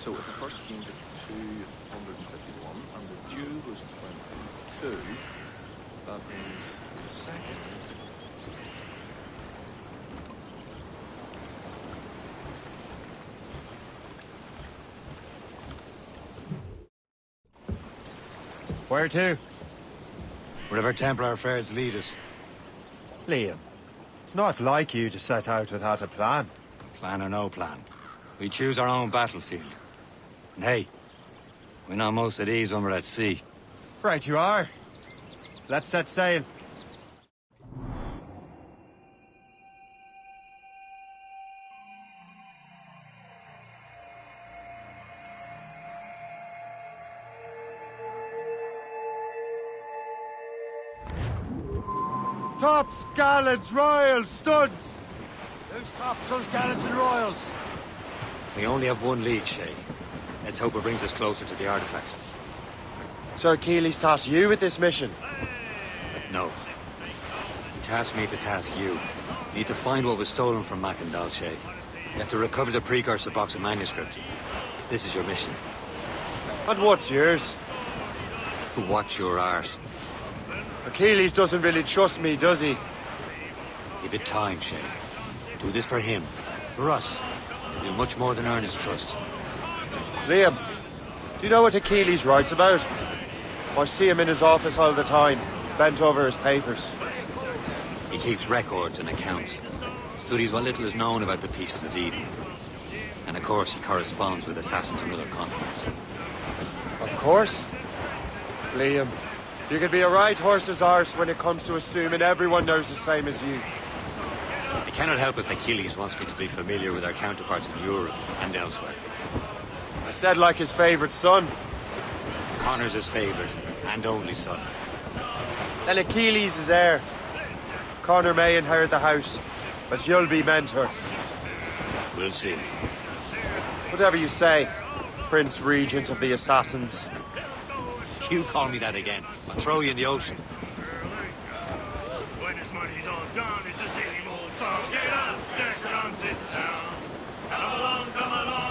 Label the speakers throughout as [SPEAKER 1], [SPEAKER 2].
[SPEAKER 1] So if the first came to 251 and the due was 22, that means the second.
[SPEAKER 2] Where to?
[SPEAKER 3] Wherever Templar affairs lead us.
[SPEAKER 2] Liam, it's not like you to set out without a plan.
[SPEAKER 3] Plan or no plan. We choose our own battlefield. And hey, we know most of these when we're at sea.
[SPEAKER 2] Right you are. Let's set sail. Tops, gallants, royals, studs!
[SPEAKER 3] Who's tops, who's gallants and royals? We only have one lead, Shay. Let's hope it brings us closer to the artifacts.
[SPEAKER 2] Sir Keeley's tasked you with this mission?
[SPEAKER 3] No. He tasked me to task you. You need to find what was stolen from Mackandal, Shay. You have to recover the precursor box of manuscript. This is your mission.
[SPEAKER 2] And what's yours?
[SPEAKER 3] Watch your arse.
[SPEAKER 2] Achilles doesn't really trust me, does he?
[SPEAKER 3] Give it time, Shay. Do this for him. For us. You'll do much more than earn his trust.
[SPEAKER 2] Liam, do you know what Achilles writes about? I see him in his office all the time, bent over his papers.
[SPEAKER 3] He keeps records and accounts. Studies what little is known about the pieces of Eden. And of course, he corresponds with assassins on other continents.
[SPEAKER 2] Of course. Liam, you could be a right horse's arse when it comes to assuming everyone knows the same as you.
[SPEAKER 3] I cannot help if Achilles wants me to be familiar with our counterparts in Europe and elsewhere.
[SPEAKER 2] I said like his favourite son.
[SPEAKER 3] Connor's his favourite and only son.
[SPEAKER 2] Then Achilles is heir. Connor may inherit the house, but you'll be mentor.
[SPEAKER 3] We'll see.
[SPEAKER 2] Whatever you say, Prince Regent of the Assassins.
[SPEAKER 3] You call me that again, I'll throw you in the ocean.
[SPEAKER 4] When his money's all gone, it's the same old song. Get up, Jack, down, sit down. Come along, come along.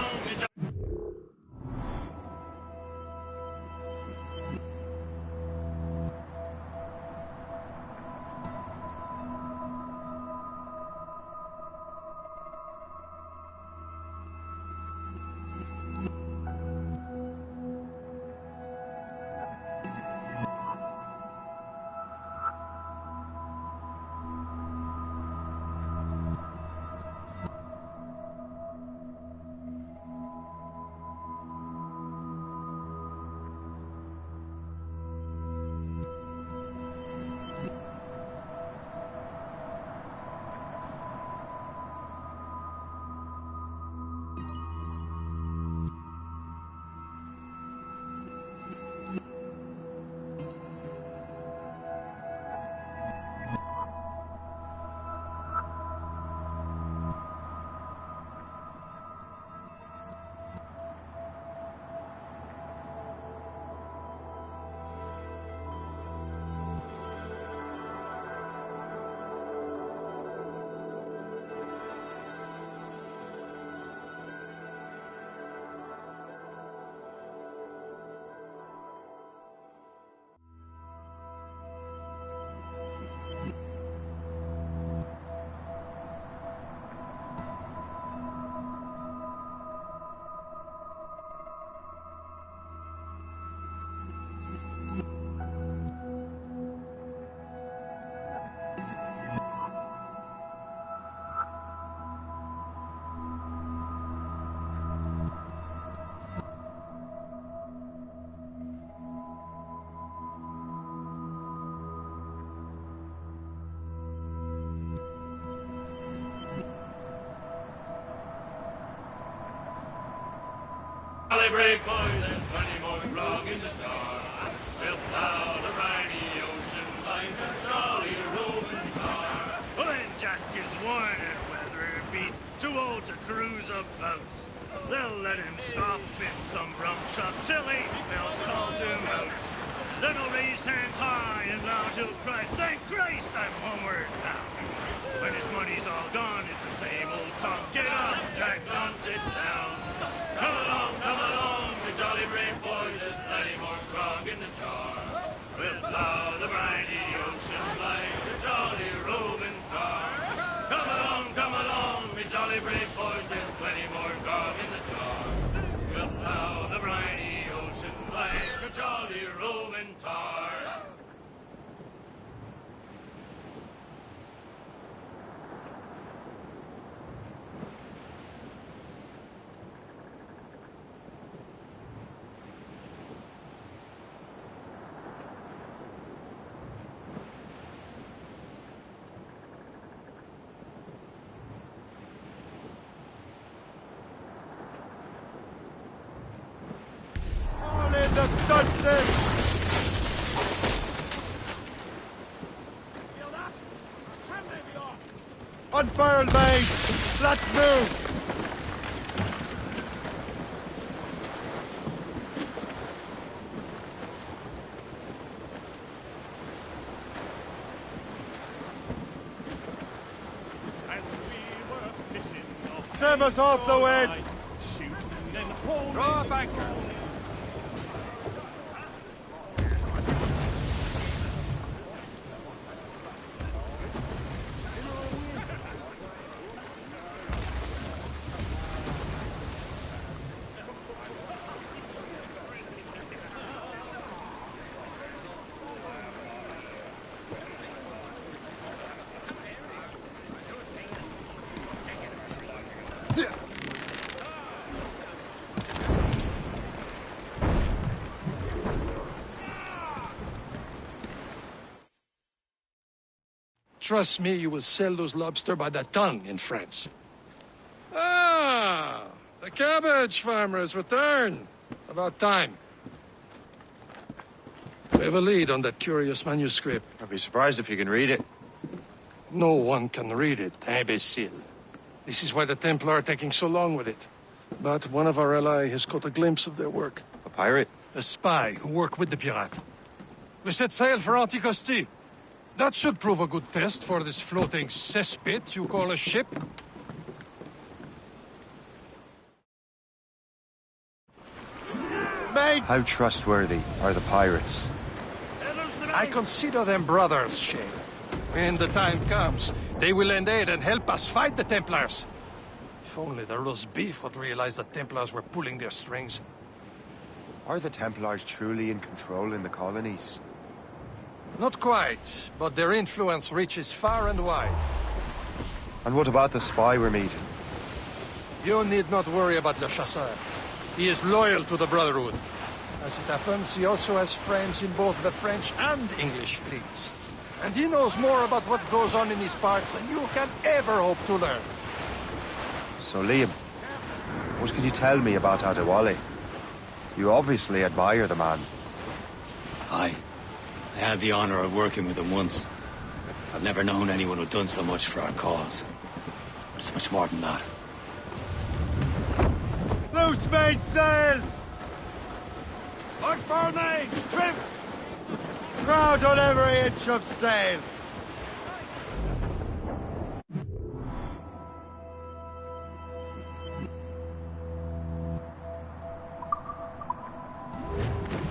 [SPEAKER 4] Brave boys and 20 more grog in the jar. We'll plow the briny ocean like a jolly roving car. Well then Jack is worn and weather beat, too old to cruise about. They'll let him stop in some rum shop till 8 bells calls him out. Then he'll raise hands high and loud he'll cry, thank Christ I'm homeward bound. When his money's all gone, it's the same old song. Get up, Jack, don't sit down. Come along, come along.
[SPEAKER 2] the stunts! Unfurled, mate! Let's move! Trim us off the wind!
[SPEAKER 4] Draw back.
[SPEAKER 5] Trust me, you will sell those lobster by the ton in France. Ah, the cabbage farmer has returned. About time. We have a lead on that curious manuscript.
[SPEAKER 2] I'd be surprised if you can read it.
[SPEAKER 5] No one can read it, imbecile. This is why the Templar are taking so long with it. But one of our allies has caught a glimpse of their work.
[SPEAKER 2] A pirate?
[SPEAKER 5] A spy who worked with the pirate. We set sail for Anticosti. That should prove a good test for this floating cesspit you call a ship.
[SPEAKER 2] Mate! How trustworthy are the pirates?
[SPEAKER 5] I consider them brothers, Shay. When the time comes, they will lend aid and help us fight the Templars. If only the roast beef would realize the Templars were pulling their strings.
[SPEAKER 2] Are the Templars truly in control in the colonies?
[SPEAKER 5] Not quite, but their influence reaches far and wide.
[SPEAKER 2] And what about the spy we're meeting?
[SPEAKER 5] You need not worry about Le Chasseur. He is loyal to the Brotherhood. As it happens, he also has friends in both the French and English fleets. And he knows more about what goes on in these parts than you can ever hope to learn.
[SPEAKER 2] So, Liam, what can you tell me about Adewale? You obviously admire the man.
[SPEAKER 3] Aye. I had the honor of working with him once. I've never known anyone who'd done so much for our cause. But it's much more than that.
[SPEAKER 2] Loose mainsails!
[SPEAKER 4] Look for mates, trim!
[SPEAKER 2] Crowd on every inch of sail!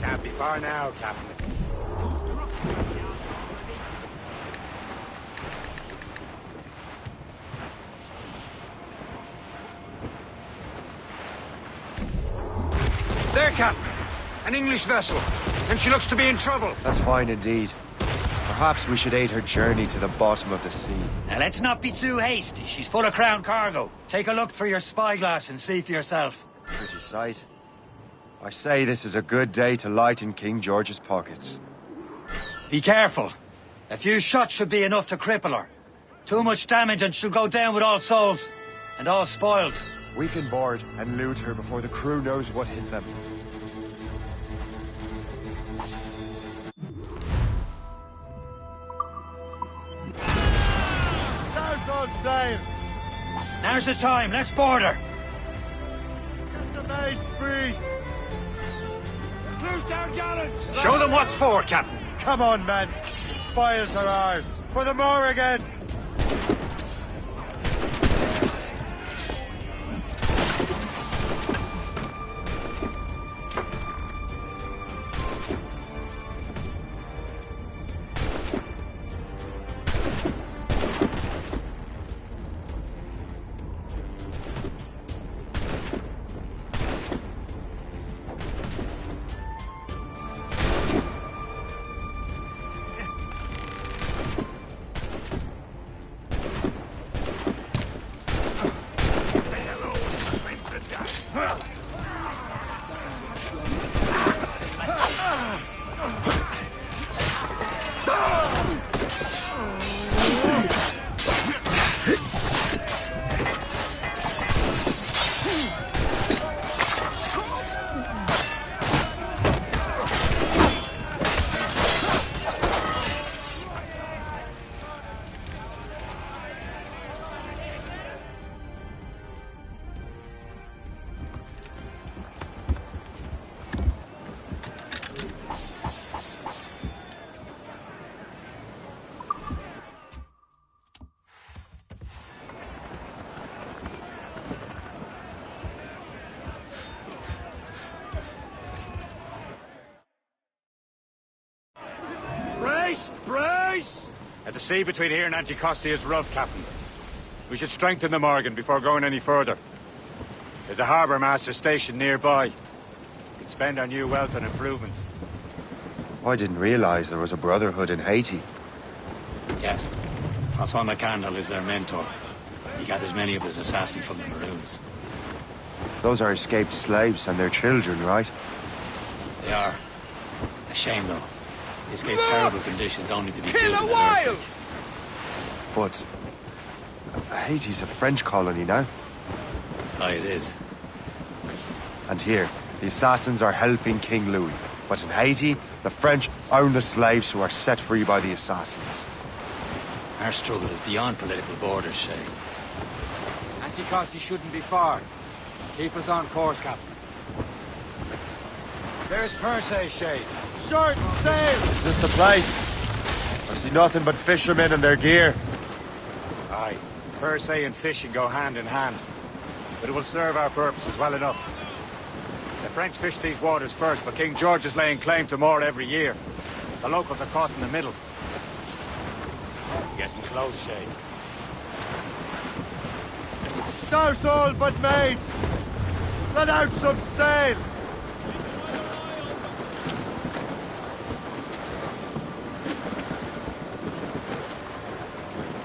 [SPEAKER 6] Can't be far now, Captain.
[SPEAKER 5] There, Captain! An English vessel, and she looks to be in trouble.
[SPEAKER 2] That's fine indeed. Perhaps we should aid her journey to the bottom of the sea.
[SPEAKER 3] Now let's not be too hasty. She's full of crown cargo. Take a look through your spyglass and see for yourself.
[SPEAKER 2] Pretty sight. I say this is a good day to lighten King George's pockets.
[SPEAKER 3] Be careful. A few shots should be enough to cripple her. Too much damage and she'll go down with all souls. And all spoils.
[SPEAKER 2] We can board and loot her before the crew knows what hit them. Now's on sail!
[SPEAKER 3] Now's the time. Let's board her.
[SPEAKER 2] Get the mates free!
[SPEAKER 4] Loose down gallants!
[SPEAKER 5] Show them what's for, Captain.
[SPEAKER 2] Come on, men! Spoils are ours! For the Morrigan!
[SPEAKER 3] The sea between here and Anticosti is rough, Captain. We should strengthen the Morgan before going any further. There's a harbour master stationed nearby. We can spend our new wealth on improvements.
[SPEAKER 2] I didn't realize there was a brotherhood in Haiti.
[SPEAKER 3] Yes. Francois McCandle is their mentor. He gathers many of his assassins from the Maroons.
[SPEAKER 2] Those are escaped slaves and their children, right?
[SPEAKER 3] They are. A shame, though. They escaped terrible conditions only to be killed in an
[SPEAKER 2] wild!
[SPEAKER 3] earthquake.
[SPEAKER 2] But Haiti's a French colony now.
[SPEAKER 3] Aye, it is.
[SPEAKER 2] And here, the assassins are helping King Louis. But in Haiti, the French own the slaves who are set free by the assassins.
[SPEAKER 3] Our struggle is beyond political borders, Shay. Anticosti shouldn't be far. Keep us on course, Captain. There's Perse, Shay.
[SPEAKER 2] Short sail! Is this the place? I see nothing but fishermen and their gear.
[SPEAKER 3] Aye. Perse and fishing go hand in hand. But it will serve our purposes well enough. The French fish these waters first, but King George is laying claim to more every year. The locals are caught in the middle. Getting close, Shay.
[SPEAKER 2] Stars all but mates! Let out some sail!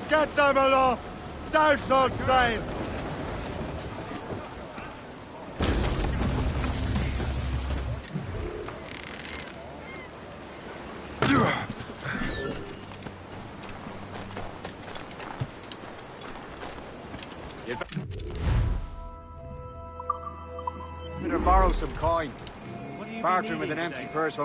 [SPEAKER 2] Get them aloft! Douse all sail!
[SPEAKER 3] Better borrow some coin. Bartering with an empty purse.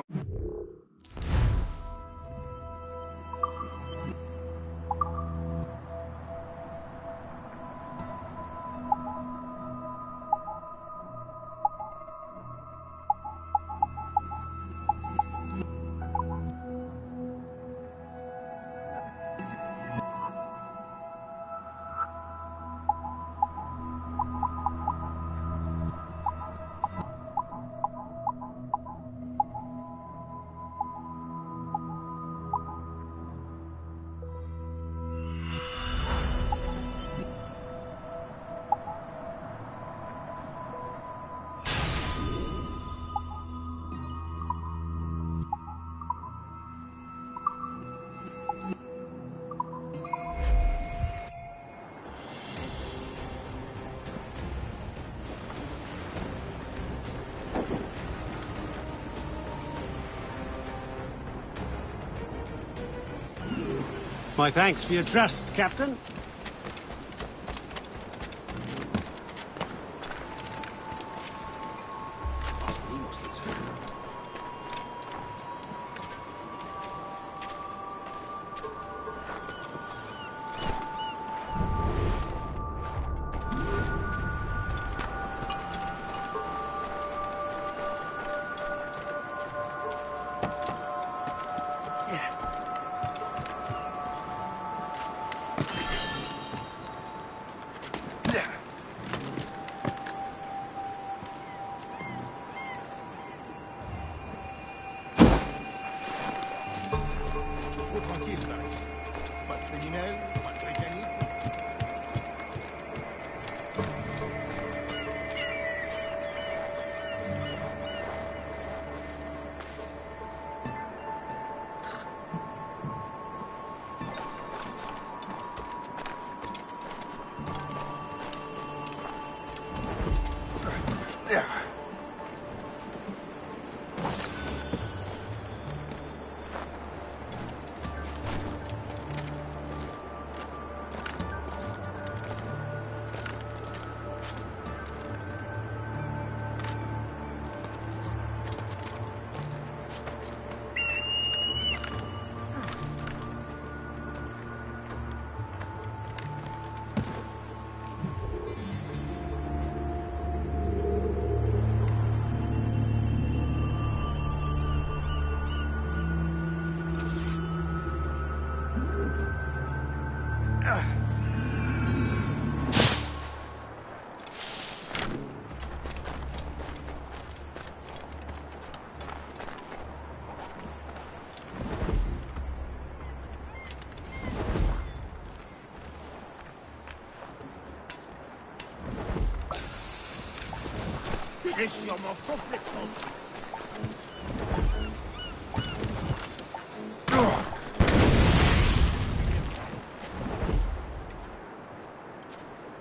[SPEAKER 7] My thanks for your trust, Captain.
[SPEAKER 4] E siamo completi.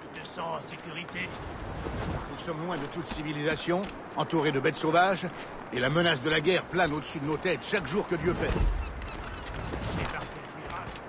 [SPEAKER 4] Tu te sens en sécurité?
[SPEAKER 8] Nous sommes loin de toute civilisation, entourés de bêtes sauvages, et la menace de la guerre plane au-dessus de nos têtes chaque jour que Dieu fait.
[SPEAKER 4] C'est par quel virage?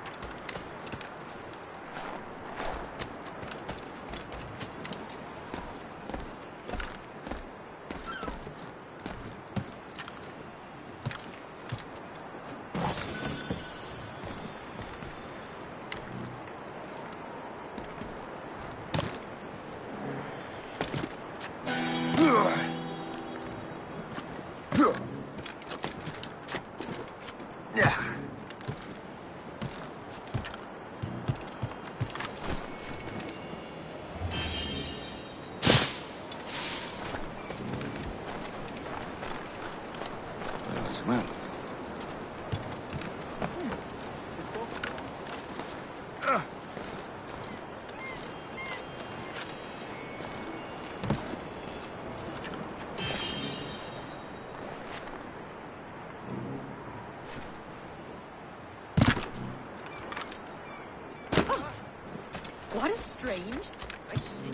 [SPEAKER 9] What a strange... I see.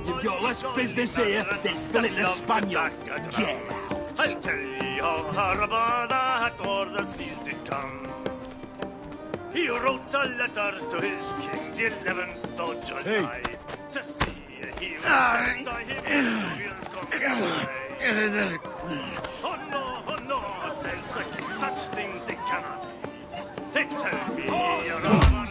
[SPEAKER 4] You've got less business here than spilling the Spaniard. Yeah. I'll tell you how about that or the seas did come. He wrote a letter to his king the 11th of July to see he would send him welcome. Oh no, says the king, such things they cannot be. They tell me you're over.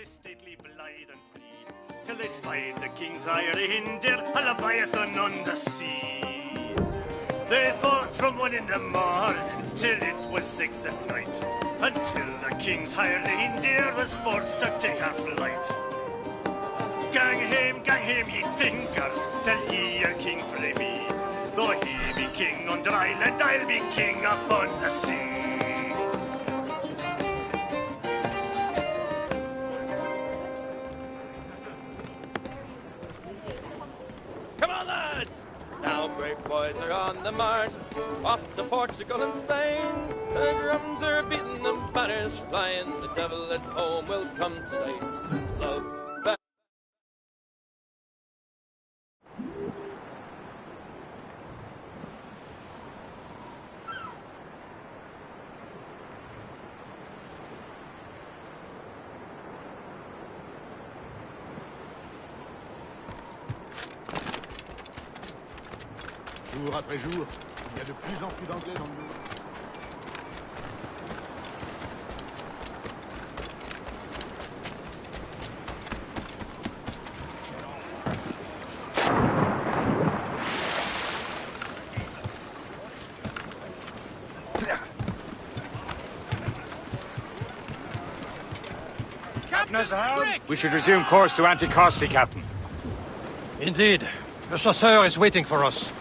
[SPEAKER 4] Stately, blithe and free, till they spied the king's ire in dear Leviathan on the sea. They fought from 1 in the morning till it was 6 at night, until the king's hired reindeer was forced to take her flight. Gang hame, ye tinkers, tell ye your king frae me. Though he be king on dry land, I'll be king upon the sea.
[SPEAKER 10] Come on, lads! Now brave boys are on the march, off to Portugal and Spain. The drums are beating, the banners flying, the devil at home will come tonight. It's love.
[SPEAKER 8] Jour après jour, il y a de plus en plus d'Anglais dans le monde.
[SPEAKER 3] We should resume course to Anticosti, Captain.
[SPEAKER 5] Indeed. Le chasseur is waiting for us.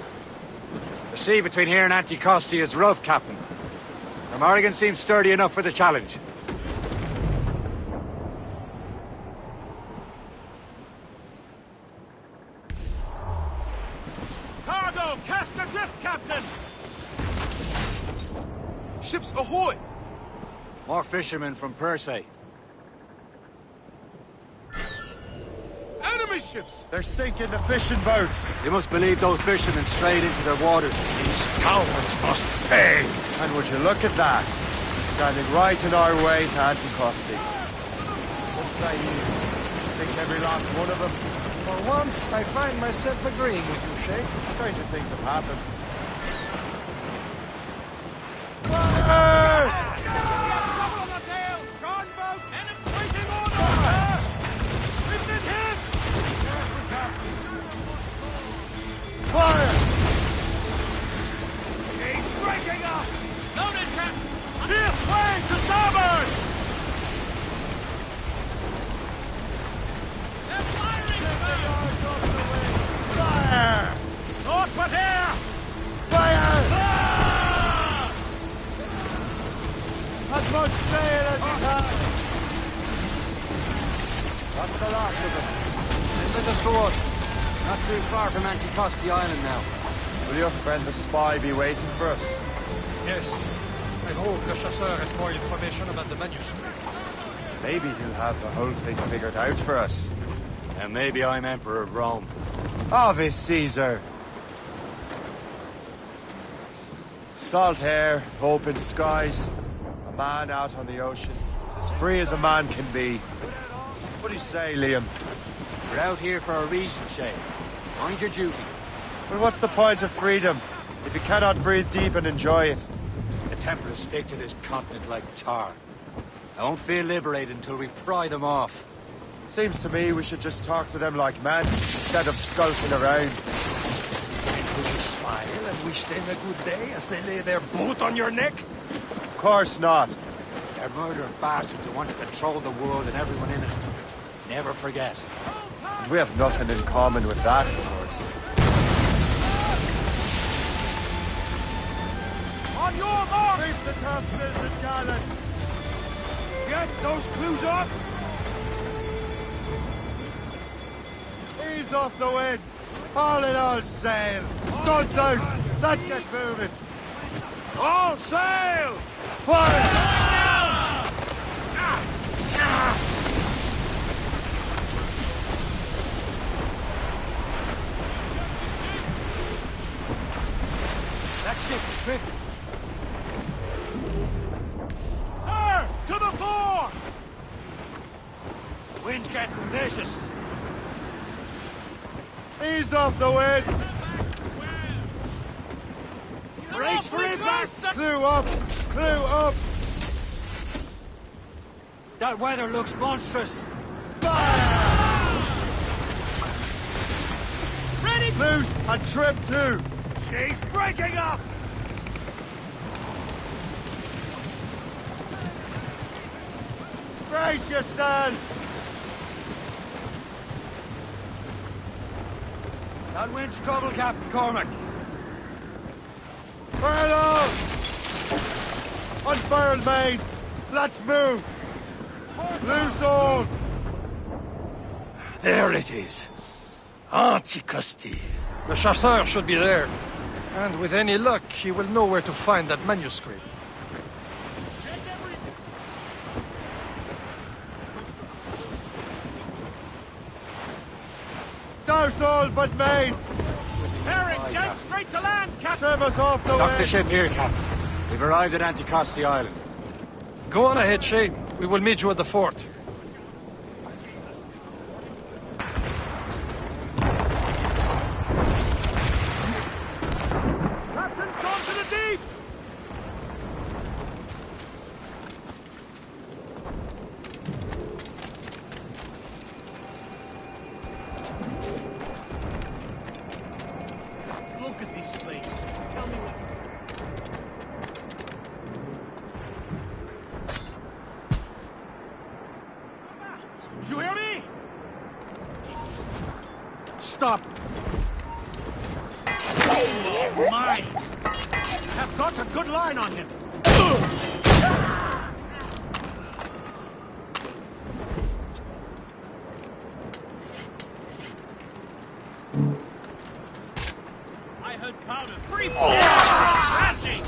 [SPEAKER 3] The sea between here and Anticosti is rough, Captain. The Morrigan seems sturdy enough for the challenge.
[SPEAKER 4] Cargo, cast adrift, Captain!
[SPEAKER 2] Ships ahoy!
[SPEAKER 3] More fishermen from Persay.
[SPEAKER 2] Enemy ships! They're sinking the fishing boats.
[SPEAKER 3] You must believe those fishermen strayed into their waters.
[SPEAKER 5] These cowards must pay!
[SPEAKER 2] And would you look at that? Standing right in our way to Anticosti. What say you? Sink every last one of them.
[SPEAKER 5] For once, I find myself agreeing with you, Shay.
[SPEAKER 2] Stranger things have happened.
[SPEAKER 4] She's breaking up! Loaded, Captain!
[SPEAKER 3] This way, to starboard!
[SPEAKER 4] They're firing!
[SPEAKER 5] Fire!
[SPEAKER 3] North but here!
[SPEAKER 5] Fire!
[SPEAKER 3] Ah!
[SPEAKER 5] As much sail as you can!
[SPEAKER 11] That's the last of them. Then let us go on. Not too far from Anticosti Island now.
[SPEAKER 2] Will your friend the spy be waiting for us?
[SPEAKER 5] Yes. I hope Le Chasseur has more information about the manuscript.
[SPEAKER 2] Maybe he'll have the whole thing figured out for us.
[SPEAKER 3] And maybe I'm Emperor of Rome.
[SPEAKER 2] Ave Caesar! Salt air, open skies, a man out on the ocean. It's as free as a man can be. What do you say, Liam?
[SPEAKER 3] We're out here for a reason, Shay. Mind your duty.
[SPEAKER 2] Well, what's the point of freedom if you cannot breathe deep and enjoy it?
[SPEAKER 3] The Templars stick to this continent like tar. I won't feel liberated until we pry them off.
[SPEAKER 2] Seems to me we should just talk to them like men instead of skulking around.
[SPEAKER 5] And will you smile and wish them a good day as they lay their boot on your neck?
[SPEAKER 2] Of course not.
[SPEAKER 3] They're murdering bastards who want to control the world and everyone in it. Never forget.
[SPEAKER 2] And we have nothing in common with that, of course.
[SPEAKER 3] On your mark!
[SPEAKER 5] Keep the topsails and gallants!
[SPEAKER 3] Get those clues up!
[SPEAKER 5] Ease off the wind! All in all sail! Studs out! Let's get moving!
[SPEAKER 3] All sail!
[SPEAKER 5] Fire!
[SPEAKER 3] That ship is drifting. Sir! To the fore! Wind's getting vicious.
[SPEAKER 5] Ease off the wind!
[SPEAKER 3] Brace for impact!
[SPEAKER 5] Clue up! Clue up!
[SPEAKER 3] That weather looks monstrous.
[SPEAKER 5] Fire!
[SPEAKER 3] Ready!
[SPEAKER 5] Loose and trim too!
[SPEAKER 3] She's breaking up!
[SPEAKER 5] Brace yourselves!
[SPEAKER 3] That wind's trouble, Captain Cormac.
[SPEAKER 5] Fire on! Unfurled mains! Let's move! Loose all! There it is. Anticosti. The Chasseur should be there. And with any luck, he will know where to find that manuscript. Douse all but mains!
[SPEAKER 3] Herring, get straight to land, Captain!
[SPEAKER 5] Trim us off the
[SPEAKER 3] Dock
[SPEAKER 5] way!
[SPEAKER 3] the ship here, Captain. We've arrived at Anticosti Island.
[SPEAKER 5] Go on ahead, Shane. We will meet you at the fort.
[SPEAKER 3] Captain, gone to the deep!
[SPEAKER 4] Look at this place. Tell me what...
[SPEAKER 3] You hear me?
[SPEAKER 5] Stop!
[SPEAKER 4] Oh, my! Have got a good line on him. I heard powder. Free crashing!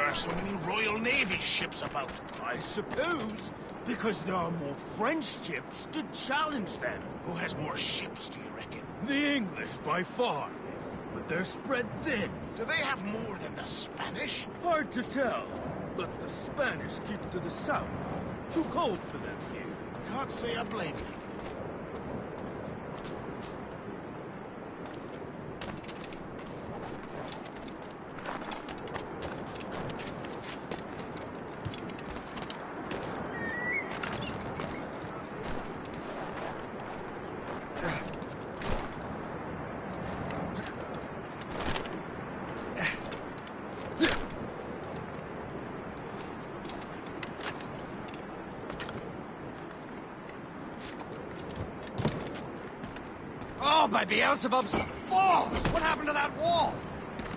[SPEAKER 8] are so many Royal Navy ships about?
[SPEAKER 12] I suppose because there are more French ships to challenge them.
[SPEAKER 8] Who has more ships, do you reckon?
[SPEAKER 12] The English, by far. But they're spread thin.
[SPEAKER 8] Do they have more than the Spanish?
[SPEAKER 12] Hard to tell. But the Spanish keep to the south. Too cold for them here.
[SPEAKER 8] Can't say I blame you.
[SPEAKER 11] Oh, by Beelzebub's balls! What happened to that wall?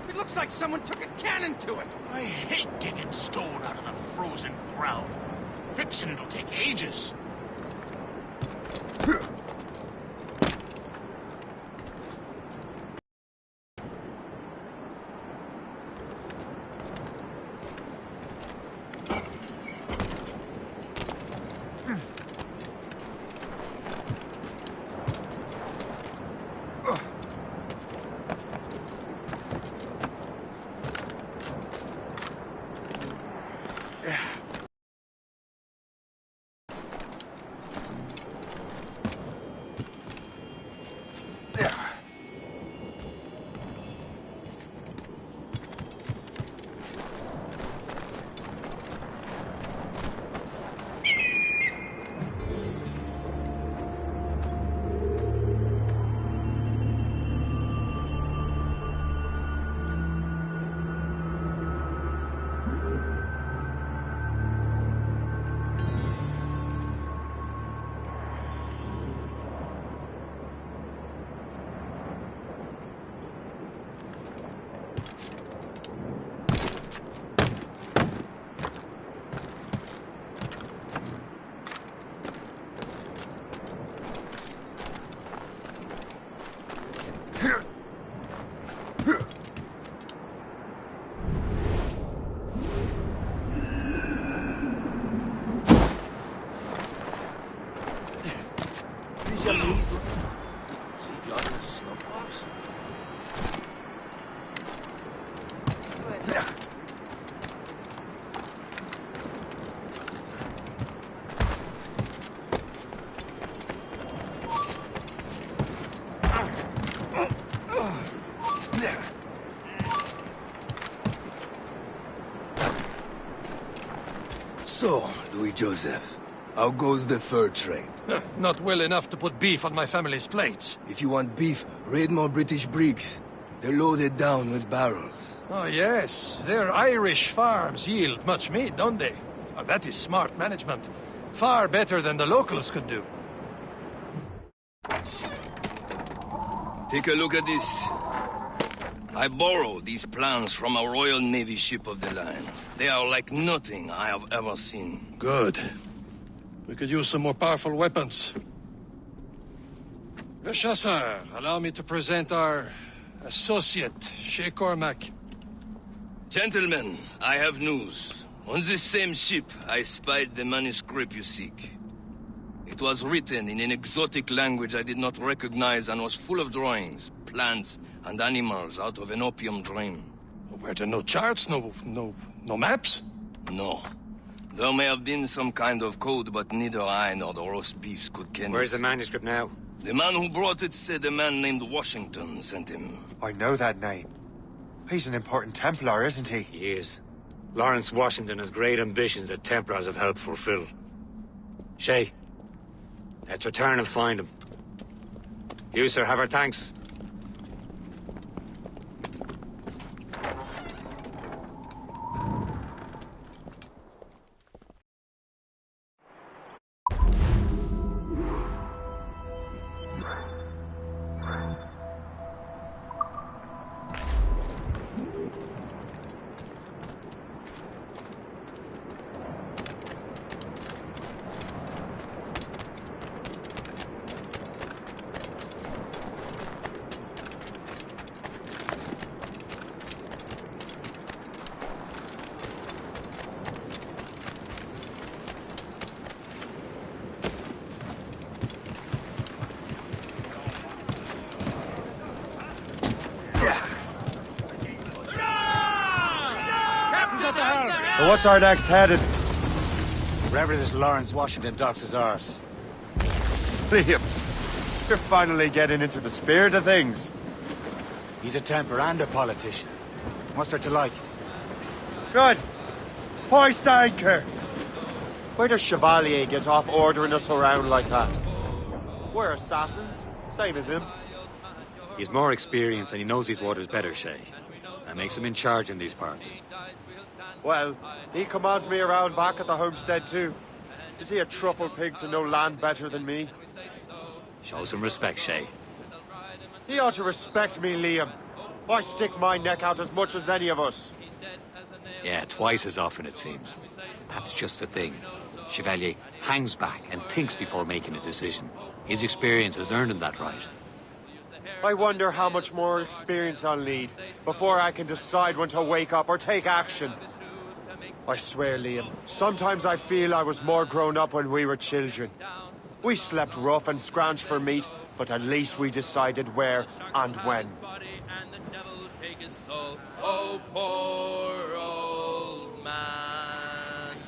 [SPEAKER 11] It looks like someone took a cannon to it.
[SPEAKER 8] I hate digging stone out of the frozen ground. Fixing it'll take ages.
[SPEAKER 13] So, Louis Joseph, how goes the fur trade?
[SPEAKER 5] Not well enough to put beef on my family's plates.
[SPEAKER 13] If you want beef, raid more British brigs. They're loaded down with barrels.
[SPEAKER 5] Oh, yes. Their Irish farms yield much meat, don't they? Oh, that is smart management. Far better than the locals could do.
[SPEAKER 13] Take a look at this. I borrowed these plans from a Royal Navy ship of the line. They are like nothing I have ever seen.
[SPEAKER 5] Good. We could use some more powerful weapons. Le Chasseur, allow me to present our associate, Shay Cormac.
[SPEAKER 13] Gentlemen, I have news. On this same ship, I spied the manuscript you seek. It was written in an exotic language I did not recognize and was full of drawings, plants, and animals out of an opium dream.
[SPEAKER 5] Were there no charts, no maps?
[SPEAKER 13] No. There may have been some kind of code, but neither I nor the roast beefs could ken it.
[SPEAKER 6] Where's the manuscript now?
[SPEAKER 13] The man who brought it said a man named Washington sent him.
[SPEAKER 2] I know that name. He's an important Templar, isn't he?
[SPEAKER 6] He is. Lawrence Washington has great ambitions that Templars have helped fulfill. Shay, let's return and find him. You, sir, have our thanks.
[SPEAKER 2] What's our next headed?
[SPEAKER 3] Wherever this Lawrence Washington docks is ours.
[SPEAKER 2] Liam, you're finally getting into the spirit of things.
[SPEAKER 3] He's a temper and a politician. What's there to like?
[SPEAKER 2] Good. Hoist anchor. Where does Chevalier get off ordering us around like that? We're assassins, same as him.
[SPEAKER 3] He's more experienced and he knows these waters better, Shay. That makes him in charge in these parts.
[SPEAKER 2] Well, he commands me around back at the homestead too. Is he a truffle pig to know land better than me?
[SPEAKER 3] Show some respect, Shay.
[SPEAKER 2] He ought to respect me, Liam. I stick my neck out as much as any of us.
[SPEAKER 3] Yeah, twice as often it seems. That's just the thing. Chevalier hangs back and thinks before making a decision. His experience has earned him that right.
[SPEAKER 2] I wonder how much more experience I'll need before I can decide when to wake up or take action. I swear, Liam, sometimes I feel I was more grown up when we were children. We slept rough and scrounged for meat, but at least we decided where and when.
[SPEAKER 10] Oh, poor old man.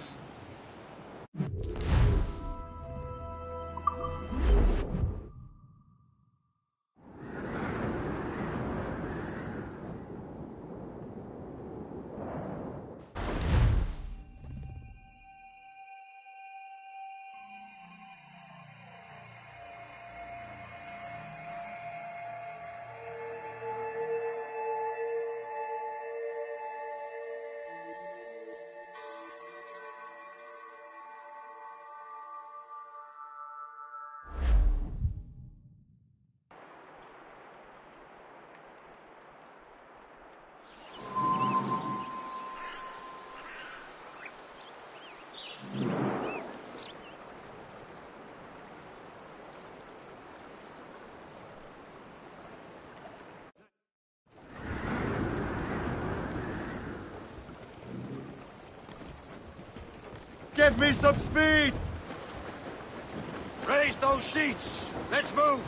[SPEAKER 2] Give me some speed!
[SPEAKER 3] Raise those sheets! Let's move!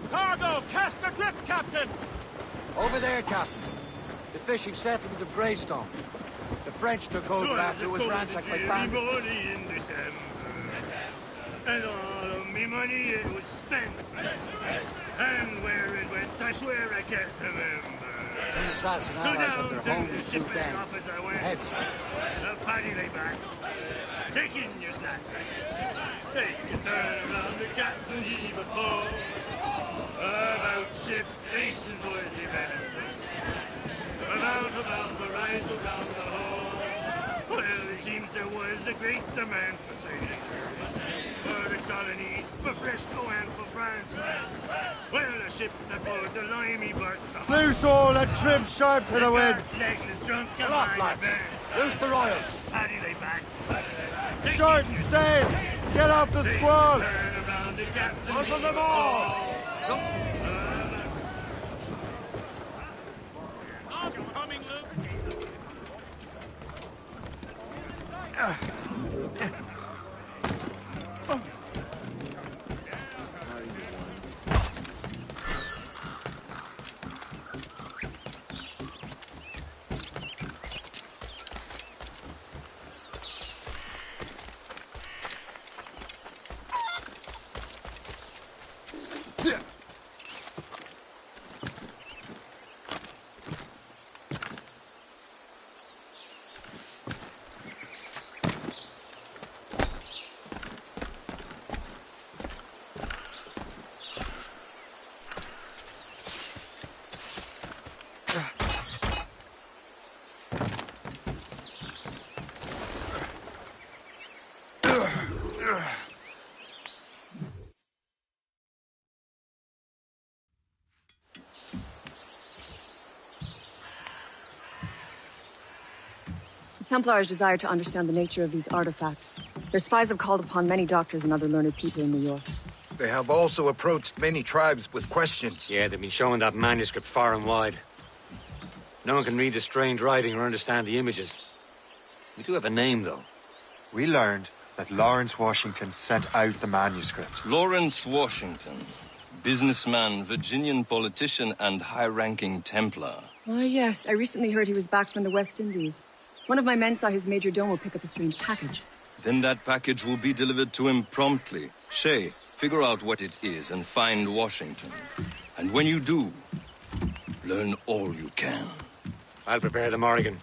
[SPEAKER 12] Cargo! Cast adrift, Captain!
[SPEAKER 3] Over there, Captain. The fishing settlement of Greystone. The French took over after it was ransacked by bandits.
[SPEAKER 4] In December, and all of me money it was spent. And where it went, I swear I can't remember.
[SPEAKER 3] Some assassin allies of their home in two dens. The heads.
[SPEAKER 4] The party lay back, taking your sack. Take a turn around the captain's eve of foe. About ships, stations, boys, you better. About the rise around the hole. Well, it seems there was a great demand for sailing. For the colonies, for Fresco and for France. Well, a ship that bore the limey bark.
[SPEAKER 2] Loose all and trim sharp to the wind.
[SPEAKER 4] Legless drunk
[SPEAKER 3] Get off, lads. Loose the royals.
[SPEAKER 4] How do they back?
[SPEAKER 2] Short and sail. Get off the squall.
[SPEAKER 4] Turn around the captain.
[SPEAKER 3] Muscle them all.
[SPEAKER 4] Coming, Luke.
[SPEAKER 14] The Templars desire to understand the nature of these artifacts. Their spies have called upon many doctors and other learned people in New York.
[SPEAKER 11] They have also approached many tribes with questions.
[SPEAKER 6] Yeah, they've been showing that manuscript far and wide. No one can read the strange writing or understand the images. We do have a name, though.
[SPEAKER 2] We learned that Lawrence Washington sent out the manuscript.
[SPEAKER 13] Lawrence Washington. Businessman, Virginian politician, and high-ranking Templar.
[SPEAKER 14] Ah, yes. I recently heard he was back from the West Indies. One of my men saw his major domo pick up a strange package.
[SPEAKER 13] Then that package will be delivered to him promptly. Shay, figure out what it is and find Washington. And when you do, learn all you can.
[SPEAKER 6] I'll prepare the Morrigan.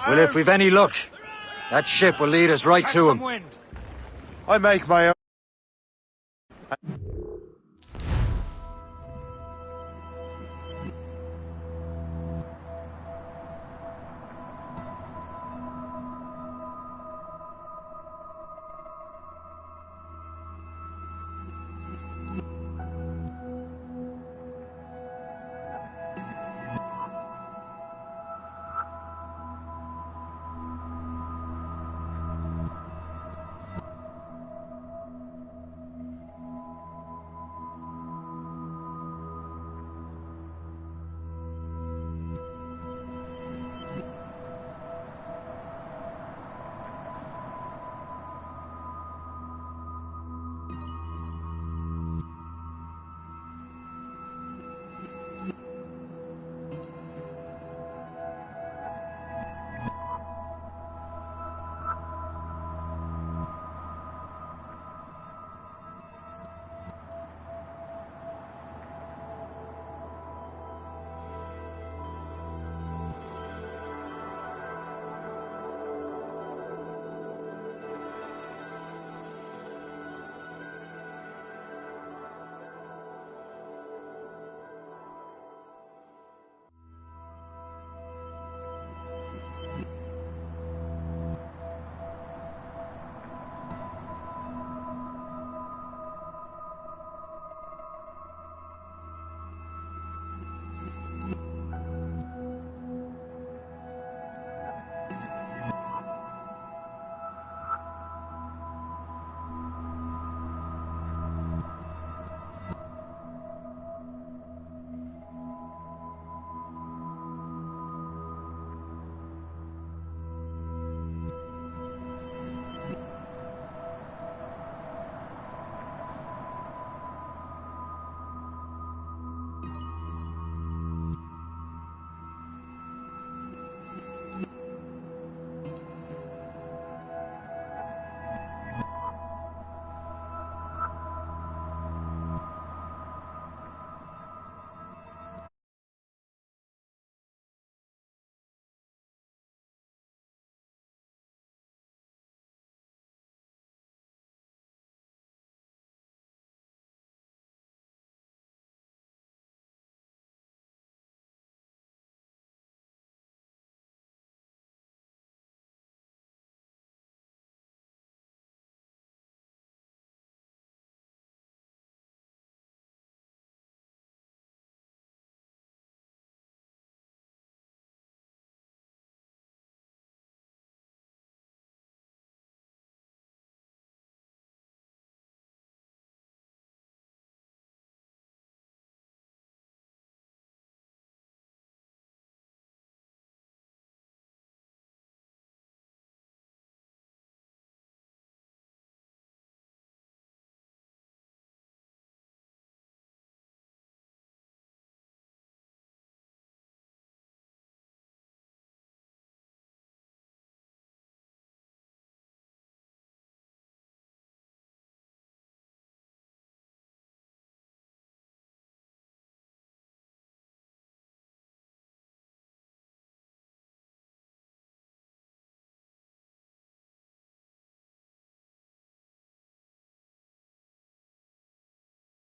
[SPEAKER 3] Well, if we've any luck, that ship will lead us right to him.
[SPEAKER 2] I make my own.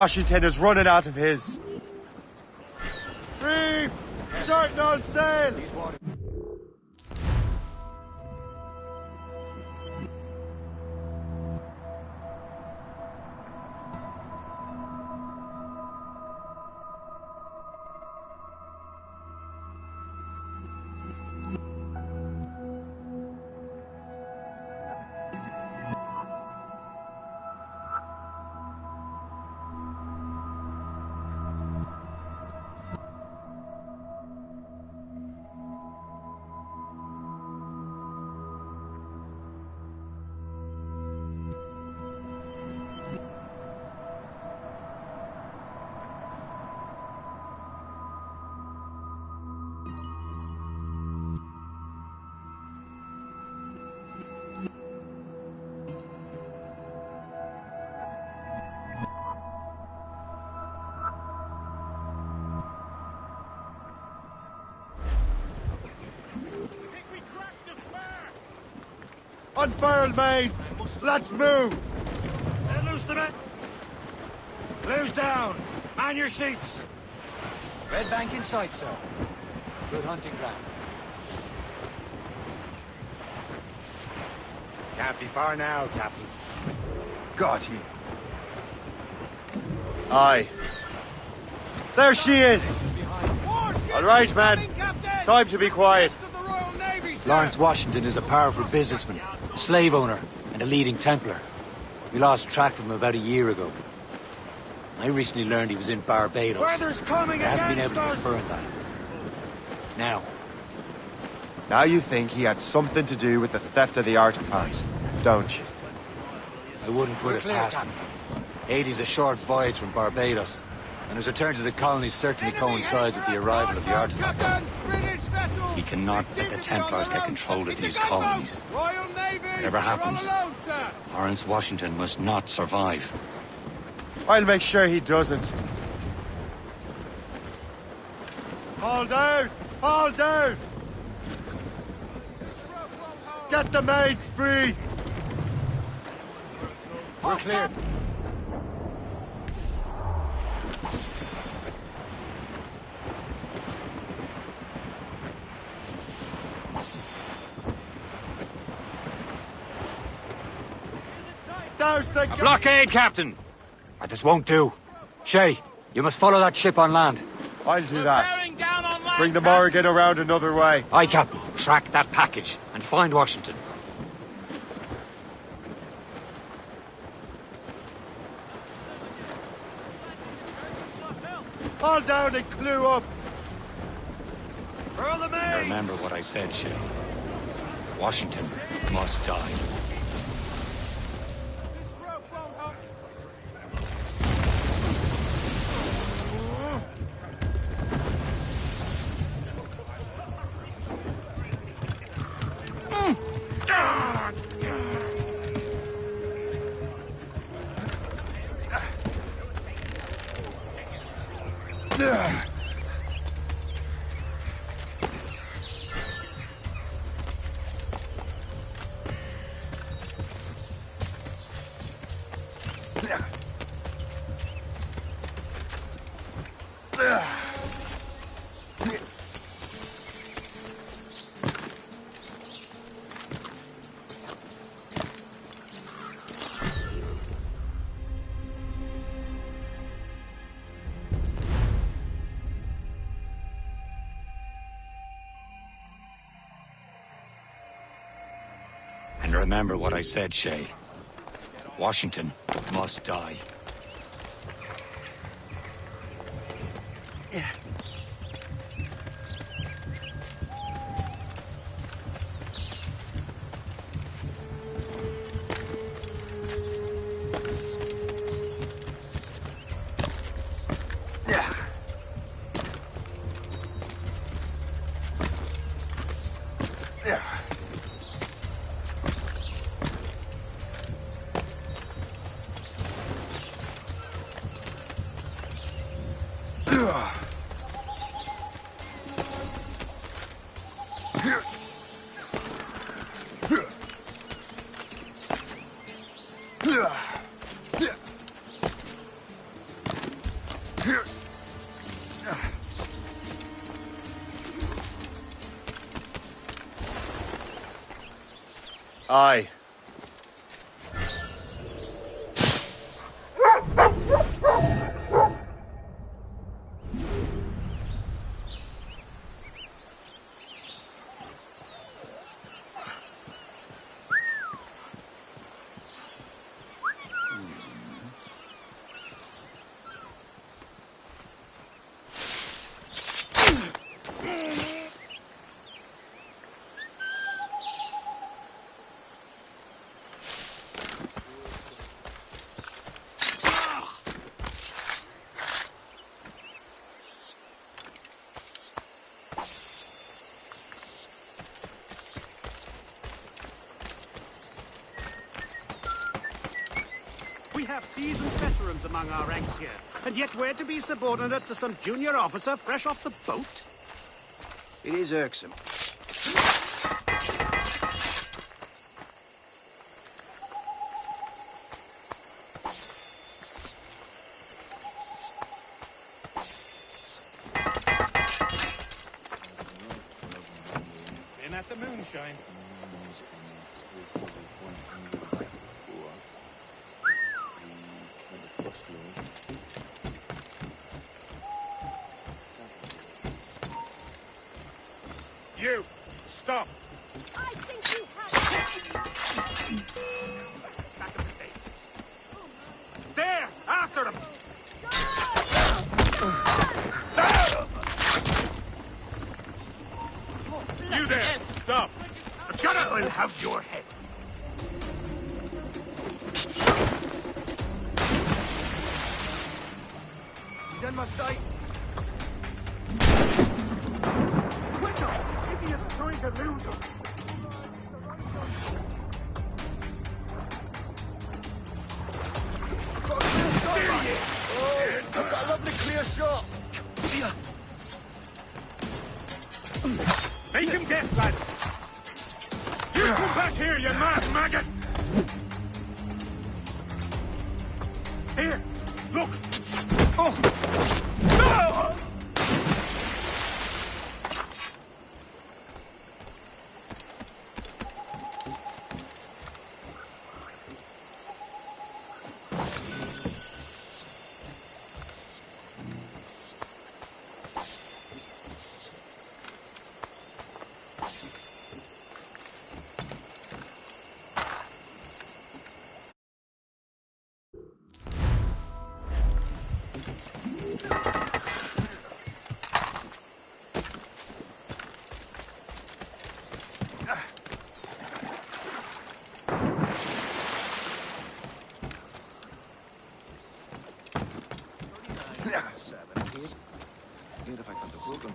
[SPEAKER 2] Washington is running out of his.
[SPEAKER 3] Reef!
[SPEAKER 2] Certain on sale! Unfurled, mates! Let's move!
[SPEAKER 3] Loose the men! Blues down! Man your seats! Red bank in sight, sir. Good hunting ground. Can't be far now, Captain.
[SPEAKER 2] Got he. Aye. There she is! All right, man. Time to be quiet.
[SPEAKER 3] Lawrence Washington is a powerful businessman, a slave owner, and a leading Templar. We lost track of him about a year ago. I recently learned he was in Barbados.
[SPEAKER 12] Weather's coming
[SPEAKER 3] I haven't been able
[SPEAKER 12] against
[SPEAKER 3] to
[SPEAKER 12] us!
[SPEAKER 3] confirm that.
[SPEAKER 2] Now you think he had something to do with the theft of the artifacts, don't you?
[SPEAKER 3] I wouldn't put it past him. Haiti's a short voyage from Barbados, and his return to the colonies certainly coincides with the arrival of the artifacts.
[SPEAKER 15] We cannot let the Templars get control of these colonies. Whatever happens, Lawrence Washington must not survive.
[SPEAKER 2] I'll make sure he doesn't. Hold down! Hold down! Get the mates free!
[SPEAKER 3] We're clear.
[SPEAKER 2] Douse the
[SPEAKER 3] A blockade, Captain! This won't do. Shay, you must follow that ship on land.
[SPEAKER 2] I'll do that. Bring the Morrigan around another way.
[SPEAKER 3] Aye, Captain. Track that package and find Washington.
[SPEAKER 2] Hold down and clue up.
[SPEAKER 15] Now remember what I said, Shay. Washington must die. And remember what I said, Shay. Washington must die.
[SPEAKER 2] Aye.
[SPEAKER 7] We have seasoned veterans among our ranks here, and yet we're to be subordinate to some junior officer fresh off the boat?
[SPEAKER 11] It is irksome.
[SPEAKER 7] In at the moonshine.
[SPEAKER 3] You! Stop!
[SPEAKER 9] I think you have...
[SPEAKER 3] Back of the face. There! After him! You there! Stop! The gunner will have your head.
[SPEAKER 11] He's in my sight.
[SPEAKER 3] Idiot's trying to lose him.
[SPEAKER 11] I've got a lovely clear shot.
[SPEAKER 3] Make him guess, lad. You come back here, you mad maggot! Here, look! Oh! No!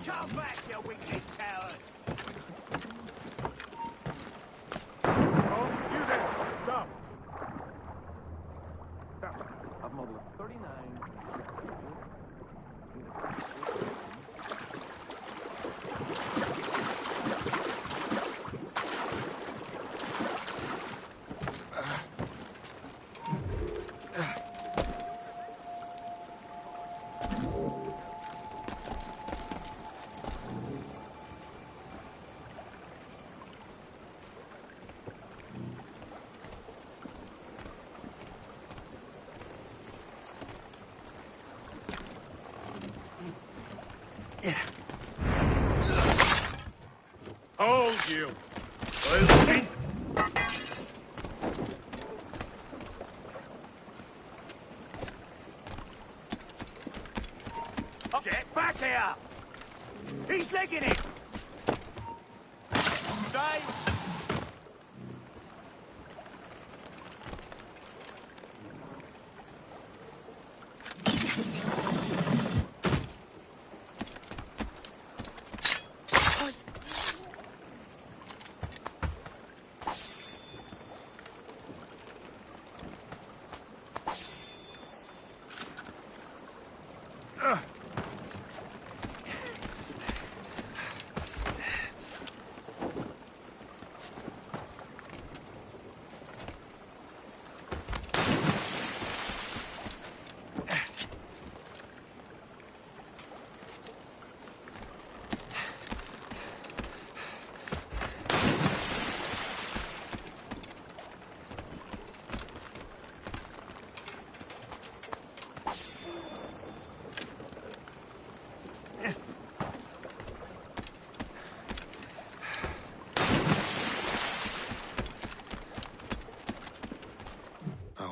[SPEAKER 7] Come back, you wicked coward!
[SPEAKER 3] Oh, you there! Stop!
[SPEAKER 1] I've modeled 39.
[SPEAKER 3] Hold you! I'll see!
[SPEAKER 11] Get back here! He's legging it! Dave!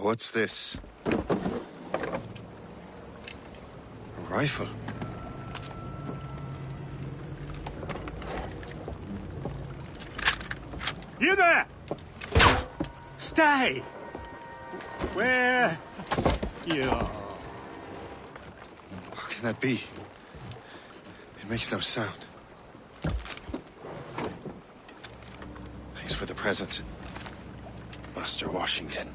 [SPEAKER 2] What's this? A rifle?
[SPEAKER 3] You there! Stay! Where? You are.
[SPEAKER 2] How can that be? It makes no sound. Thanks for the present, Master Washington.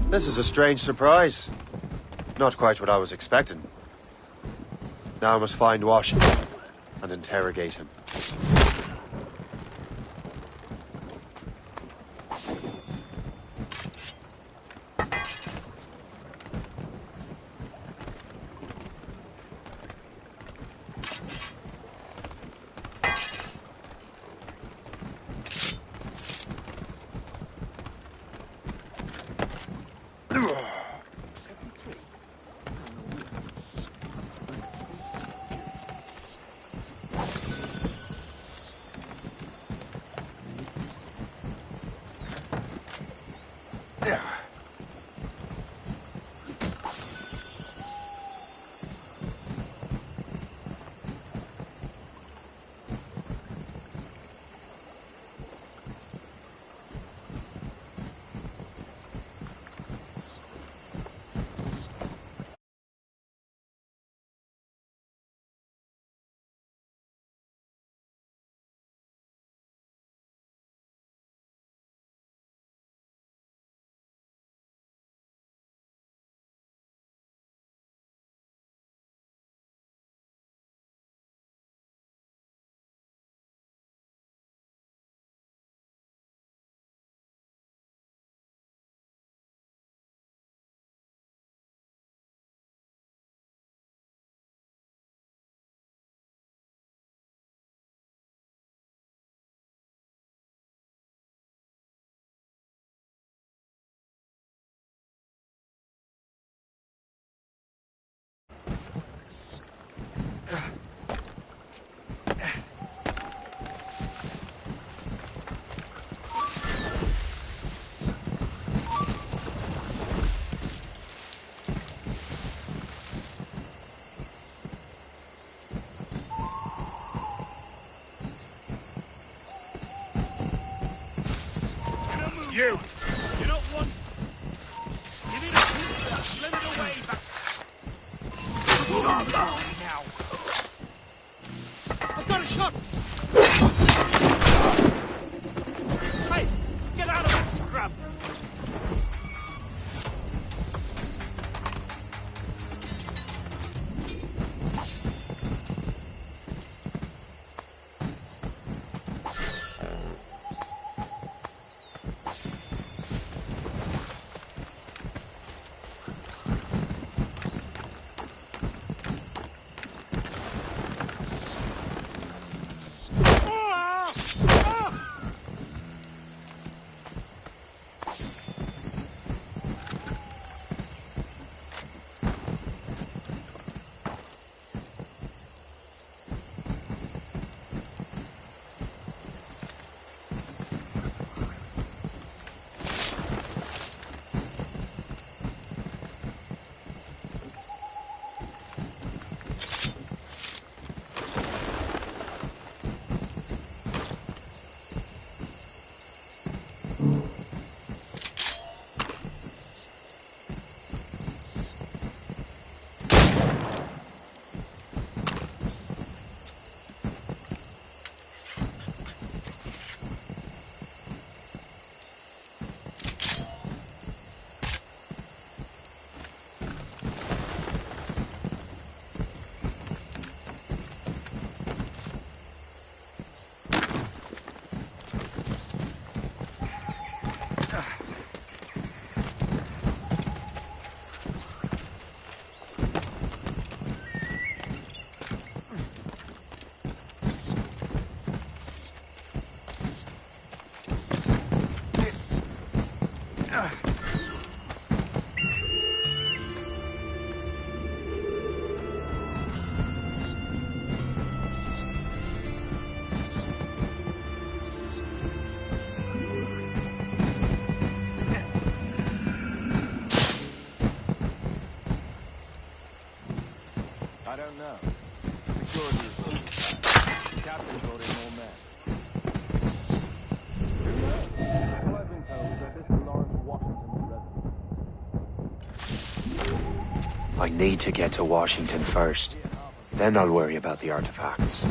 [SPEAKER 2] This is a strange surprise. Not quite what I was expecting. Now I must find Washington and interrogate him.
[SPEAKER 3] You! You're not one... You need a let it away, but... now. I've got a shot! Hey! Get out of that scrub!
[SPEAKER 1] I don't know. Security is all the captain brought in more men. Who knows? All I've been told is that this is Lawrence Washington's residence.
[SPEAKER 2] I need to get to Washington first. Then I'll worry about the artifacts.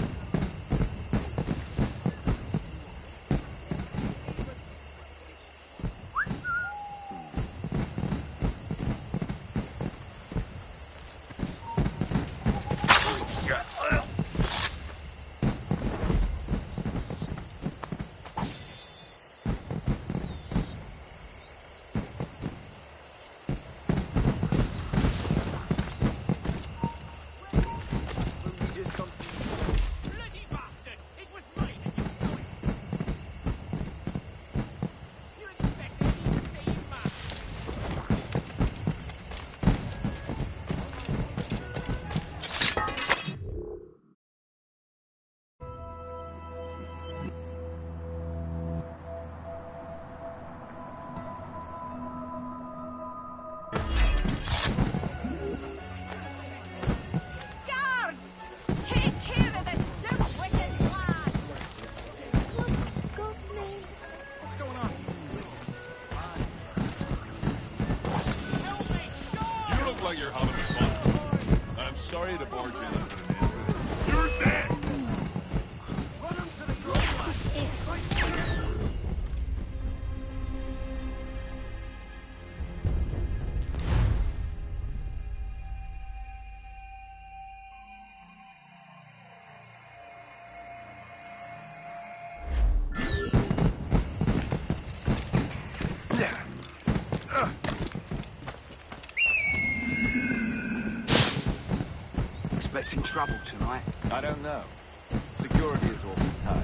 [SPEAKER 11] Expecting trouble tonight?
[SPEAKER 1] I don't know. Security is awful tight.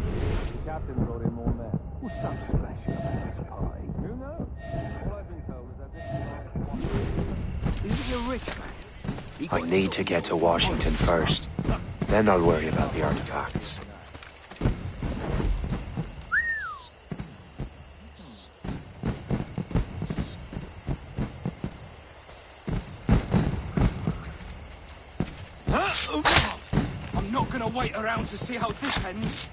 [SPEAKER 1] The captain brought in more men.
[SPEAKER 11] What's so special about this party?
[SPEAKER 1] Who knows? All I've been told is that this is Lawrence Washington.
[SPEAKER 11] Is he a rich man?
[SPEAKER 2] I need to get to Washington first. Then I'll worry about the artifacts.
[SPEAKER 11] I'm not gonna wait around to see how this ends.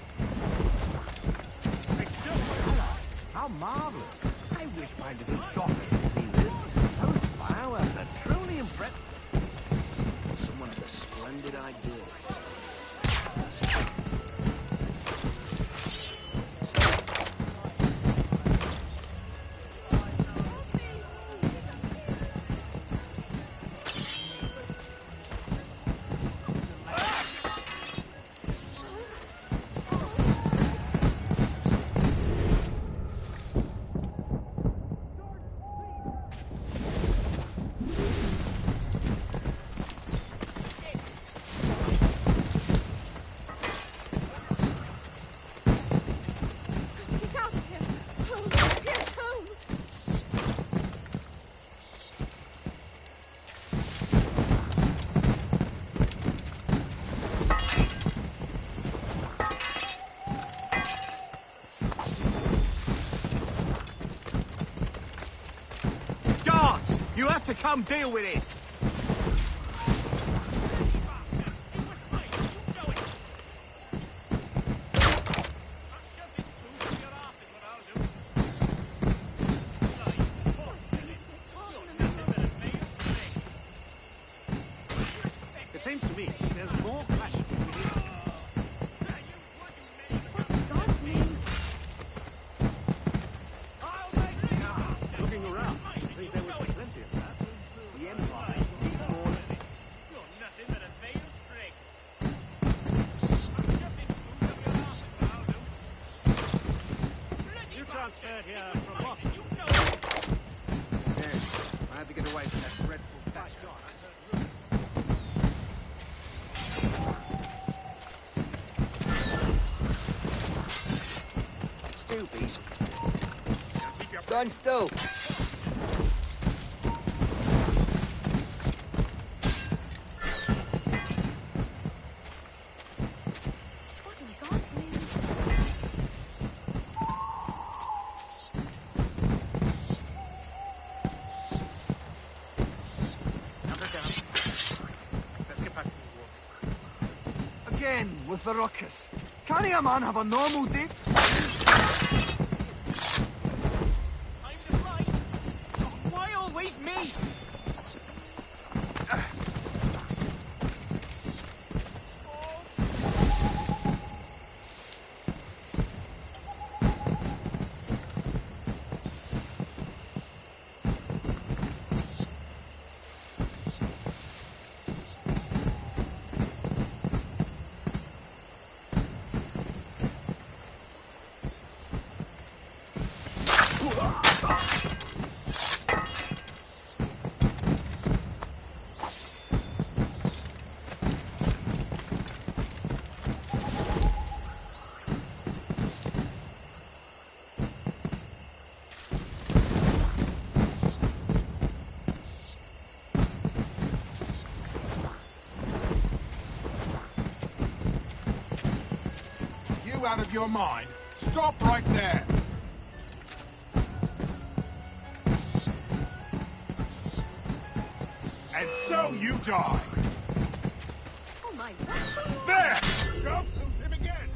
[SPEAKER 7] How marvelous. I wish my little daughter could see this. Those flowers are truly impressive.
[SPEAKER 11] Someone had a splendid idea.
[SPEAKER 7] You have to come deal with this. It seems to me there's more clashing with you. Looking around, I think there was plenty of that. The Empire needs more. You're nothing but a veiled trick. You transferred here from Boston. Yes, I had to get away from that dreadful fashion.
[SPEAKER 11] Stoopies. Stand still. with the ruckus? Can't a man have a normal day?
[SPEAKER 7] I'm the right. Why always me?
[SPEAKER 8] Out of your mind? Stop right there! And so you die!
[SPEAKER 9] Oh my...
[SPEAKER 8] There! Don't lose him again!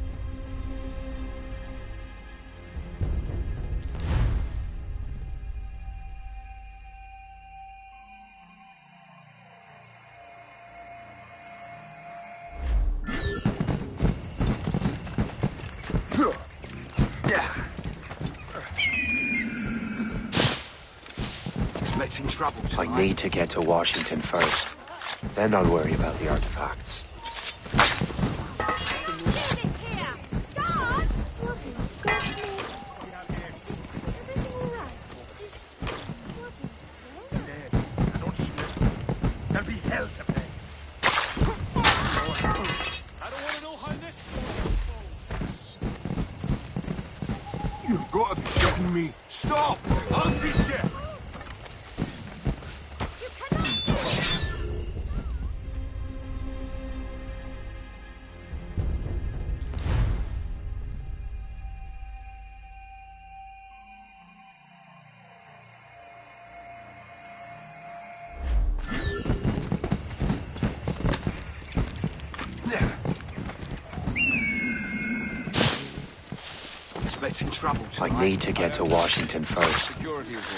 [SPEAKER 11] Expecting trouble tonight.
[SPEAKER 2] I need to get to Washington first. Then I'll worry about the artifacts.
[SPEAKER 8] There'll be hell to pay. I don't want to know how this goes. You've got to be shitting me. Stop! I'll teach you!
[SPEAKER 11] Expecting trouble tonight.
[SPEAKER 2] I need to get to Washington first.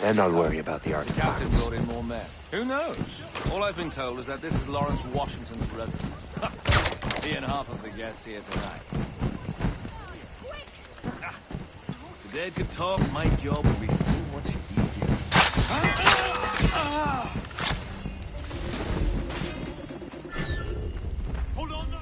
[SPEAKER 2] Then I'll worry about the
[SPEAKER 1] Captain
[SPEAKER 2] artifacts.
[SPEAKER 1] brought in more men. Who knows? All I've been told is that this is Lawrence Washington's residence. He and half of the guests here tonight. If the dead could talk, my job would be so much easier.
[SPEAKER 7] Hold on there.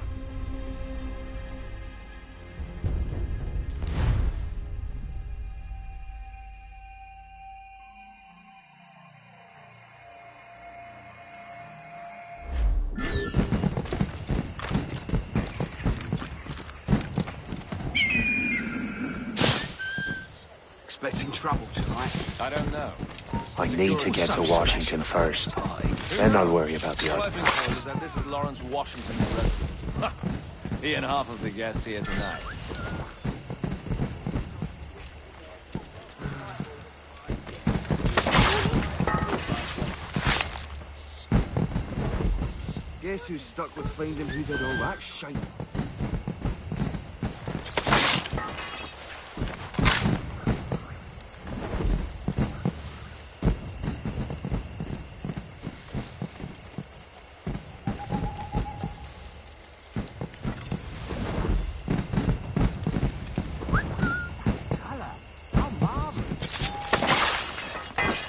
[SPEAKER 11] Expecting trouble tonight.
[SPEAKER 1] I don't know.
[SPEAKER 2] I need to get to Washington first. Then I'll worry about the
[SPEAKER 1] All I've been told
[SPEAKER 2] artifacts.
[SPEAKER 1] is that this is Lawrence Washington's residence. He and half of the guests here tonight.
[SPEAKER 11] Guess who's stuck with finding who did all that shite?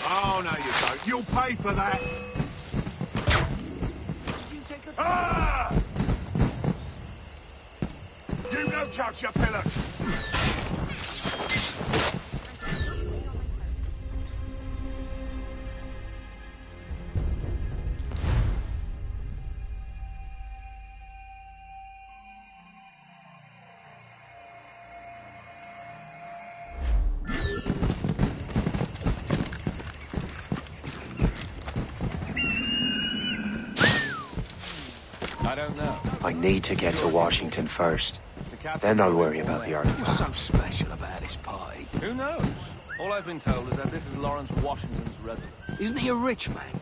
[SPEAKER 8] Oh, no, you don't. You'll pay for that. Ah! You don't touch your pillars.
[SPEAKER 1] I don't know.
[SPEAKER 2] I need to get to Washington first. Then I'll worry about the
[SPEAKER 11] What's so
[SPEAKER 2] artifacts.
[SPEAKER 11] special about his pie?
[SPEAKER 1] Who knows? All I've been told is that this is Lawrence Washington's residence.
[SPEAKER 11] Isn't he a rich man?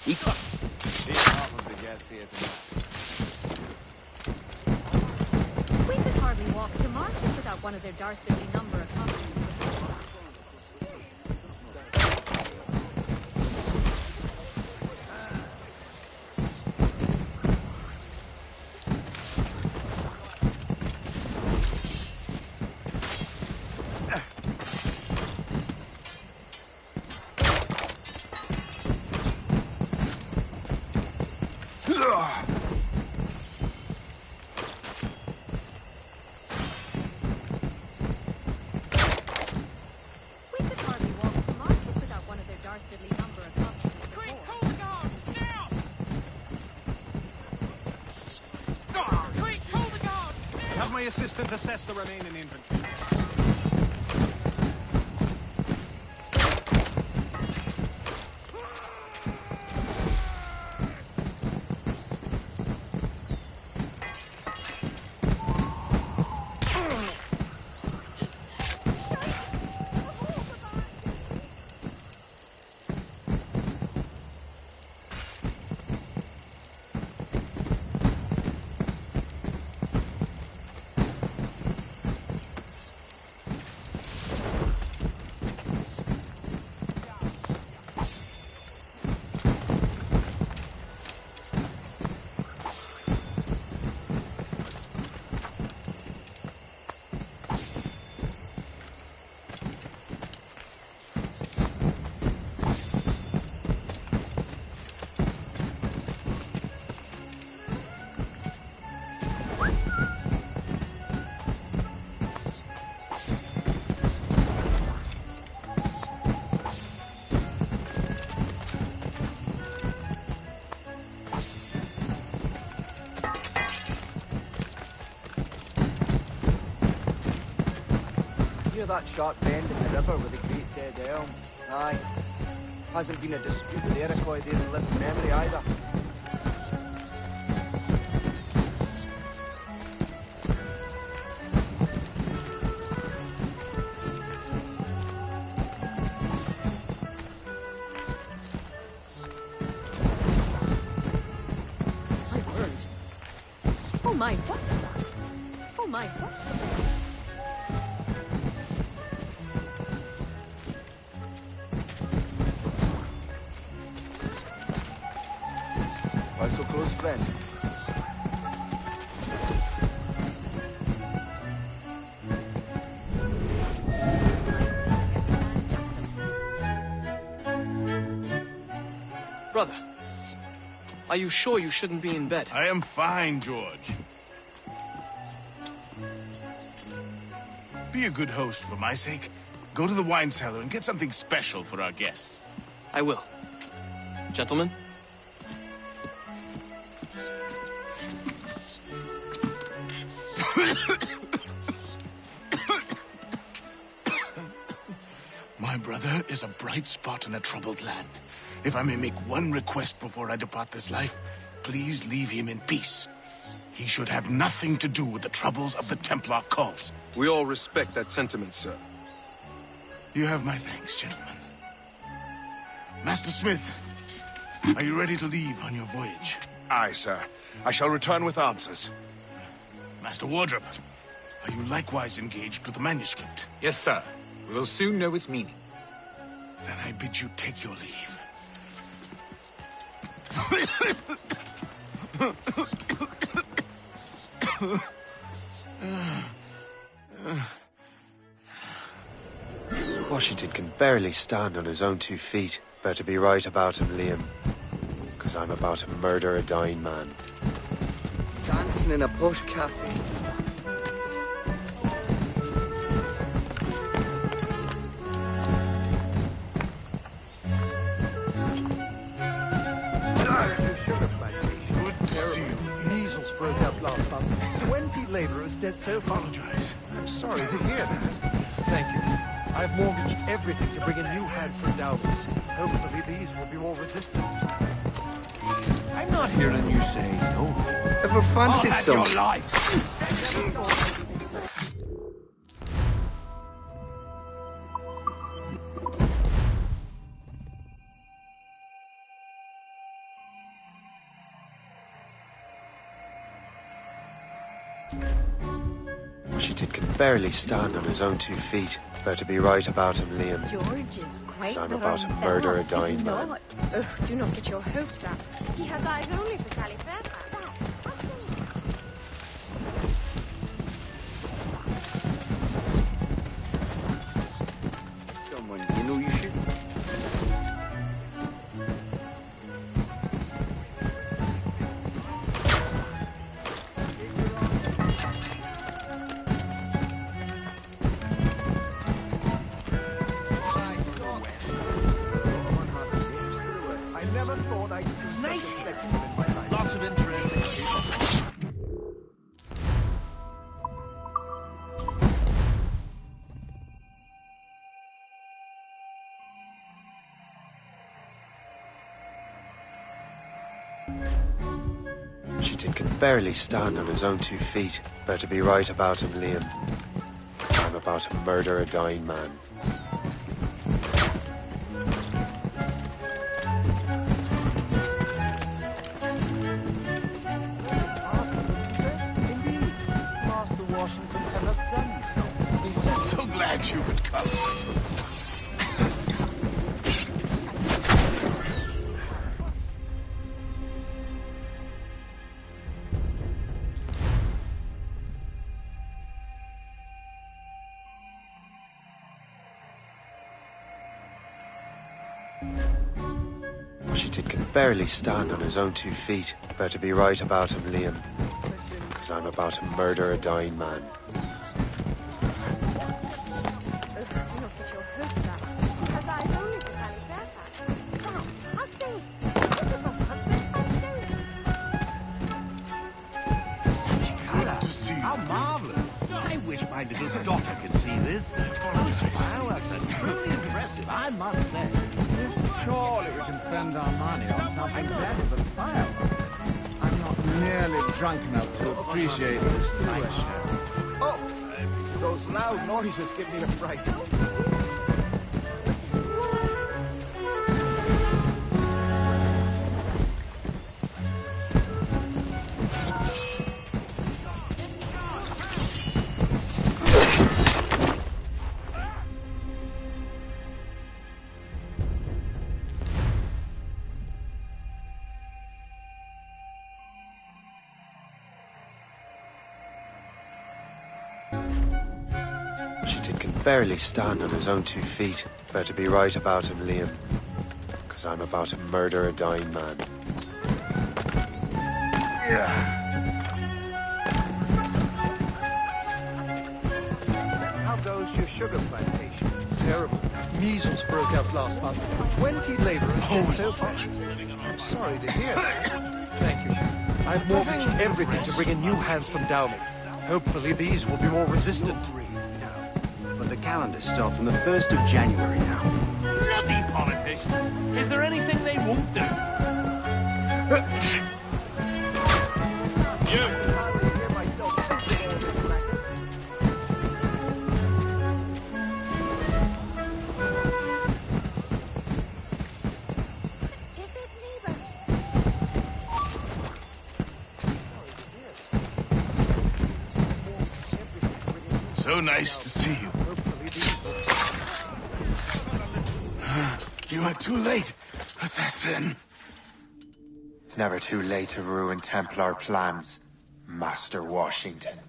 [SPEAKER 11] He got...
[SPEAKER 1] He and half of the guests here tonight.
[SPEAKER 9] hardly walk to market without one of their dastardly number of copies.
[SPEAKER 12] Have my assistant assess the remaining inventory.
[SPEAKER 11] Hear that sharp bend in the river with the great dead elm? Aye. Hasn't been a dispute with the Iroquois there in living memory either.
[SPEAKER 9] My word. Oh my, what? Oh my, what?
[SPEAKER 11] Why so close, friend?
[SPEAKER 16] Brother, are you sure you shouldn't be in bed?
[SPEAKER 8] I am fine, George. Be a good host for my sake. Go to the wine cellar and get something special for our guests.
[SPEAKER 16] I will. Gentlemen?
[SPEAKER 8] My brother is a bright spot in a troubled land. If I may make one request before I depart this life, please leave him in peace. He should have nothing to do with the troubles of the Templar cause.
[SPEAKER 17] We all respect that sentiment, sir.
[SPEAKER 8] You have my thanks, gentlemen. Master Smith, are you ready to leave on your voyage?
[SPEAKER 17] Aye, sir. I shall return with answers.
[SPEAKER 8] Master Wardrop, are you likewise engaged with the manuscript?
[SPEAKER 18] Yes, sir. We will soon know its meaning.
[SPEAKER 8] Then I bid you take your leave.
[SPEAKER 2] Washington can barely stand on his own 2 feet. Better be right about him, Liam. Because I'm about to murder a dying man.
[SPEAKER 11] Dancing in a posh cafe.
[SPEAKER 8] Good to see you.
[SPEAKER 7] Measles broke out last month. 20 laborers dead so far.
[SPEAKER 8] Apologize.
[SPEAKER 7] I'm sorry to hear that. Thank you. I've mortgaged everything to bring in new hands for endowments. Hopefully these will be more resistant. I'm not hearing you say no.
[SPEAKER 11] Ever fancied some?
[SPEAKER 7] Your life.
[SPEAKER 2] Washington can barely stand on his own 2 feet. Better be right about him, Liam.
[SPEAKER 9] George is quite
[SPEAKER 2] 'Cause I'm
[SPEAKER 9] the
[SPEAKER 2] about to
[SPEAKER 9] wrong
[SPEAKER 2] murder
[SPEAKER 9] fellow,
[SPEAKER 2] a dying
[SPEAKER 9] is he
[SPEAKER 2] man.
[SPEAKER 9] not? Oh, do not get your hopes up. He has eyes only for Sally Fairfax.
[SPEAKER 11] Someone you know you should.
[SPEAKER 7] I never thought I'd see it's nice here. Lots of interesting people.
[SPEAKER 2] Washington can barely stand on his own 2 feet. Better be right about him, Liam. 'Cause I'm about to murder a dying man.
[SPEAKER 7] Master Washington cannot done so.
[SPEAKER 8] So glad you could come.
[SPEAKER 2] Washington can barely stand on his own 2 feet. Better be right about him, Liam. 'Cause I'm about to murder a dying man.
[SPEAKER 8] Good to see you.
[SPEAKER 19] How marvelous. I wish my little daughter could see this. Those fireworks are truly impressive, I must say.
[SPEAKER 20] Surely we can spend our money on something better than fireworks. I'm not nearly drunk enough to appreciate this night show.
[SPEAKER 11] Oh! Those loud noises give me a fright.
[SPEAKER 2] Washington can barely stand on his own 2 feet. Better be right about him, Liam. 'Cause I'm about to murder a dying man.
[SPEAKER 11] How goes your sugar plantation?
[SPEAKER 5] Terrible. Measles broke out last month. 20 laborers dead so far. I'm sorry to hear. Thank you. I've mortgaged everything to bring in new hands from Dowling. Hopefully these will be more resistant.
[SPEAKER 21] But the calendar starts on the 1st of January now.
[SPEAKER 12] Bloody politicians! Is there anything they won't do?
[SPEAKER 8] So nice to see you. You are too late, assassin.
[SPEAKER 2] It's never too late to ruin Templar plans, Master Washington.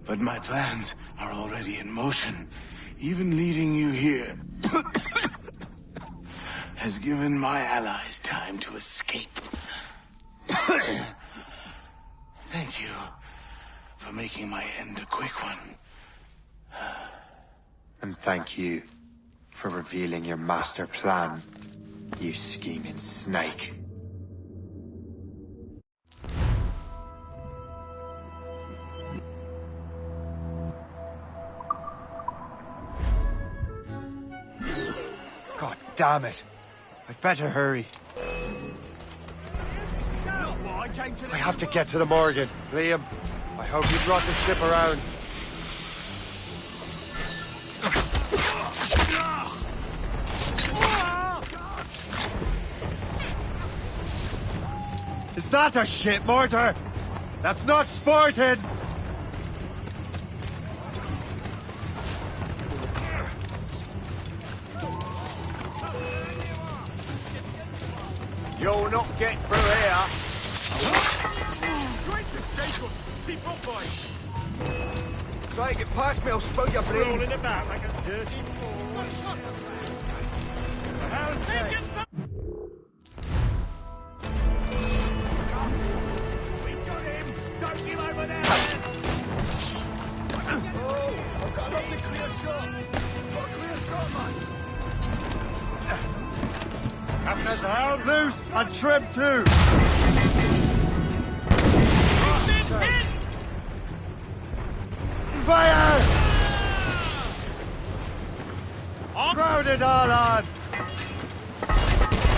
[SPEAKER 8] But my plans are already in motion. Even leading you here has given my allies time to escape. Thank you for making my end a quick one.
[SPEAKER 2] And thank you for revealing your master plan, you scheming snake. God damn it. I'd better hurry. I have to get to the Morgan. Liam, I hope you brought the ship around.
[SPEAKER 7] Is
[SPEAKER 2] What's that, a shit mortar? That's not sporting!
[SPEAKER 11] You'll not get through here.
[SPEAKER 12] Keep up, boys.
[SPEAKER 11] Try to get past me, I'll spoil your brains.
[SPEAKER 12] Rolling about like a dirty fool. For hell's sake. We got him! Don't give over there! Oh, I've got a lovely clear shot. Got a clear shot, man.
[SPEAKER 2] Captain has the helm. Loose and trim too. Fire! Crowded all on.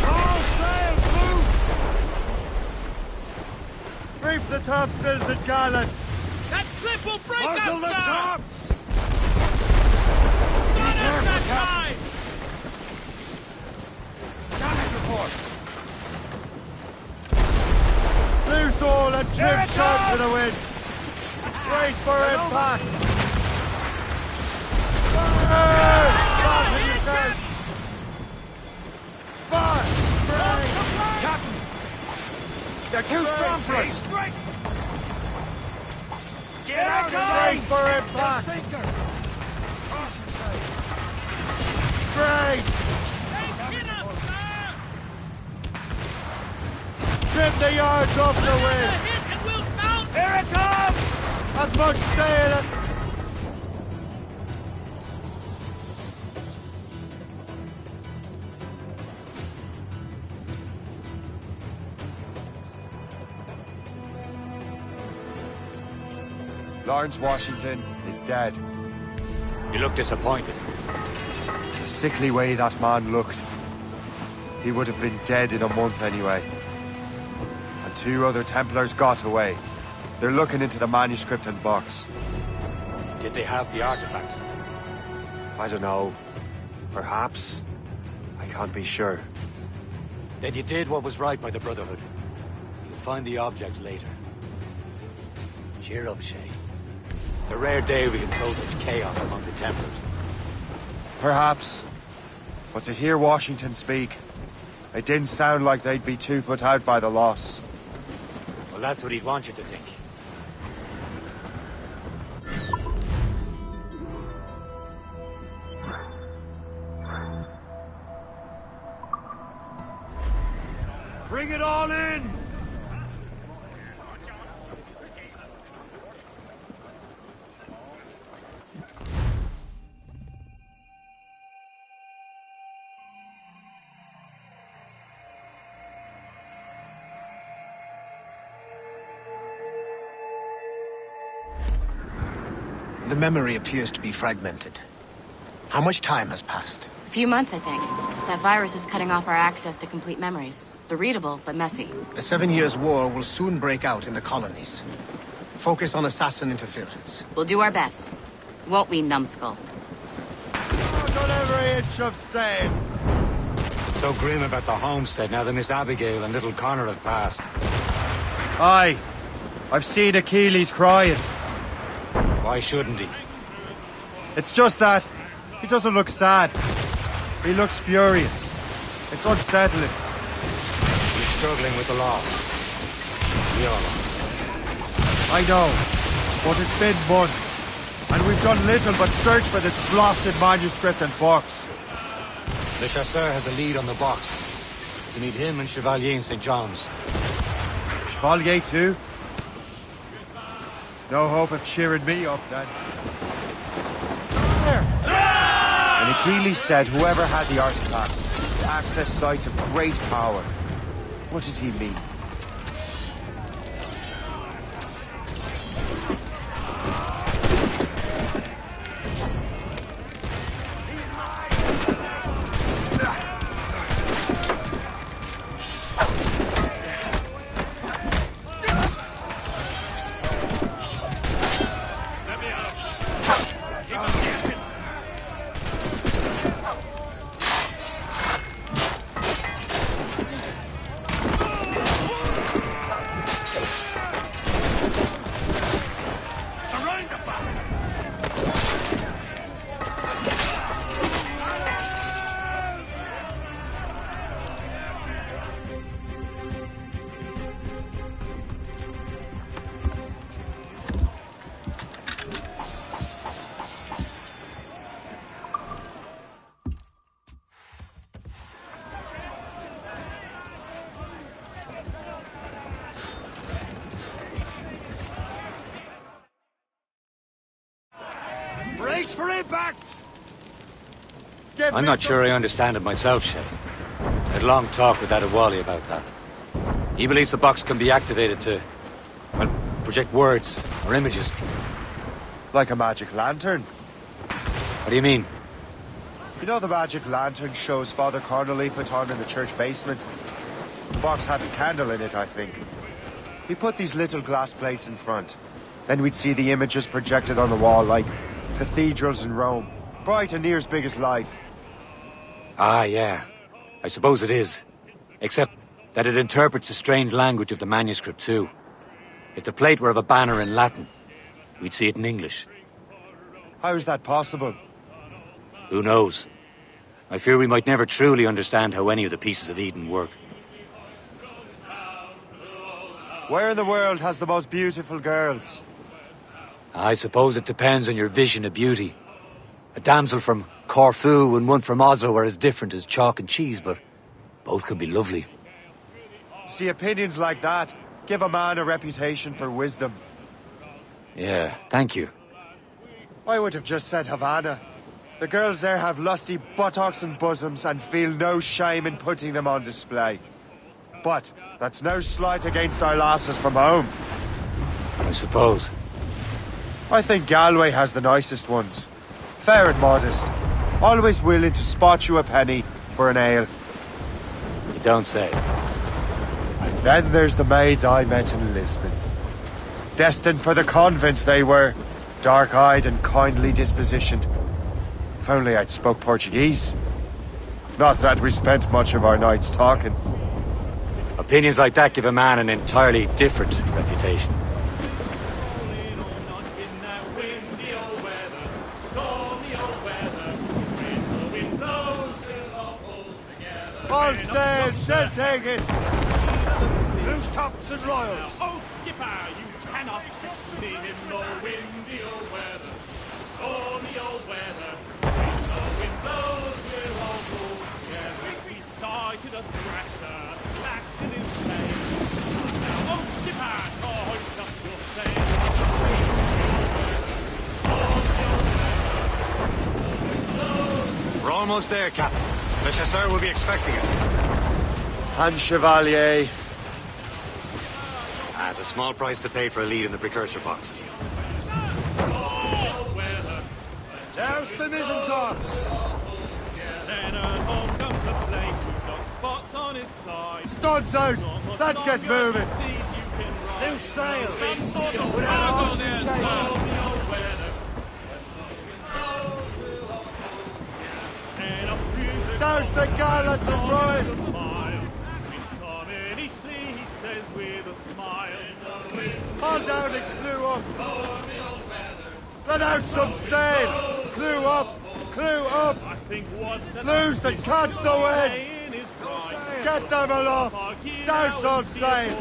[SPEAKER 2] All sails loose. Reef the topsails and gallants.
[SPEAKER 12] That cliff will break us,
[SPEAKER 2] Muzzle the
[SPEAKER 12] sir!
[SPEAKER 2] tops.
[SPEAKER 12] Not at that time!
[SPEAKER 2] Damage report. Loose all and trim sharp to the wind. Brace for impact. Fire! Fasten yourself. Fire! Brace!
[SPEAKER 3] Captain! They're too strong for us!
[SPEAKER 12] Get out of
[SPEAKER 2] Brace for impact. Brace! Trim the yards off the wind.
[SPEAKER 12] Here it comes!
[SPEAKER 2] As much sail. Lawrence Washington is dead.
[SPEAKER 3] You look disappointed.
[SPEAKER 2] The sickly way that man looked. He would have been dead in a month anyway. And 2 other Templars got away. They're looking into the manuscript and box.
[SPEAKER 3] Did they have the artifacts?
[SPEAKER 2] I don't know. Perhaps. I can't be sure.
[SPEAKER 3] Then you did what was right by the Brotherhood. You'll find the object later. Cheer up, Shay. It's a rare day we can sow such chaos among the Templars.
[SPEAKER 2] Perhaps. But to hear Washington speak, it didn't sound like they'd be too put out by the loss.
[SPEAKER 3] Well, that's what he'd want you to think.
[SPEAKER 12] Bring it all in!
[SPEAKER 8] The memory appears to be fragmented. How much time has passed?
[SPEAKER 10] A few months, I think. That virus is cutting off our access to complete memories. They're readable, but messy.
[SPEAKER 8] The 7 Years' War will soon break out in the colonies. Focus on assassin interference.
[SPEAKER 10] We'll do our best. Won't we, numbskull?
[SPEAKER 2] Got every inch of sand.
[SPEAKER 3] It's so grim about the homestead now that Miss Abigail and little Connor have passed.
[SPEAKER 2] Aye. I've seen Achilles crying.
[SPEAKER 3] Why shouldn't he?
[SPEAKER 2] It's just that he doesn't look sad. He looks furious. It's unsettling.
[SPEAKER 3] He's struggling with the loss. We all are.
[SPEAKER 2] I know, but it's been months, and we've done little but search for this blasted manuscript and box.
[SPEAKER 3] Le Chasseur has a lead on the box. You need him and Chevalier in St. John's.
[SPEAKER 2] Chevalier too? No hope of cheering me up, then. There! And Achilles said whoever had the artifacts could access sites of great power. What did he mean?
[SPEAKER 12] Brace for impact!
[SPEAKER 3] I'm not sure I understand it myself, Shay. I had a long talk with Adewale about that. He believes the box can be activated to, well, project words or images.
[SPEAKER 2] Like a magic lantern.
[SPEAKER 3] What do you mean?
[SPEAKER 2] You know the magic lantern shows Father Connolly put on in the church basement? The box had a candle in it, I think. He put these little glass plates in front. Then we'd see the images projected on the wall like cathedrals in Rome. Bright and near as big as life.
[SPEAKER 3] Ah, yeah. I suppose it is. Except that it interprets the strange language of the manuscript, too. If the plate were of a banner in Latin, we'd see it in English.
[SPEAKER 2] How is that possible?
[SPEAKER 3] Who knows? I fear we might never truly understand how any of the pieces of Eden work.
[SPEAKER 2] Where in the world has the most beautiful girls?
[SPEAKER 3] I suppose it depends on your vision of beauty. A damsel from Corfu and one from Oslo are as different as chalk and cheese, but both can be lovely.
[SPEAKER 2] See, opinions like that give a man a reputation for wisdom.
[SPEAKER 3] Yeah, thank you.
[SPEAKER 2] I would have just said Havana. The girls there have lusty buttocks and bosoms and feel no shame in putting them on display. But that's no slight against our lasses from home.
[SPEAKER 3] I suppose.
[SPEAKER 2] I think Galway has the nicest ones. Fair and modest. Always willing to spot you a penny for an ale.
[SPEAKER 3] You don't say.
[SPEAKER 2] And then there's the maids I met in Lisbon. Destined for the convent they were. Dark-eyed and kindly dispositioned. If only I'd spoke Portuguese. Not that we spent much of our nights talking.
[SPEAKER 3] Opinions like that give a man an entirely different reputation.
[SPEAKER 2] All sail, shall take it!
[SPEAKER 12] Loose tops and royals! Old skipper, you cannot fish me in the windy old weather. Stormy old weather. When the wind blows, we're all pulled together. We sighted a thrasher, slashing his sail. Now, old skipper, hoist up your sail.
[SPEAKER 3] We're almost there, Captain. Le Chasseur will be expecting us.
[SPEAKER 2] And Chevalier.
[SPEAKER 3] At a small price to pay for a lead in the precursor box.
[SPEAKER 12] Douse the mizzen tops! Then along comes a place who's got spots on his side.
[SPEAKER 2] Studs out! Let's get moving!
[SPEAKER 12] Loose sail! Some sort of cargo there!
[SPEAKER 2] Douse the gallants and ride! Haul down and clew up! Let out some sail! Clew up! Clew up! Loose and catch the wind! Get them aloft! Douse on sail!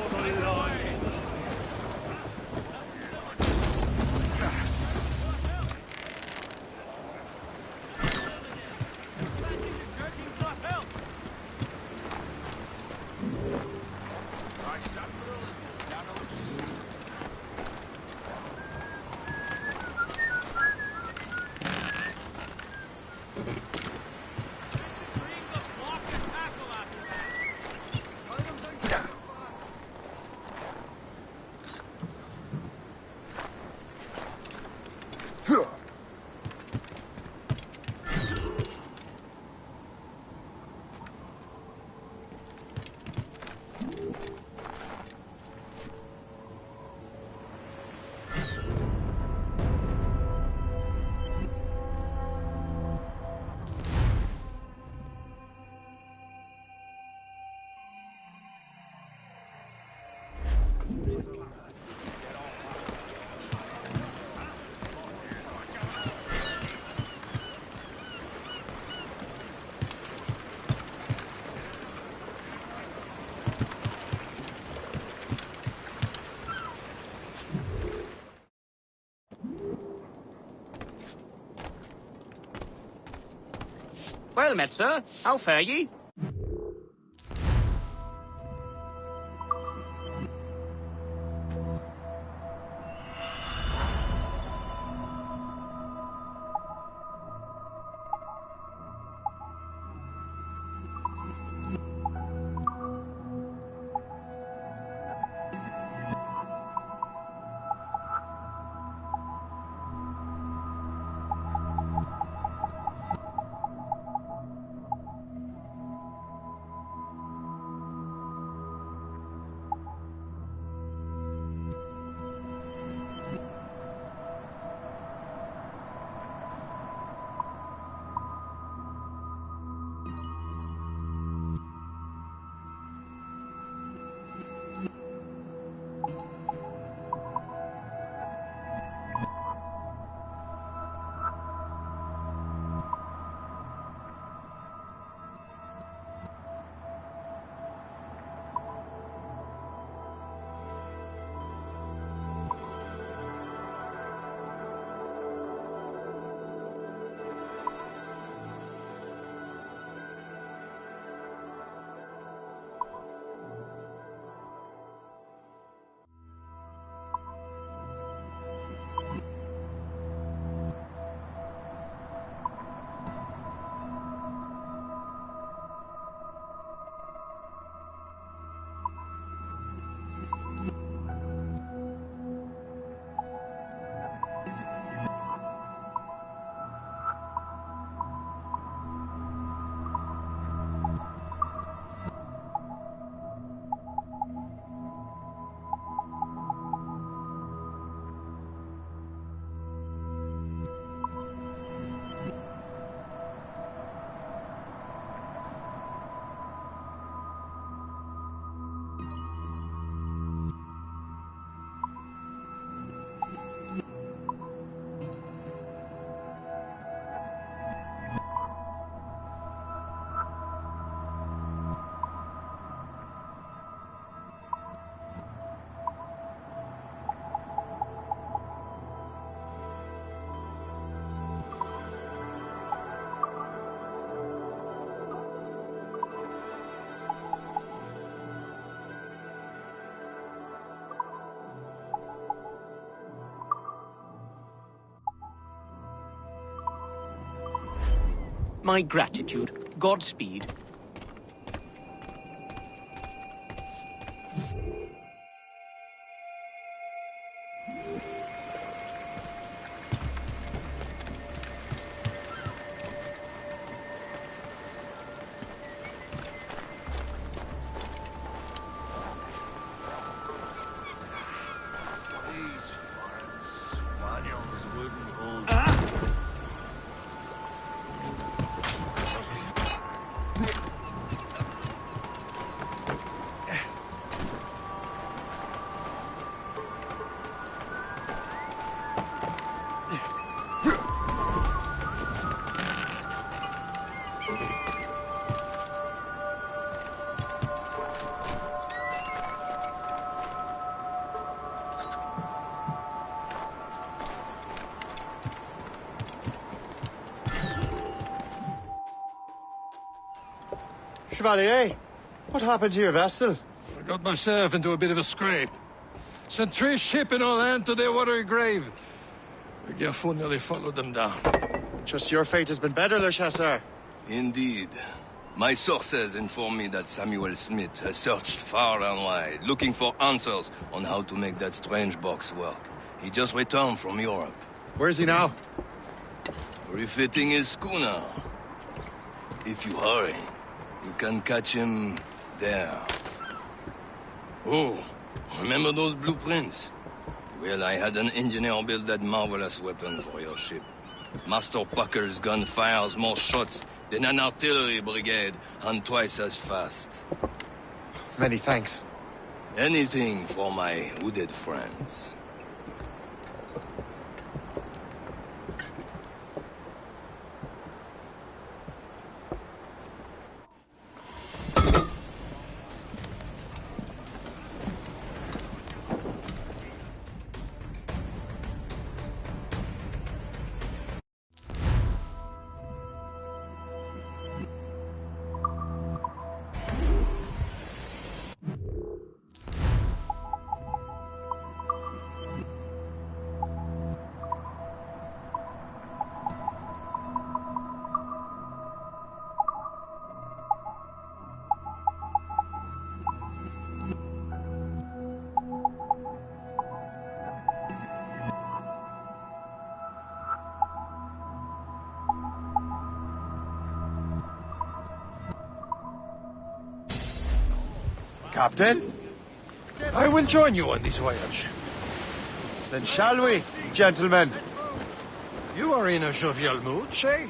[SPEAKER 4] Well met, sir. How fare ye? My gratitude. Godspeed.
[SPEAKER 2] Chevalier, what happened to your vessel?
[SPEAKER 5] I got myself into a bit of a scrape. Sent 3 ship in all hand to their watery grave. The Gerfaut nearly followed them down.
[SPEAKER 2] Just your fate has been better, Le Chasseur.
[SPEAKER 13] Indeed. My sources inform me that Samuel Smith has searched far and wide, looking for answers on how to make that strange box work. He just returned from Europe.
[SPEAKER 2] Where's he now?
[SPEAKER 13] Refitting his schooner. If you hurry, you can catch him there. Oh, remember those blueprints? Well, I had an engineer build that marvelous weapon for your ship. Master Pucker's gun fires more shots than an artillery brigade, and twice as fast.
[SPEAKER 2] Many thanks.
[SPEAKER 13] Anything for my wounded friends.
[SPEAKER 2] Captain?
[SPEAKER 5] I will join you on this voyage.
[SPEAKER 2] Then shall we, gentlemen?
[SPEAKER 5] You are in a jovial mood, Shay?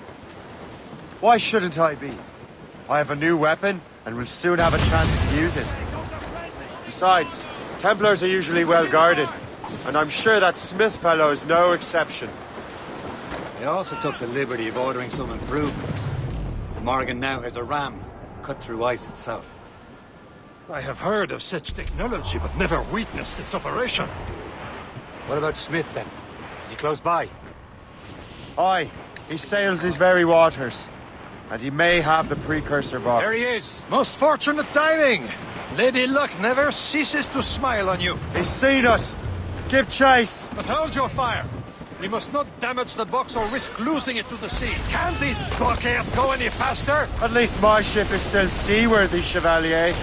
[SPEAKER 2] Why shouldn't I be? I have a new weapon, and will soon have a chance to use it. Besides, Templars are usually well guarded, and I'm sure that Smith fellow is no exception.
[SPEAKER 3] They also took the liberty of ordering some improvements. Morgan now has a ram, cut through ice itself.
[SPEAKER 5] I have heard of such technology, but never witnessed its operation.
[SPEAKER 3] What about Smith, then? Is he close by?
[SPEAKER 2] Aye, he sails these very waters. And he may have the precursor box.
[SPEAKER 5] There he is! Most fortunate timing! Lady Luck never ceases to smile on you.
[SPEAKER 2] He's seen us! Give chase!
[SPEAKER 5] But hold your fire! We must not damage the box or risk losing it to the sea. Can this blockade go any faster?
[SPEAKER 2] At least my ship is still seaworthy, Chevalier.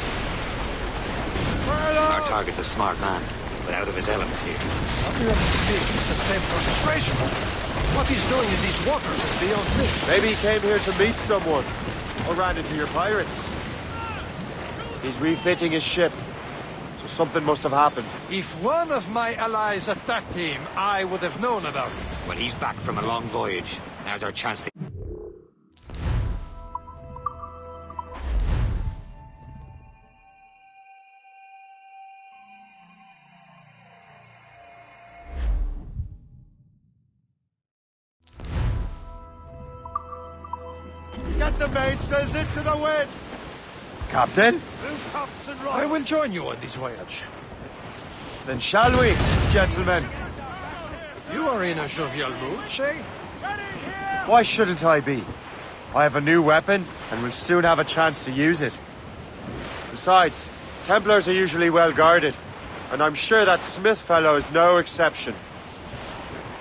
[SPEAKER 3] Our target's a smart man, but out of his element here.
[SPEAKER 5] Samuel Smith is the Templar's treasure. What he's doing in these waters is beyond me.
[SPEAKER 2] Maybe he came here to meet someone, or ran into your pirates. He's refitting his ship, so something must have happened.
[SPEAKER 5] If one of my allies attacked him, I would have known about it.
[SPEAKER 3] Well, he's back from a long voyage. Now's our chance to...
[SPEAKER 2] Get the mainsails into the wind! Captain?
[SPEAKER 5] I will join you on this voyage.
[SPEAKER 2] Then shall we, gentlemen?
[SPEAKER 5] You are in a jovial mood, Shay?
[SPEAKER 2] Why shouldn't I be? I have a new weapon, and will soon have a chance to use it. Besides, Templars are usually well guarded, and I'm sure that Smith fellow is no exception.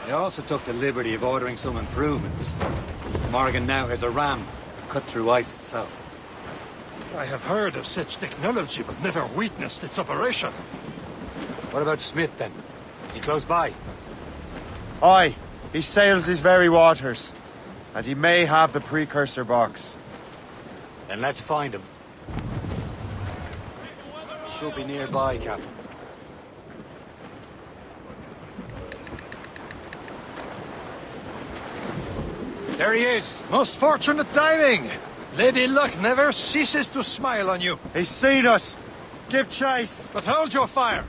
[SPEAKER 3] They also took the liberty of ordering some improvements. Morgan now has a ram cut through ice itself.
[SPEAKER 5] I have heard of such technology, but never witnessed its operation.
[SPEAKER 3] What about Smith, then? Is he close by?
[SPEAKER 2] Aye, he sails these very waters. And he may have the precursor box.
[SPEAKER 3] Then let's find him. He should be nearby, Captain. There he is!
[SPEAKER 5] Most fortunate timing! Lady Luck never ceases to smile on you.
[SPEAKER 2] He's seen us! Give chase!
[SPEAKER 5] But hold your fire!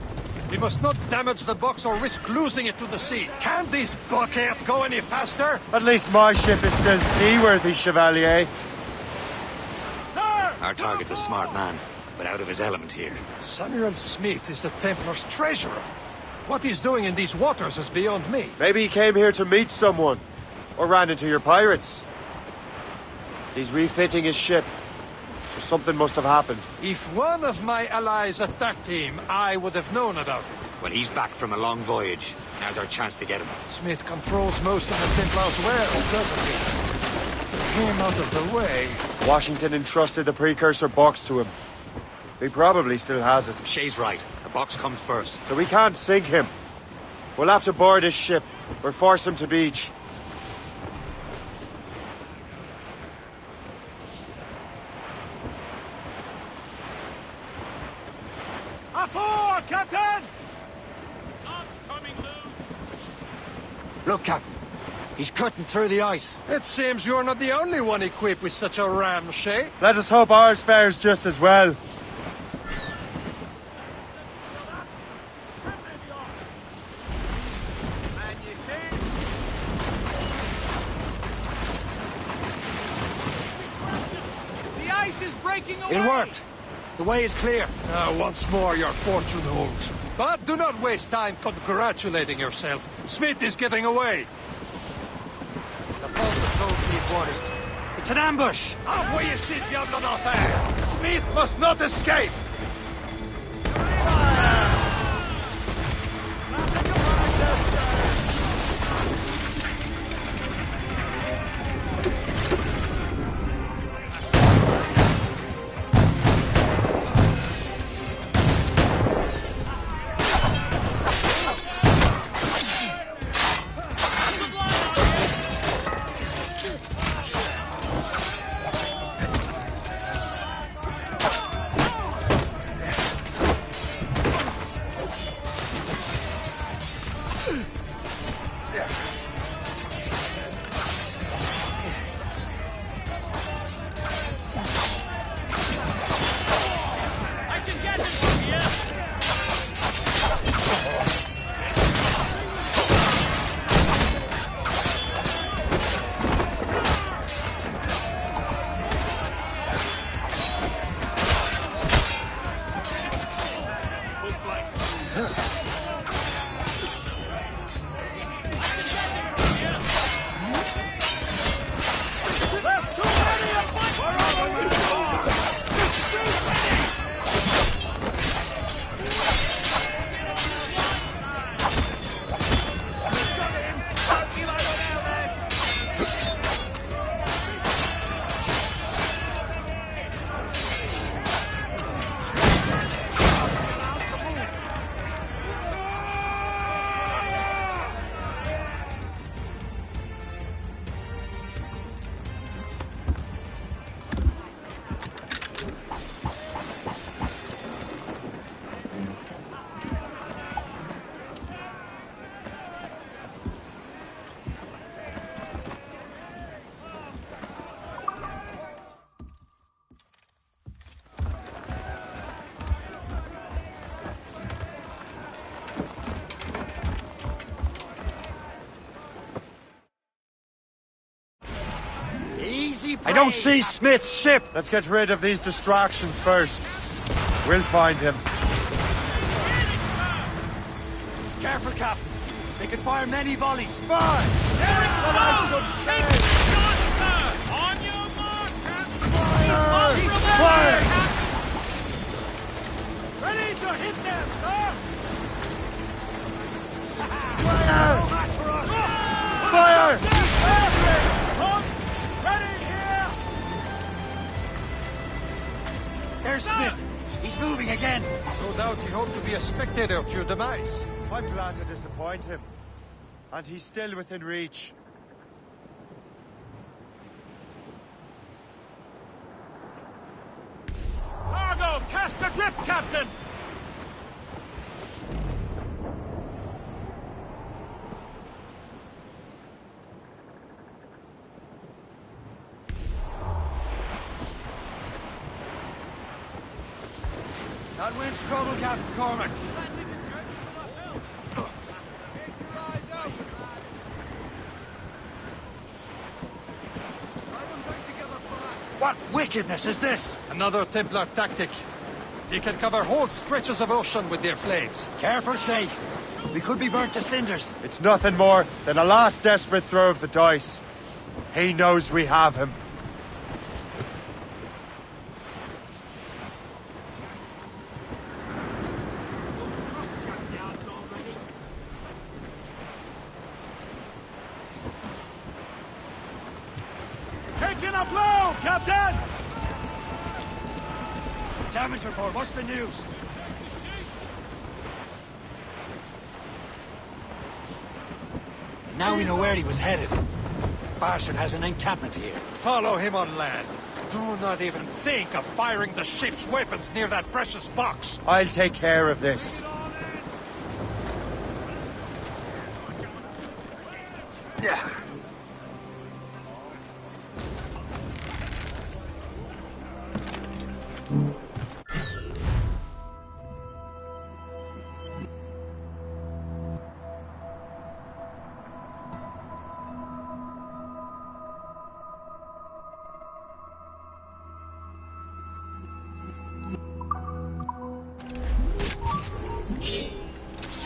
[SPEAKER 5] We must not damage the box or risk losing it to the sea. Can this bucket go any faster?
[SPEAKER 2] At least my ship is still seaworthy, Chevalier.
[SPEAKER 3] Our target's a smart man, but out of his element here.
[SPEAKER 5] Samuel Smith is the Templar's treasurer. What he's doing in these waters is beyond me.
[SPEAKER 2] Maybe he came here to meet someone. Or ran into your pirates. He's refitting his ship. So something must have happened.
[SPEAKER 5] If one of my allies attacked him, I would have known about it.
[SPEAKER 3] Well, he's back from a long voyage. Now's our chance to get him.
[SPEAKER 5] Smith controls most of the Templars well, doesn't he? Him out of the way.
[SPEAKER 2] Washington entrusted the precursor box to him. He probably still has it.
[SPEAKER 3] Shay's right. The box comes first.
[SPEAKER 2] So we can't sink him. We'll have to board his ship, or force him to beach.
[SPEAKER 12] Aboard, Captain! Knots coming loose.
[SPEAKER 3] Look, Captain. He's cutting through the ice.
[SPEAKER 5] It seems you're not the only one equipped with such a ram, Shay.
[SPEAKER 2] Let us hope ours fares just as well.
[SPEAKER 3] It worked. The way is clear.
[SPEAKER 5] Once more your fortune holds. But do not waste time congratulating yourself. Smith is getting away.
[SPEAKER 3] The foe patrols these waters. It's an ambush!
[SPEAKER 5] Off where you sit, Diablo Nothing! Smith must not escape!
[SPEAKER 2] I don't see Smith's ship! Let's get rid of these distractions first. We'll find him.
[SPEAKER 3] Careful, Captain. They can fire many volleys.
[SPEAKER 12] On your mark, Captain!
[SPEAKER 2] Fire!
[SPEAKER 12] Ready to hit them, sir!
[SPEAKER 2] Fire! Fire!
[SPEAKER 3] Where's Smith? He's moving again.
[SPEAKER 5] No doubt he hoped to be a spectator to your demise.
[SPEAKER 2] I'm glad to disappoint him. And he's still within reach.
[SPEAKER 12] Cargo, cast adrift, Captain!
[SPEAKER 3] That wind's trouble, Captain Cormac. What wickedness is this?
[SPEAKER 5] Another Templar tactic. They can cover whole stretches of ocean with their flames.
[SPEAKER 3] Careful, Shay. We could be burnt to cinders.
[SPEAKER 2] It's nothing more than a last desperate throw of the dice. He knows we have him.
[SPEAKER 12] Taking a blow, Captain!
[SPEAKER 3] Damage report, what's the news? Now we know where he was headed. Bastard has an encampment here.
[SPEAKER 5] Follow him on land. Do not even think of firing the ship's weapons near that precious box.
[SPEAKER 2] I'll take care of this.
[SPEAKER 5] Yeah.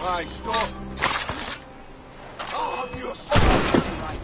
[SPEAKER 17] Right, stop. Oh, you're so right.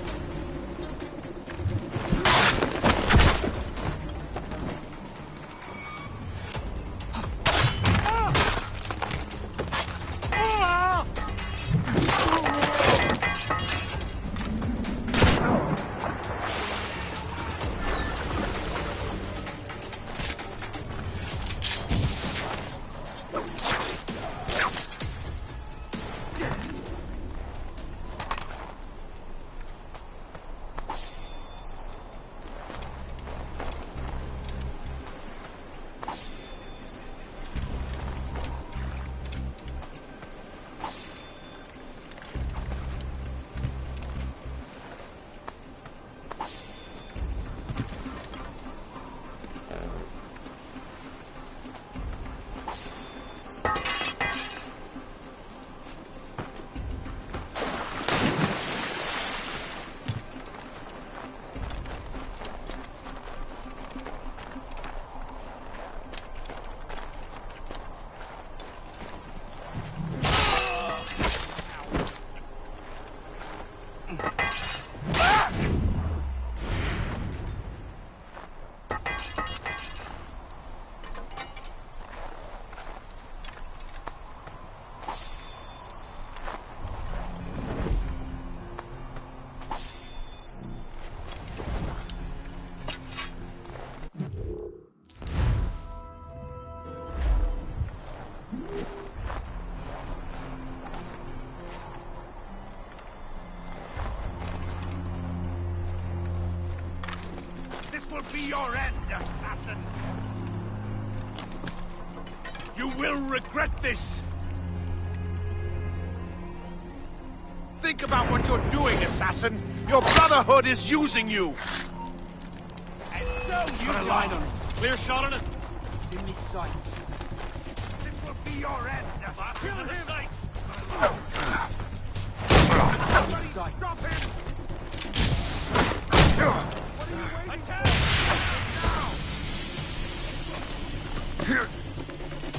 [SPEAKER 19] Will be your end, assassin! You will regret this! Think about what you're doing, assassin! Your Brotherhood is using you! And so you
[SPEAKER 12] Put a line on it. Clear shot on it.
[SPEAKER 11] It's in his sights.
[SPEAKER 19] This will be your end!
[SPEAKER 12] Kill him! Sights.
[SPEAKER 11] In his sights.
[SPEAKER 19] Drop him!
[SPEAKER 12] Attack!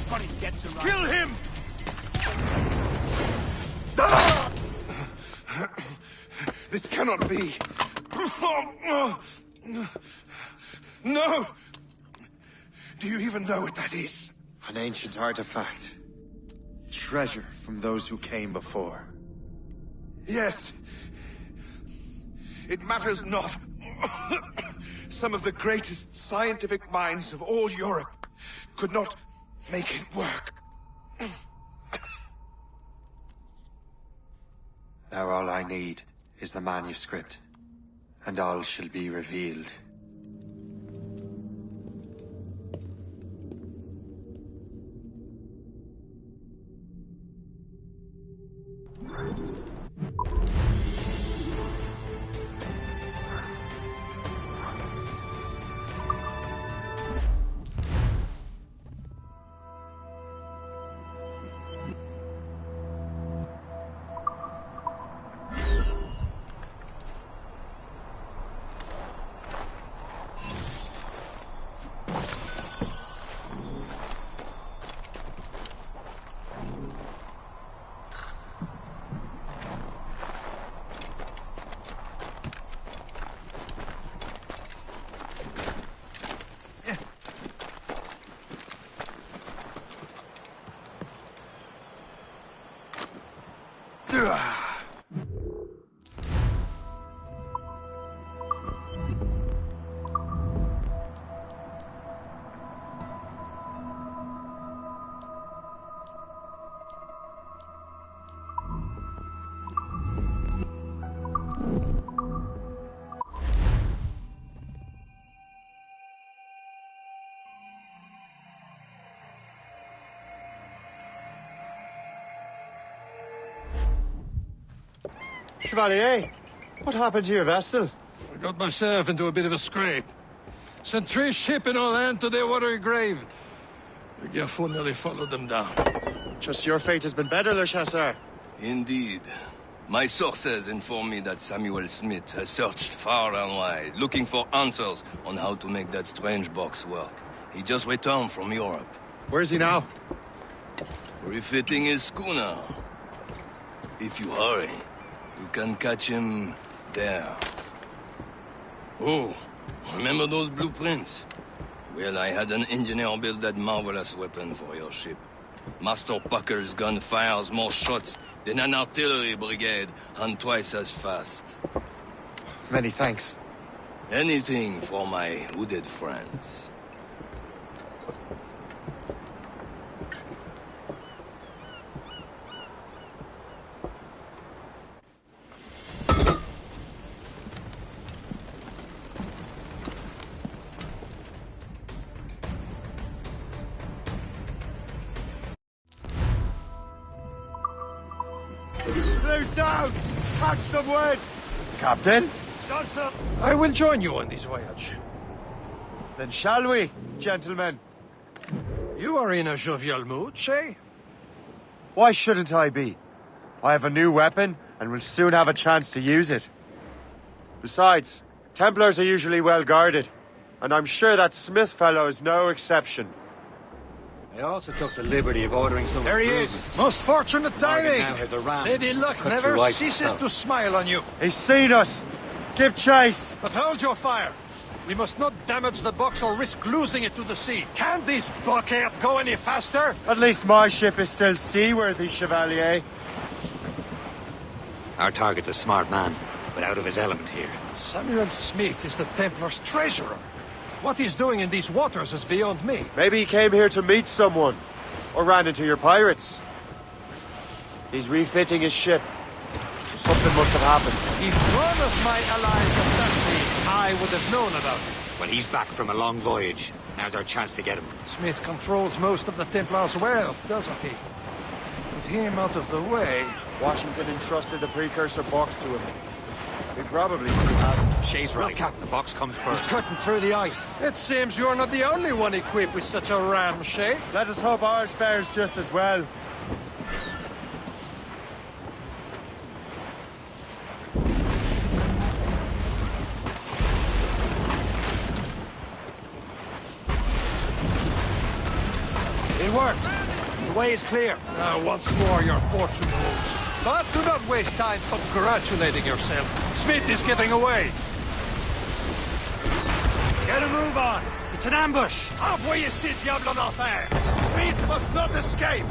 [SPEAKER 11] But he gets it right.
[SPEAKER 19] Kill him! This cannot be. No! Do you even know what that is?
[SPEAKER 2] An ancient artifact. Treasure from those who came before.
[SPEAKER 19] Yes. It matters not. Some of the greatest scientific minds of all Europe
[SPEAKER 8] could not make it work.
[SPEAKER 2] Now all I need is the manuscript, and all shall be revealed. Chevalier, what happened to your vessel?
[SPEAKER 5] I got myself into a bit of a scrape. Sent 3 ships in our land to their watery grave. The Gerfaut nearly followed them down.
[SPEAKER 2] Just your fate has been better, Le Chasseur.
[SPEAKER 13] Indeed. My sources inform me that Samuel Smith has searched far and wide, looking for answers on how to make that strange box work. He just returned from Europe.
[SPEAKER 2] Where is he now?
[SPEAKER 13] Refitting his schooner. If you hurry, you can catch him there. Oh, remember those blueprints? Well, I had an engineer build that marvelous weapon for your ship. Master Pucker's gun fires more shots than an artillery brigade, and twice as fast.
[SPEAKER 2] Many thanks.
[SPEAKER 13] Anything for my hooded friends.
[SPEAKER 2] Blue's down! Catch some wind! Captain?
[SPEAKER 5] Johnson, I will join you on this voyage.
[SPEAKER 2] Then shall we, gentlemen?
[SPEAKER 5] You are in a jovial mood, Shay?
[SPEAKER 2] Why shouldn't I be? I have a new weapon, and will soon have a chance to use it. Besides, Templars are usually well guarded, and I'm sure that Smith fellow is no exception.
[SPEAKER 3] I also took the liberty of ordering some. There he is!
[SPEAKER 5] Most fortunate timing!
[SPEAKER 3] Now has a ram.
[SPEAKER 5] Lady Luck
[SPEAKER 3] Cut
[SPEAKER 5] never
[SPEAKER 3] through ice
[SPEAKER 5] ceases
[SPEAKER 3] itself.
[SPEAKER 5] to smile on you.
[SPEAKER 2] He's seen us! Give chase!
[SPEAKER 5] But hold your fire. We must not damage the box or risk losing it to the sea. Can this blockade go any faster?
[SPEAKER 2] At least my ship is still seaworthy, Chevalier.
[SPEAKER 3] Our target's a smart man, but out of his element here.
[SPEAKER 5] Samuel Smith is the Templar's treasurer. What he's doing in these waters is beyond me.
[SPEAKER 2] Maybe he came here to meet someone, or ran into your pirates. He's refitting his ship. Something must have happened.
[SPEAKER 5] If one of my allies had done me, I would have known about it.
[SPEAKER 3] Well, he's back from a long voyage. Now's our chance to get him.
[SPEAKER 5] Smith controls most of the Templars' wealth, doesn't he? With him out of the way...
[SPEAKER 2] Washington entrusted the precursor box to him. He probably still hasn't.
[SPEAKER 3] Shay's right. Captain, the box comes first. He's cutting through the ice.
[SPEAKER 5] It seems you're not the only one equipped with such a ram, Shay.
[SPEAKER 2] Let us hope ours fares just as well.
[SPEAKER 3] It worked. The way is clear.
[SPEAKER 5] Once more, your fortune moves. But do not waste time congratulating yourself. Smith is getting away.
[SPEAKER 3] Get a move on. It's an ambush.
[SPEAKER 5] Envoyez ces diables en enfer. Smith must not escape.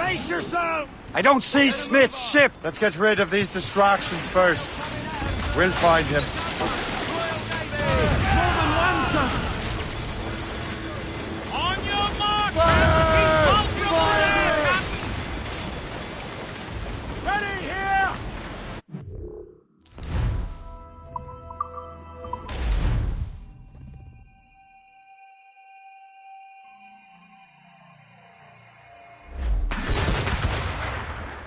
[SPEAKER 3] Brace yourself! I don't see Smith's ship!
[SPEAKER 2] Let's get rid of these distractions first. We'll find him.
[SPEAKER 12] On your mark!
[SPEAKER 3] Ready here!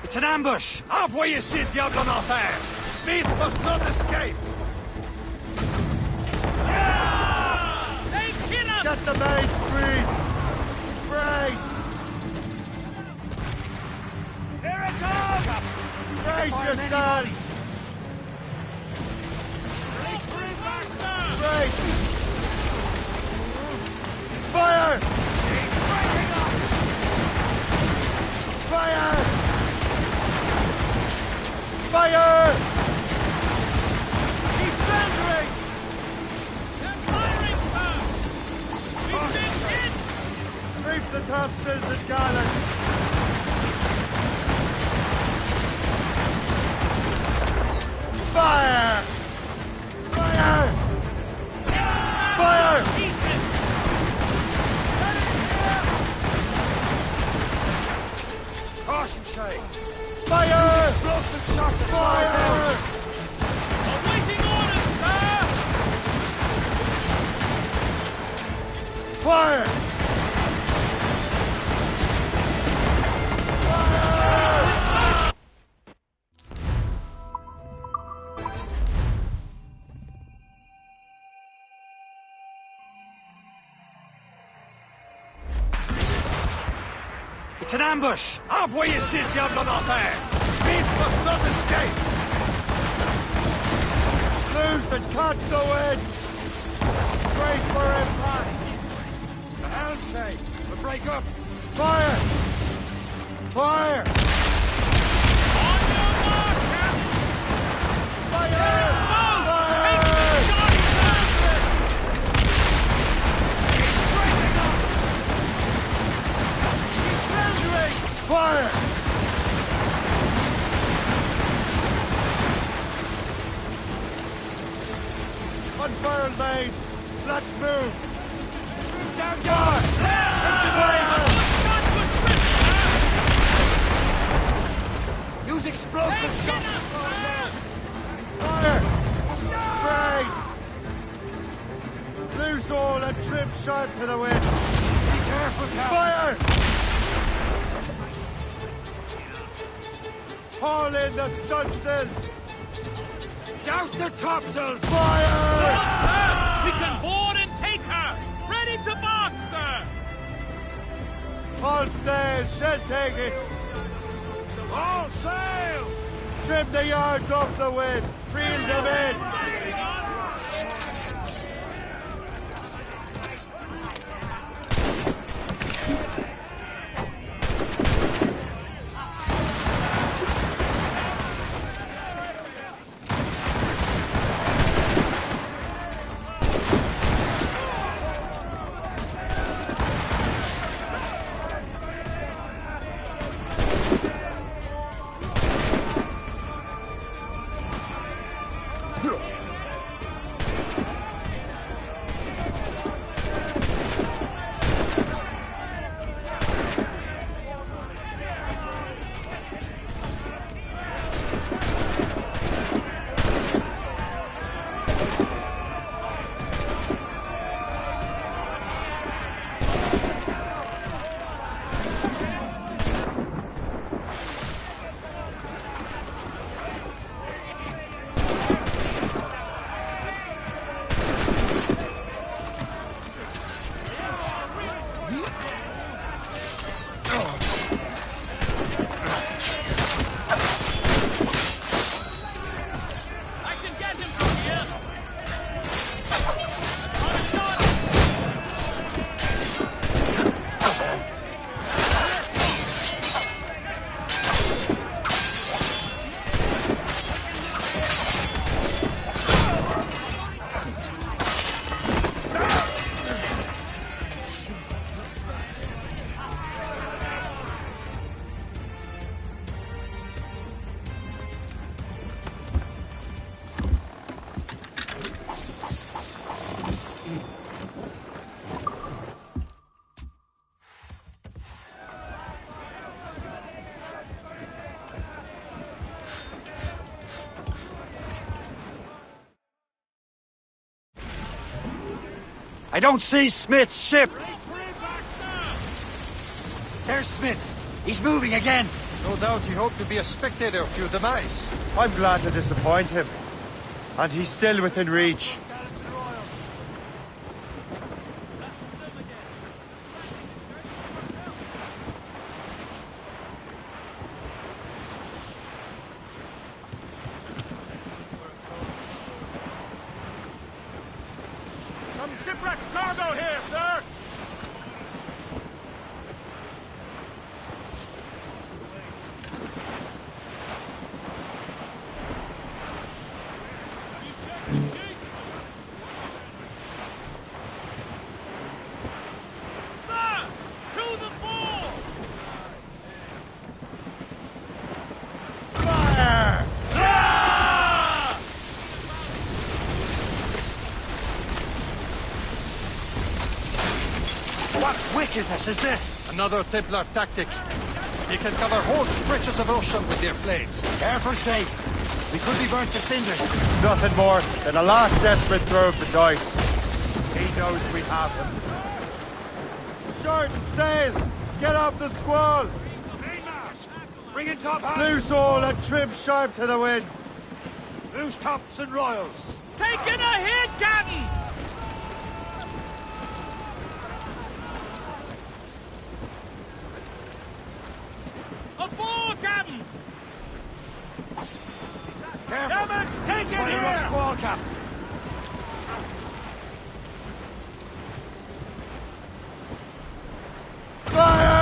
[SPEAKER 3] It's an ambush!
[SPEAKER 19] Envoyez ces diables en enfer! Smith must not escape!
[SPEAKER 2] Get the mates free! Brace!
[SPEAKER 19] Here it comes!
[SPEAKER 2] Brace yourselves! Brace! Fire! Fire! Fire!
[SPEAKER 12] He's surrendering! They're firing, sir! We've been hit!
[SPEAKER 2] Reef the topsails and gallant! Fire! Fire! Fire!
[SPEAKER 3] Caution, Shay!
[SPEAKER 2] Fire!
[SPEAKER 3] Explosive shot to slide
[SPEAKER 2] Fire!
[SPEAKER 3] down!
[SPEAKER 12] Awaiting orders, sir!
[SPEAKER 2] Fire!
[SPEAKER 3] It's an ambush!
[SPEAKER 19] Envoyez ces diables en enfer! Smith must not escape!
[SPEAKER 2] Loose and catch the wind! Brace for impact!
[SPEAKER 3] The helm, Shay! We'll break up!
[SPEAKER 2] Fire! Fire!
[SPEAKER 12] On your mark, Captain!
[SPEAKER 2] Fire!
[SPEAKER 12] Take the shot, sir!
[SPEAKER 19] He's surrendering!
[SPEAKER 2] Fire! Unfurled mates! Let's move!
[SPEAKER 19] Down guard!
[SPEAKER 3] Use explosive shots!
[SPEAKER 2] Fire! Brace! Loose all and trim sharp to the wind!
[SPEAKER 3] Be careful, Captain!
[SPEAKER 2] Fire! Haul in the stunsails!
[SPEAKER 3] Douse the topsails!
[SPEAKER 2] Fire!
[SPEAKER 12] Sir! We can board and take her! Ready to mark, sir!
[SPEAKER 2] All sail, shall take it!
[SPEAKER 3] All sail!
[SPEAKER 2] Trim the yards off the wind! Reel them in!
[SPEAKER 3] I don't see Smith's ship! There's Smith. He's moving again.
[SPEAKER 5] No doubt he hoped to be a spectator to your demise.
[SPEAKER 2] I'm glad to disappoint him. And he's still within reach.
[SPEAKER 12] Some shipwrecked cargo here, sir! Sir! To the fore!
[SPEAKER 2] Fire!
[SPEAKER 3] What wickedness is this?
[SPEAKER 5] Another Templar tactic. They can cover whole stretches of ocean with their flames.
[SPEAKER 3] Careful, Shay. We could be burnt to cinders.
[SPEAKER 2] It's nothing more than a last desperate throw of the dice. He knows we have him. Short sail! Get off the squall!
[SPEAKER 3] Bring in top hat!
[SPEAKER 2] Loose all and trim sharp to the wind!
[SPEAKER 3] Loose tops and royals!
[SPEAKER 12] Taking a hit, Captain! Aboard, Captain!
[SPEAKER 3] Careful!
[SPEAKER 12] Damage taken
[SPEAKER 3] By a
[SPEAKER 12] here!
[SPEAKER 3] rough squall, Captain.
[SPEAKER 2] Fire!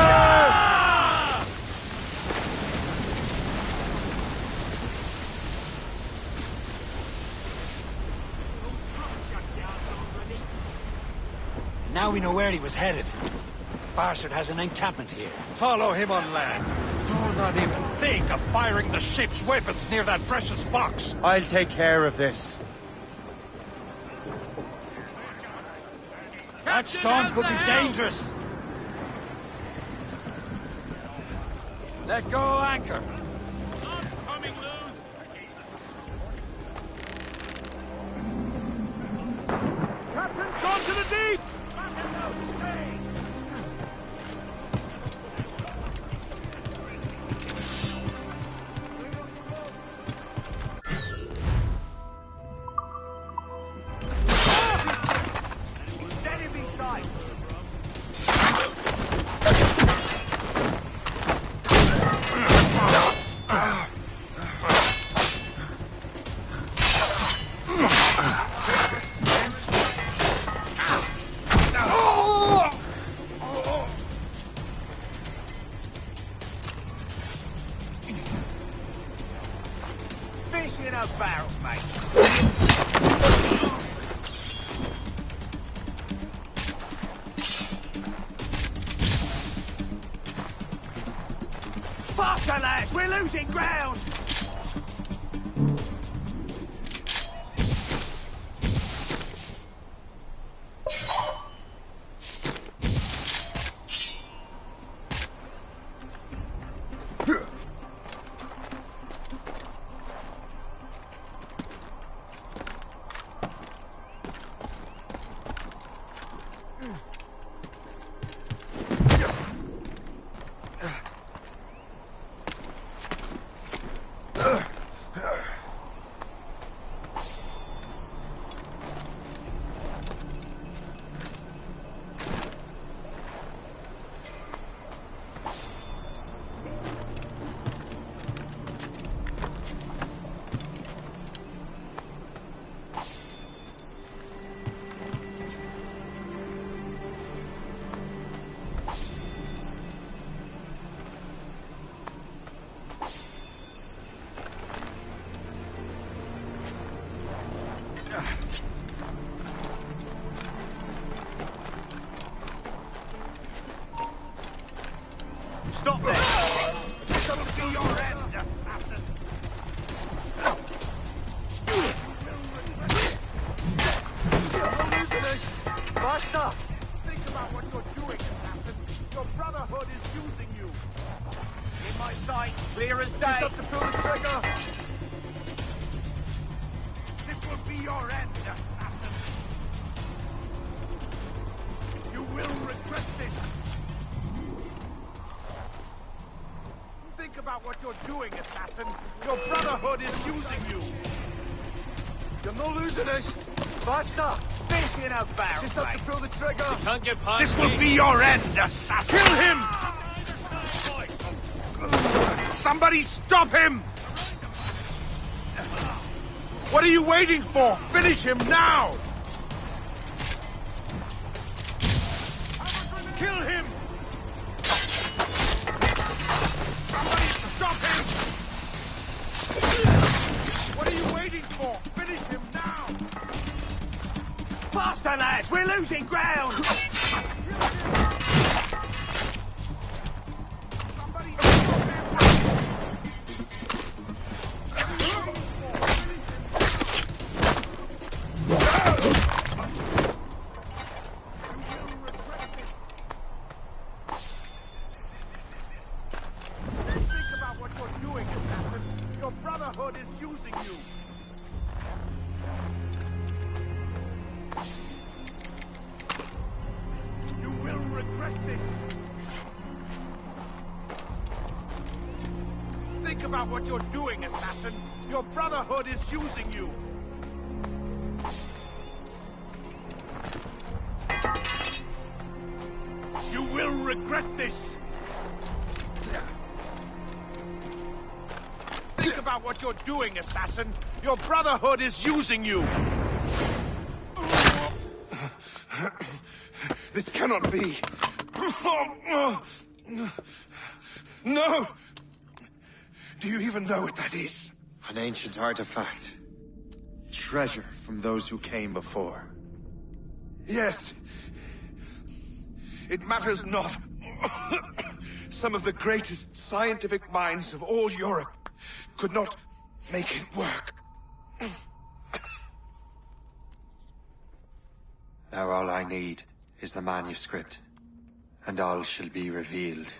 [SPEAKER 3] Now we know where he was headed. Bastard has an encampment here.
[SPEAKER 5] Follow him on land. Do not even think of firing the ship's weapons near that precious box.
[SPEAKER 2] I'll take care of this.
[SPEAKER 3] That storm could be dangerous. Let go anchor.
[SPEAKER 12] Coming loose! Captain, gone to the deep!
[SPEAKER 11] Fish in a barrel, mate. Faster, lads! We're losing ground! Stop there! This will be your end, assassin! Basta! Think about what you're doing, assassin. Your brotherhood is using you. In my sights, clear as day. Just up to pull the trigger. This will be your end, assassin. doing, assassin. Your Brotherhood is using you.
[SPEAKER 5] You're not losing us. Faster.
[SPEAKER 11] Stay in our barrel.
[SPEAKER 5] Just have to pull the trigger.
[SPEAKER 12] You can't get past
[SPEAKER 19] This will
[SPEAKER 12] me.
[SPEAKER 19] be your end, assassin! Kill him! Somebody stop him! What are you waiting for? Finish him now! Kill him! Somebody stop him! What are you waiting for? Finish him now!
[SPEAKER 11] Faster, lads! We're losing ground!
[SPEAKER 19] Think about what you're doing, assassin. Your Brotherhood is using you. You will regret this. Think about what you're doing, assassin. Your Brotherhood is using you. This cannot be. No! Do you even know what that is?
[SPEAKER 2] An ancient artifact. Treasure from those who came before.
[SPEAKER 19] Yes. It matters not. Some of the greatest scientific minds of all Europe could not make it work.
[SPEAKER 2] Now all I need is the manuscript, and all shall be revealed.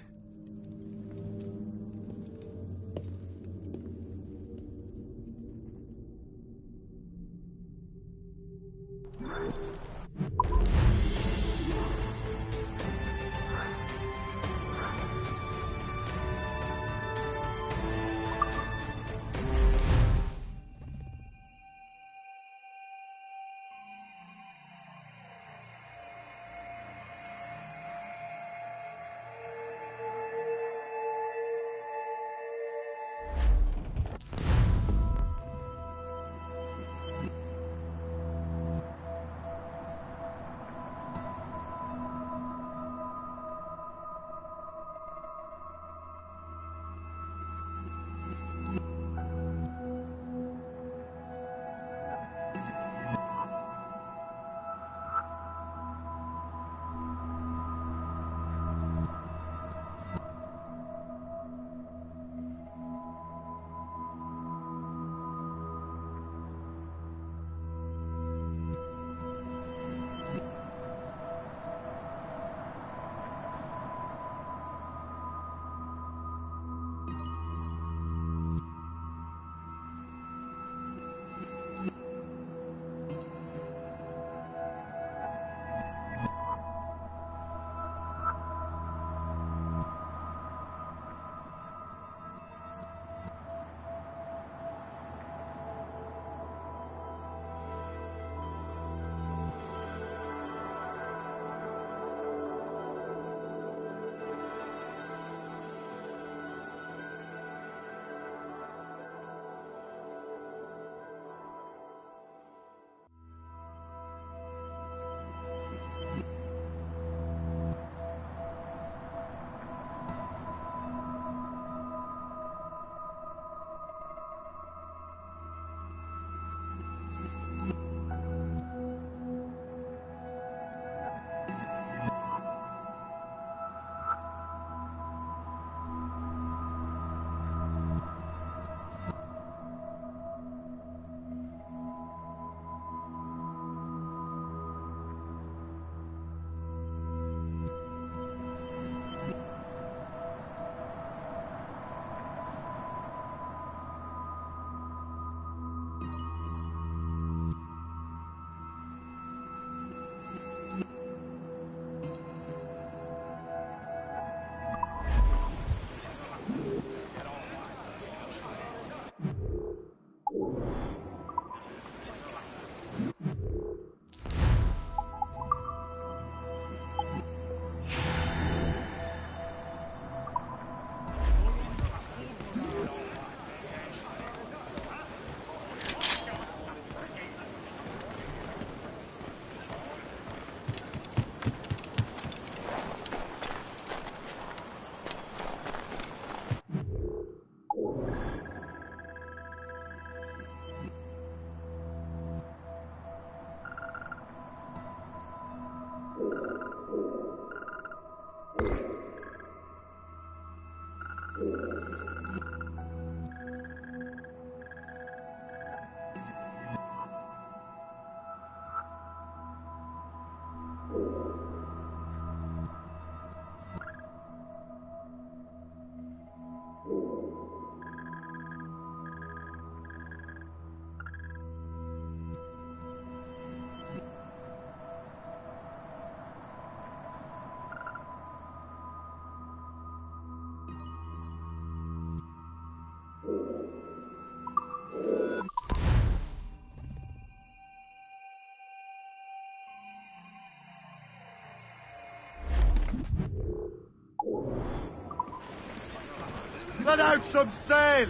[SPEAKER 2] Let out some sail!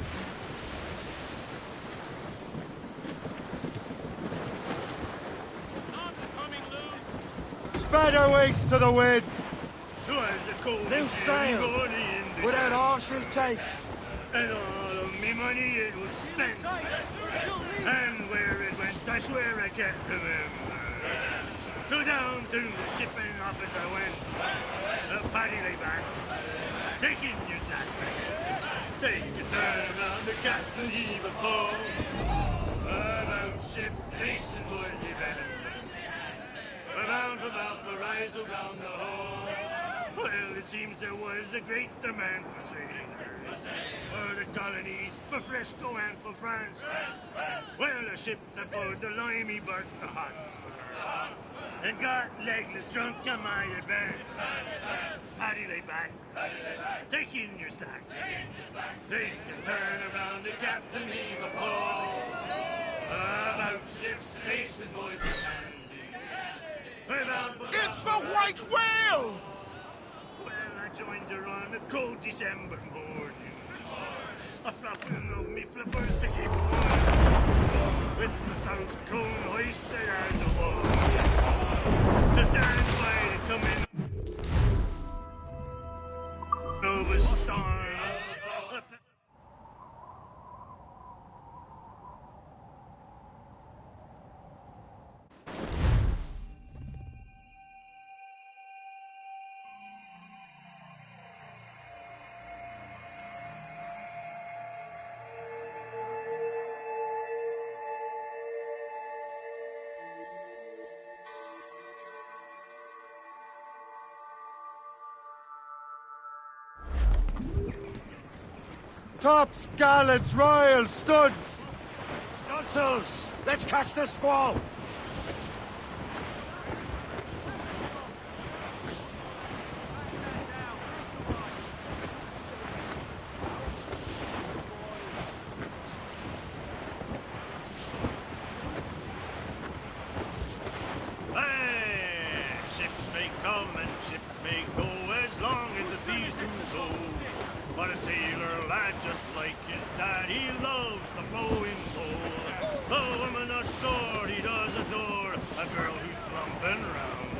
[SPEAKER 2] Spread our wings to the wind!
[SPEAKER 11] Loose sail! Without all she'll take!
[SPEAKER 14] And all of me money it was spent. And where it went, I swear I can't remember. So down to the shipping office I went. The party lay back, taking your snack. Take a turn around the captain, heave a pole. About ship's station, boys, we better. We're bound for Valparaiso, round the hole. Well, it seems there was a great demand for sailors. For the colonies, for Fresco and for France. Well, a ship that bore the limey barked the Hotspur. And got legless drunk on my advance. Paddy lay back, taking your stack. Take a turn around the captain, heave a pole. About ship's stations, boys, we're bound for
[SPEAKER 19] It's the White Whale!
[SPEAKER 14] Well, I joined her on a cold December morning. A flapping of me flippers to keep warm. With the south cone hoisted as a wall. To stand by to come in. Of a storm.
[SPEAKER 2] Tops, gallants, royals, studs!
[SPEAKER 11] Stunsails! Let's catch this squall!
[SPEAKER 14] Hey! Ships may come and ships may go as long as the seas do so. But a sailor lad just like his dad, he loves the flowing pole. The woman ashore he does adore, a girl who's plumping round.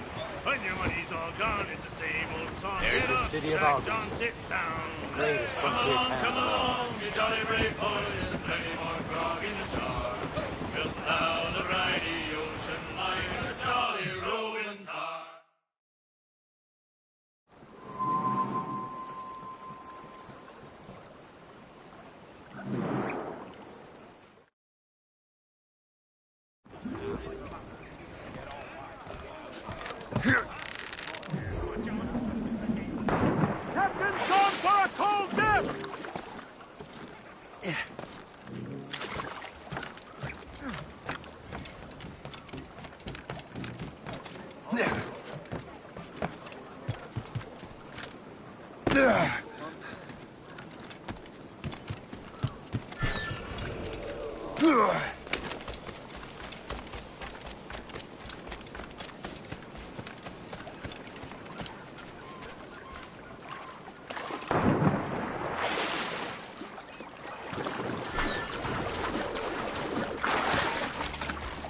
[SPEAKER 14] When your money's all gone, it's the same old song.
[SPEAKER 3] There's
[SPEAKER 14] Get
[SPEAKER 3] the
[SPEAKER 14] up,
[SPEAKER 3] city of
[SPEAKER 14] Jack
[SPEAKER 3] Albany.
[SPEAKER 14] John, sit down.
[SPEAKER 3] The greatest frontier town.
[SPEAKER 14] Come along, you jolly brave boys, there's plenty more grog in the jar. Built down the briny ocean line, a jolly rowing tar.
[SPEAKER 11] Captain's gone for a cold death!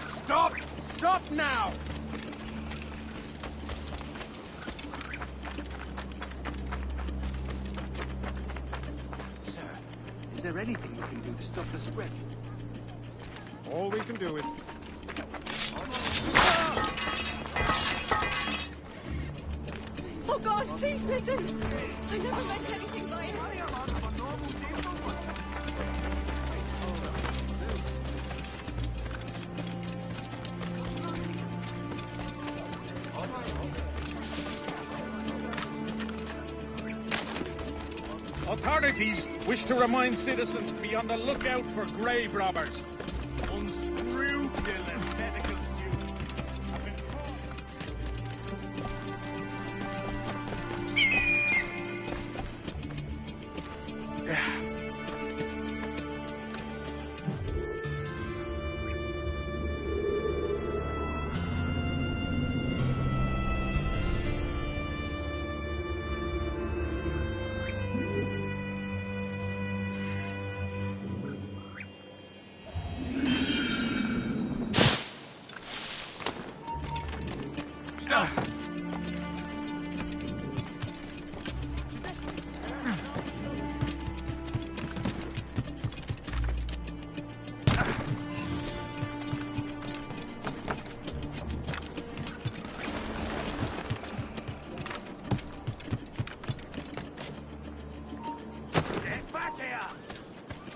[SPEAKER 19] Stop! Stop now!
[SPEAKER 21] Sir, is there anything you can do to stop the spread?
[SPEAKER 7] All we can do is...
[SPEAKER 9] Oh God, please listen. I never meant anything by it.
[SPEAKER 12] Authorities wish to remind citizens to be on the lookout for grave robbers. Unscrupulous medical students have been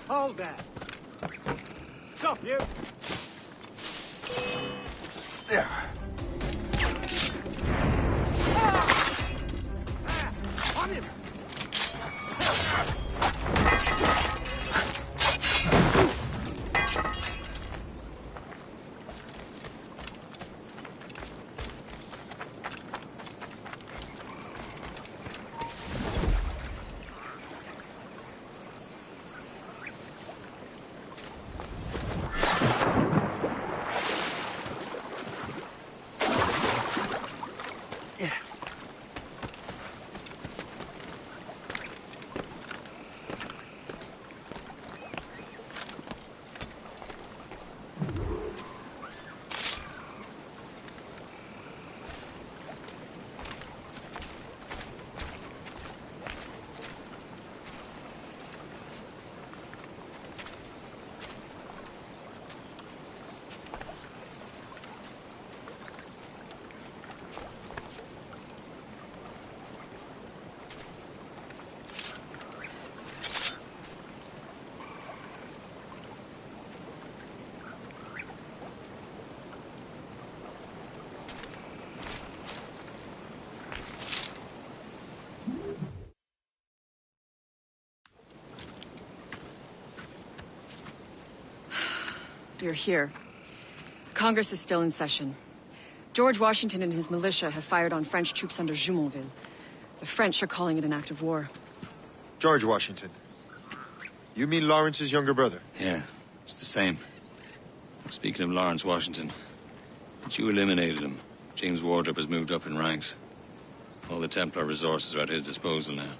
[SPEAKER 11] Hold that. Stop, you!
[SPEAKER 2] Yeah.
[SPEAKER 11] On him!
[SPEAKER 6] You're here. Congress is still in session. George Washington and his militia have fired on French troops under Jumonville. The French are calling it an act of war.
[SPEAKER 2] George Washington. You mean Lawrence's younger brother?
[SPEAKER 15] Yeah, it's the same. Speaking of Lawrence Washington, since you eliminated him, James Wardrop has moved up in ranks. All the Templar resources are at his disposal now.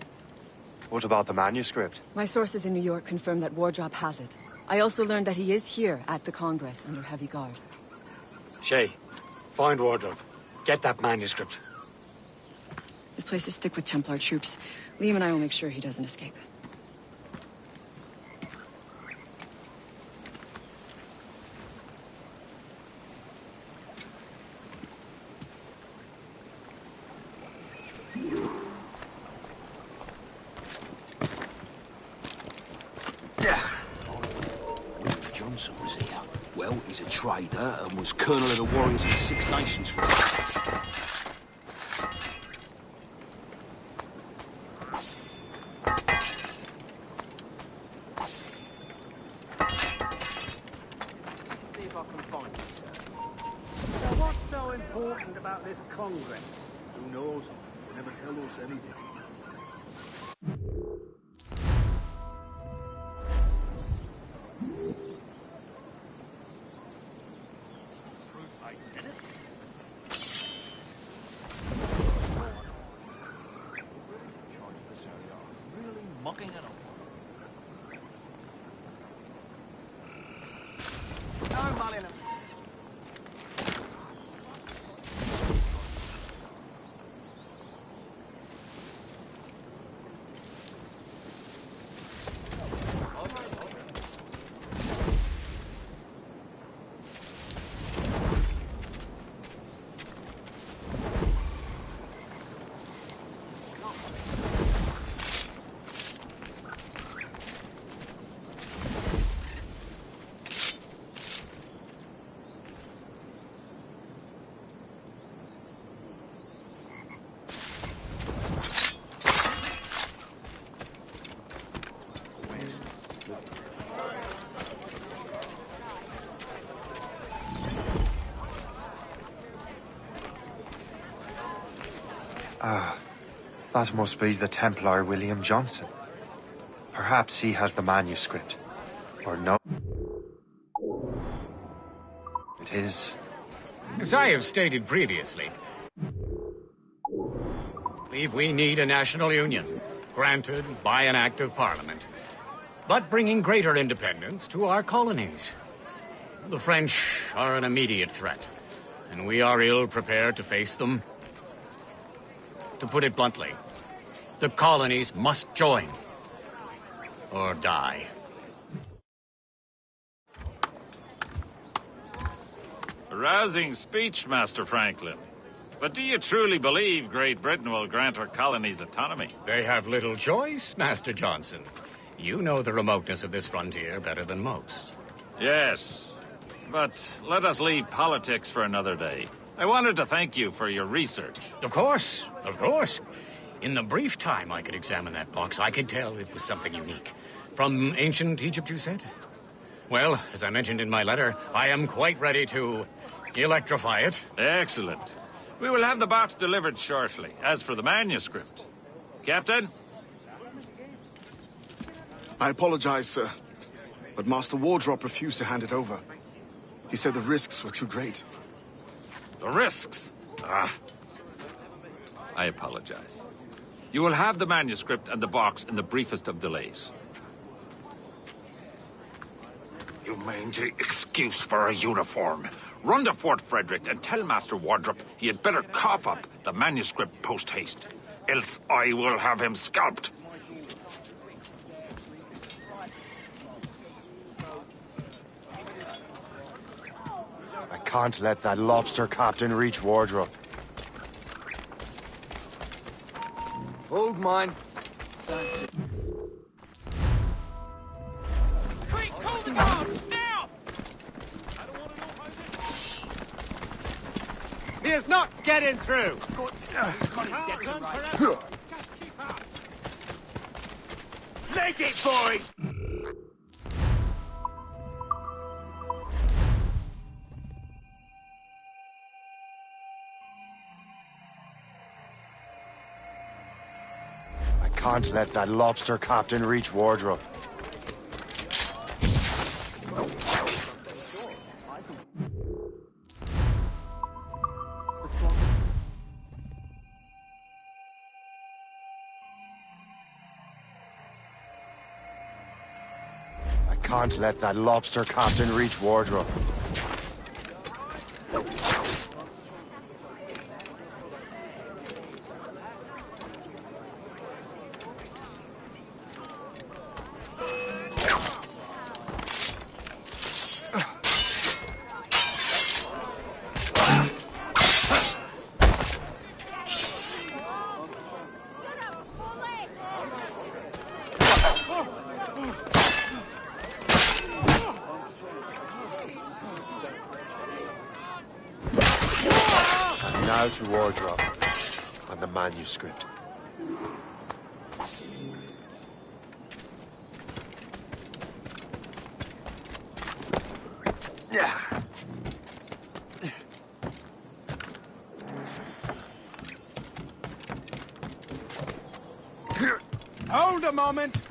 [SPEAKER 2] What about the manuscript?
[SPEAKER 6] My sources in New York confirm that Wardrop has it. I also learned that he is here at the Congress under heavy guard.
[SPEAKER 3] Shay, find Wardrop. Get that manuscript.
[SPEAKER 6] This place is thick with Templar troops. Liam and I will make sure he doesn't escape.
[SPEAKER 22] Johnson was here. Well, he's a trader and was colonel of the warriors of the Six Nations for
[SPEAKER 21] See if I can find it. So what's so important about this Congress? Who knows? They never tell us anything.
[SPEAKER 12] Mocking it up.
[SPEAKER 21] No, Malin.
[SPEAKER 2] Ah, that must be the Templar William Johnson. Perhaps he has the manuscript. Or no. It is.
[SPEAKER 3] As I have stated previously, we need a national union, granted by an act of parliament, but bringing greater independence to our colonies. The French are an immediate threat, and we are ill prepared to face them. To put it bluntly, the colonies must join, or die.
[SPEAKER 1] A rousing speech, Master Franklin. But do you truly believe Great Britain will grant her colonies autonomy?
[SPEAKER 3] They have little choice, Master Johnson. You know the remoteness of this frontier better than most.
[SPEAKER 1] Yes, but let us leave politics for another day. I wanted to thank you for your research.
[SPEAKER 3] Of course, of course. In the brief time I could examine that box, I could tell it was something unique. From ancient Egypt, you said? Well, as I mentioned in my letter, I am quite ready to electrify it.
[SPEAKER 1] Excellent. We will have the box delivered shortly. As for the manuscript... Captain?
[SPEAKER 8] I apologize, sir, but Master Wardrop refused to hand it over. He said the risks were too great.
[SPEAKER 1] The risks? Ah. I apologize. You will have the manuscript and the box in the briefest of delays.
[SPEAKER 19] You mangy excuse for a uniform. Run to Fort Frederick and tell Master Wardrop he had better cough up the manuscript post-haste. Else I will have him scalped.
[SPEAKER 2] I can't let that lobster captain reach Wardrop.
[SPEAKER 11] Hold mine.
[SPEAKER 12] Quick, call the guards, now!
[SPEAKER 11] He is not getting through.
[SPEAKER 19] Leg it, boys!
[SPEAKER 2] I can't let that lobster captain reach Wardrop. I can't let that lobster captain reach Wardrop. Now to Wardrop and the manuscript.
[SPEAKER 11] Hold a moment.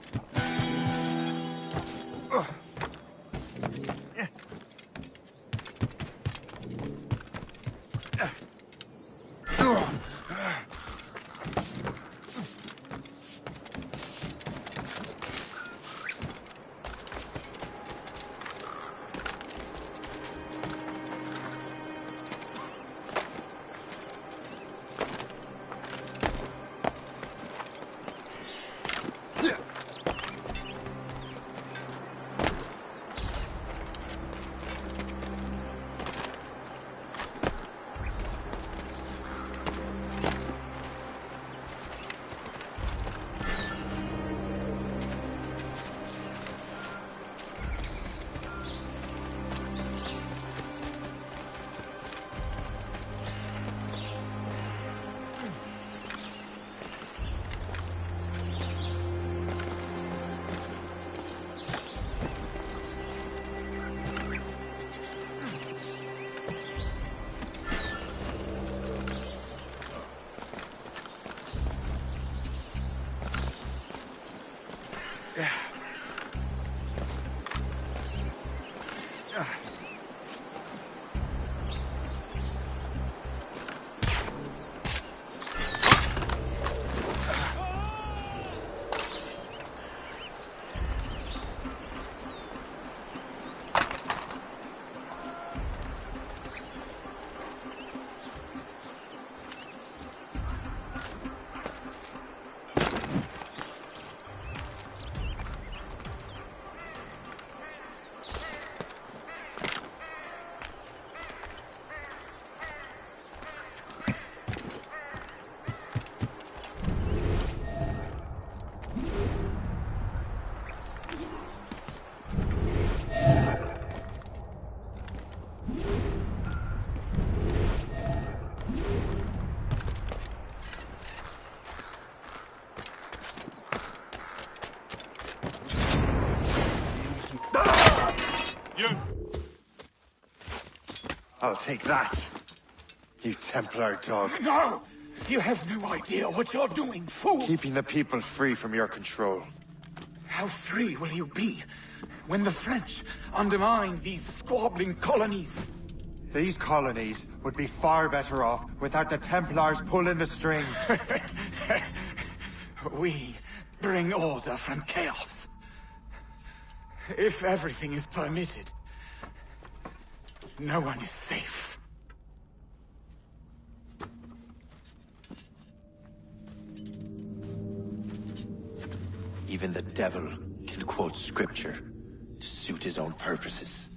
[SPEAKER 2] I'll take that. You Templar dog.
[SPEAKER 8] No! You have no idea what you're doing, fool!
[SPEAKER 2] Keeping the people free from your control.
[SPEAKER 8] How free will you be when the French undermine these squabbling colonies?
[SPEAKER 2] These colonies would be far better off without the Templars pulling the strings.
[SPEAKER 8] We bring order from chaos. If everything is permitted, no one is safe.
[SPEAKER 16] Even the devil can quote scripture to suit his own purposes.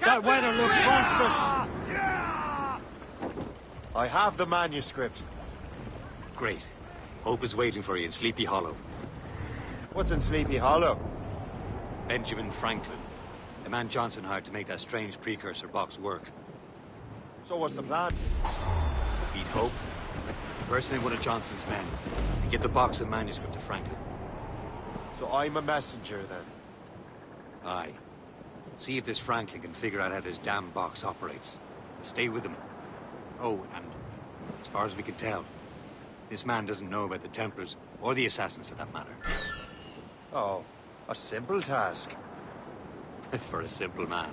[SPEAKER 3] That weather looks monstrous.
[SPEAKER 2] I have the manuscript.
[SPEAKER 3] Great. Hope is waiting for you in Sleepy Hollow.
[SPEAKER 2] What's in Sleepy Hollow?
[SPEAKER 3] Benjamin Franklin. The man Johnson hired to make that strange precursor box work.
[SPEAKER 2] So what's the plan?
[SPEAKER 3] Beat Hope. Personate one of Johnson's men. And get the box and manuscript to Franklin.
[SPEAKER 2] So I'm a messenger, then?
[SPEAKER 3] Aye. See if this Franklin can figure out how this damn box operates. And stay with him. Oh, and as far as we can tell, this man doesn't know about the Templars, or the Assassins for that matter.
[SPEAKER 2] Oh, a simple task.
[SPEAKER 3] For a simple man.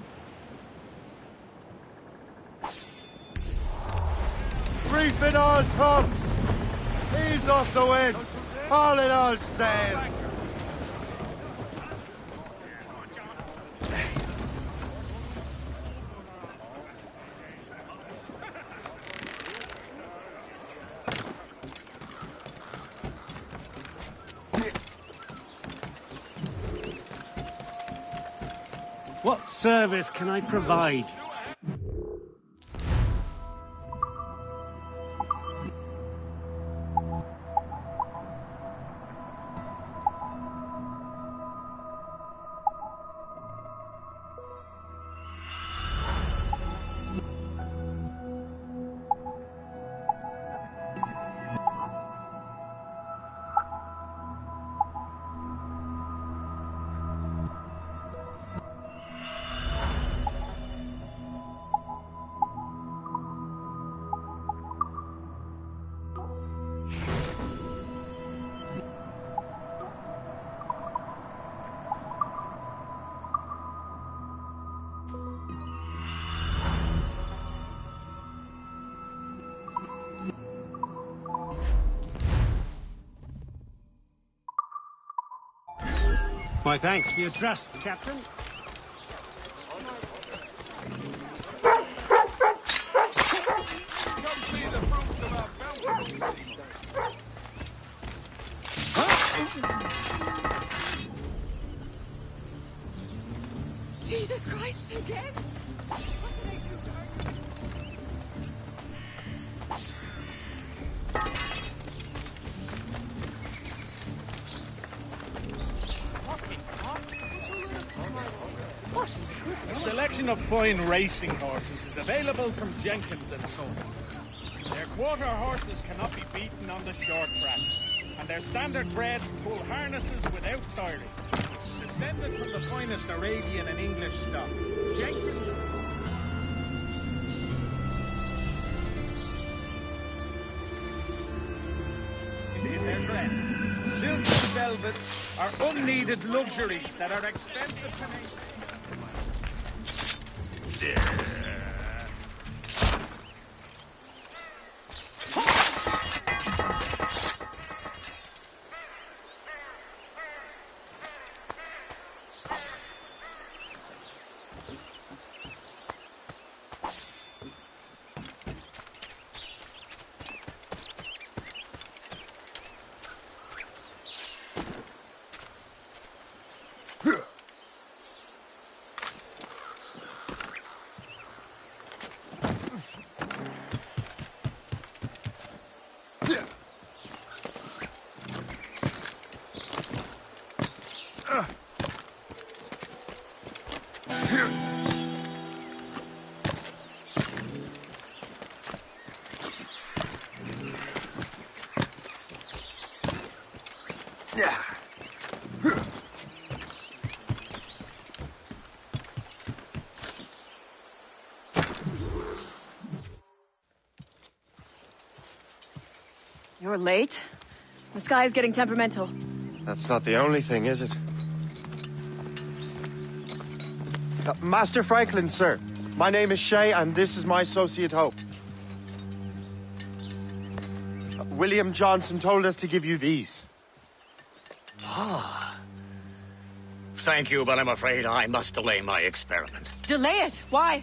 [SPEAKER 2] Reef in all tops! Ease off the wind! Haul in all sail!
[SPEAKER 21] What service can I provide? My thanks for your trust, Captain.
[SPEAKER 14] Come see the fruits of our bounty.
[SPEAKER 9] Jesus Christ, again? What did I do, darling?
[SPEAKER 12] A selection of fine racing horses is available from Jenkins and Sons. Their quarter horses cannot be beaten on the short track, and their standard breds pull harnesses without tiring. Descended from the finest Arabian and English stock, Jenkins... in their dress. Silks and velvets are unneeded luxuries that are expensive to make.
[SPEAKER 6] You're late. The sky is getting temperamental.
[SPEAKER 2] That's not the only thing, is it? Master Franklin, sir. My name is Shay, and this is my associate Hope. William Johnson told us to give you these.
[SPEAKER 3] Ah. Thank you, but I'm afraid I must delay my experiment.
[SPEAKER 6] Delay it? Why?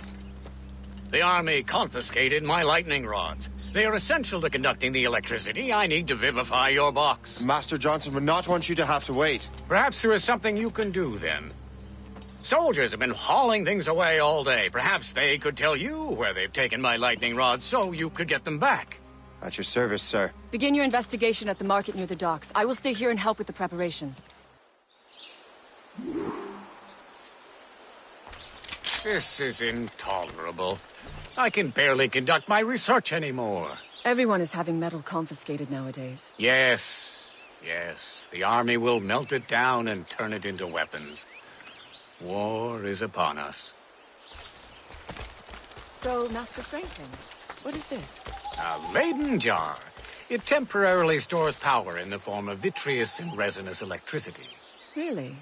[SPEAKER 3] The army confiscated my lightning rods. They are essential to conducting the electricity I need to vivify your box.
[SPEAKER 2] Master Johnson would not want you to have to wait.
[SPEAKER 3] Perhaps there is something you can do, then. Soldiers have been hauling things away all day. Perhaps they could tell you where they've taken my lightning rods so you could get them back.
[SPEAKER 2] At your service, sir.
[SPEAKER 6] Begin your investigation at the market near the docks. I will stay here and help with the preparations.
[SPEAKER 3] This is intolerable. I can barely conduct my research anymore.
[SPEAKER 6] Everyone is having metal confiscated nowadays.
[SPEAKER 3] Yes. The army will melt it down and turn it into weapons. War is upon us.
[SPEAKER 6] So, Master Franklin, what is this?
[SPEAKER 3] A Leyden jar. It temporarily stores power in the form of vitreous and resinous electricity.
[SPEAKER 6] Really?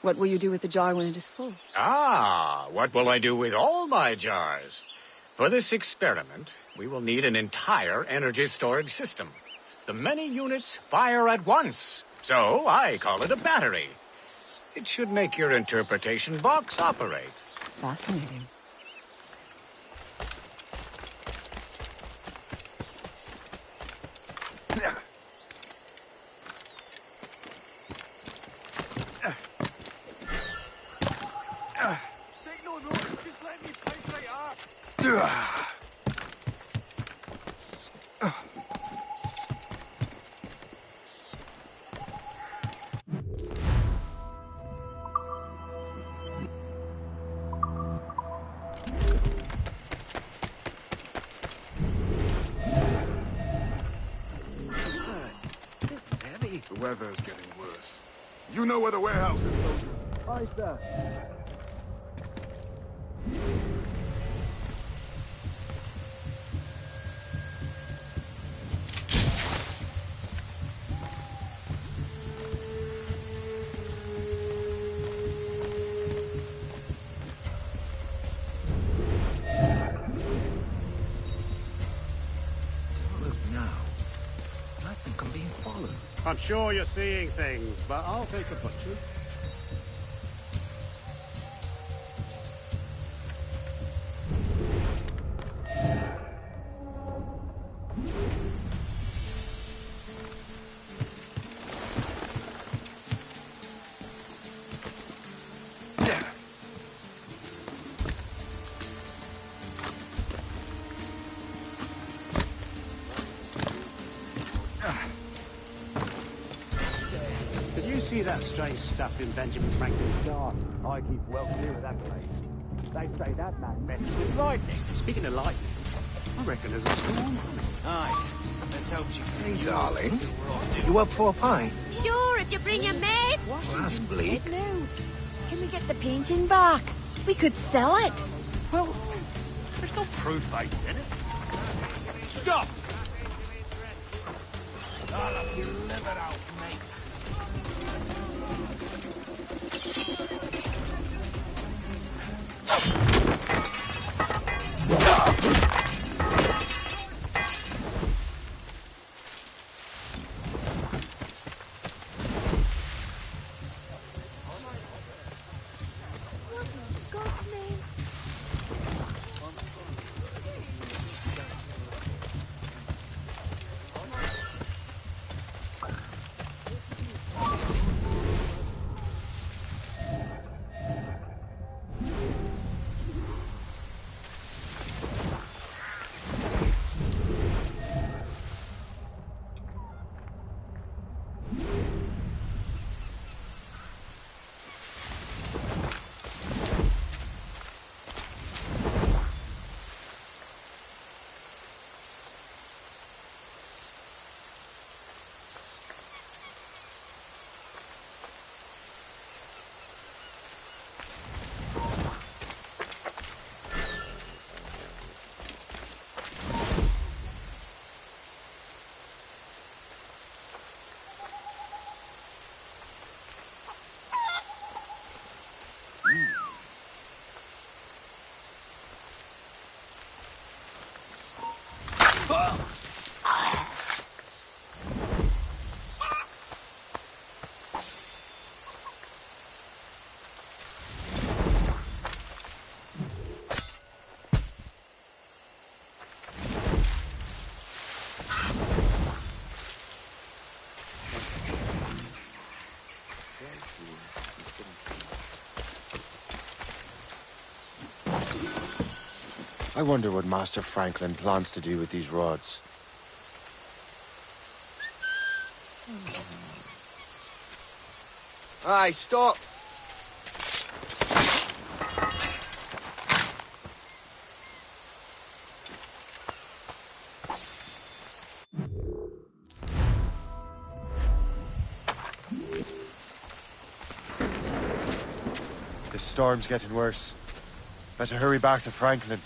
[SPEAKER 6] What will you do with the jar when it is full?
[SPEAKER 3] Ah, what will I do with all my jars? For this experiment, we will need an entire energy storage system. The many units fire at once, so I call it a battery. It should make your interpretation box operate.
[SPEAKER 6] Fascinating.
[SPEAKER 14] Take no notice, just let me place they are.
[SPEAKER 11] The weather is getting worse. You know where the warehouse is, don't you?
[SPEAKER 14] Aye, sir.
[SPEAKER 21] I'm sure you're seeing things, but I'll take the butchers. that strange stuff in Benjamin Franklin's garden. I keep well clear of that place. They say that man messes with lightning. Speaking of lightning, I reckon there's a storm coming.
[SPEAKER 18] Aye. Let's hope you can. Hey, darling. You up for a pint?
[SPEAKER 9] Sure, if you bring your mate.
[SPEAKER 18] Well, that's bleak.
[SPEAKER 9] Can we get the painting back? We could sell it.
[SPEAKER 21] Well, there's no proof based in it. Stop! All of you live it out, mates.
[SPEAKER 2] I wonder what Master Franklin plans to do with these rods.
[SPEAKER 18] Aye, stop.
[SPEAKER 2] The storm's getting worse. Better hurry back to Franklin.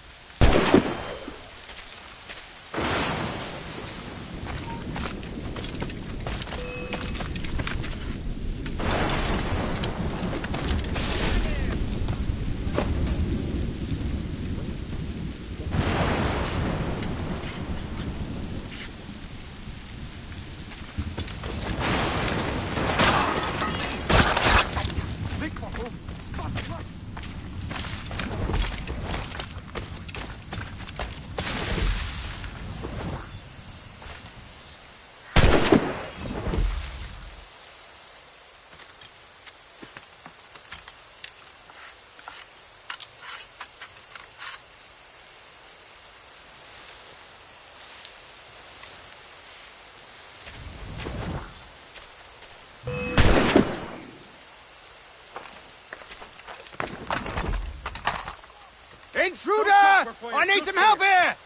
[SPEAKER 11] Intruder! I need some help here!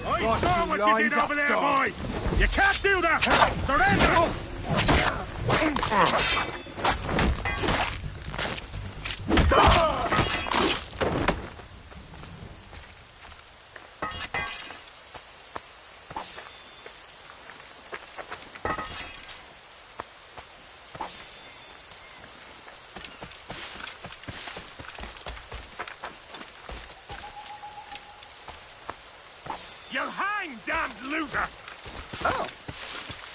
[SPEAKER 12] I saw what you did over there, boy! You can't do that! Surrender! You'll hang, damned loser! Oh!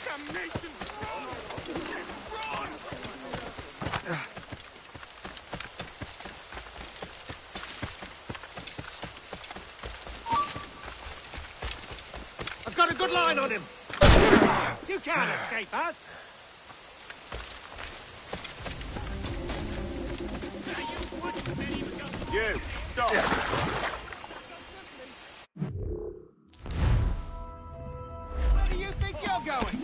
[SPEAKER 12] Damnation! Run!
[SPEAKER 11] I've got a good line on him! You can't escape us! You! Stop!
[SPEAKER 14] Where do you think you're going?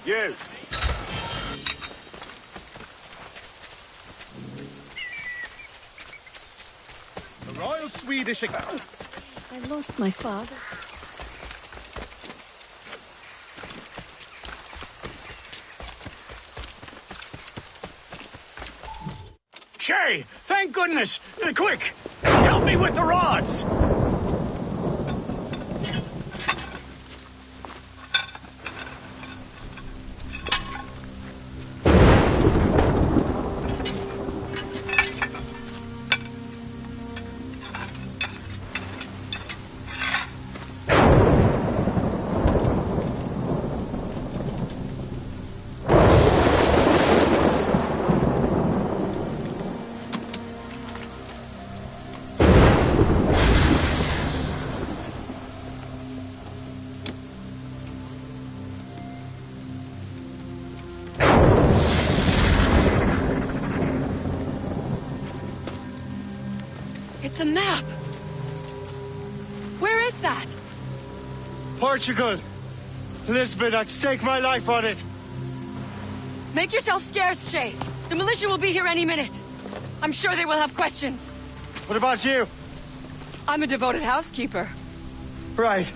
[SPEAKER 11] You!
[SPEAKER 14] The Royal Swedish...
[SPEAKER 9] I lost my father.
[SPEAKER 14] Shay! Thank goodness! Quick! Help me with the rods!
[SPEAKER 6] It's a map! Where is that?
[SPEAKER 2] Portugal! Lisbon, I'd stake my life on it!
[SPEAKER 6] Make yourself scarce, Shay. The militia will be here any minute. I'm sure they will have questions.
[SPEAKER 2] What about you?
[SPEAKER 6] I'm a devoted housekeeper.
[SPEAKER 2] Right.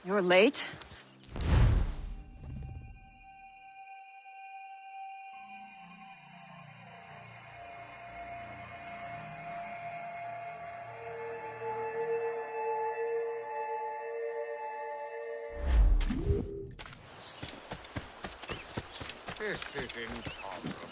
[SPEAKER 6] You're late?
[SPEAKER 19] This is intolerable.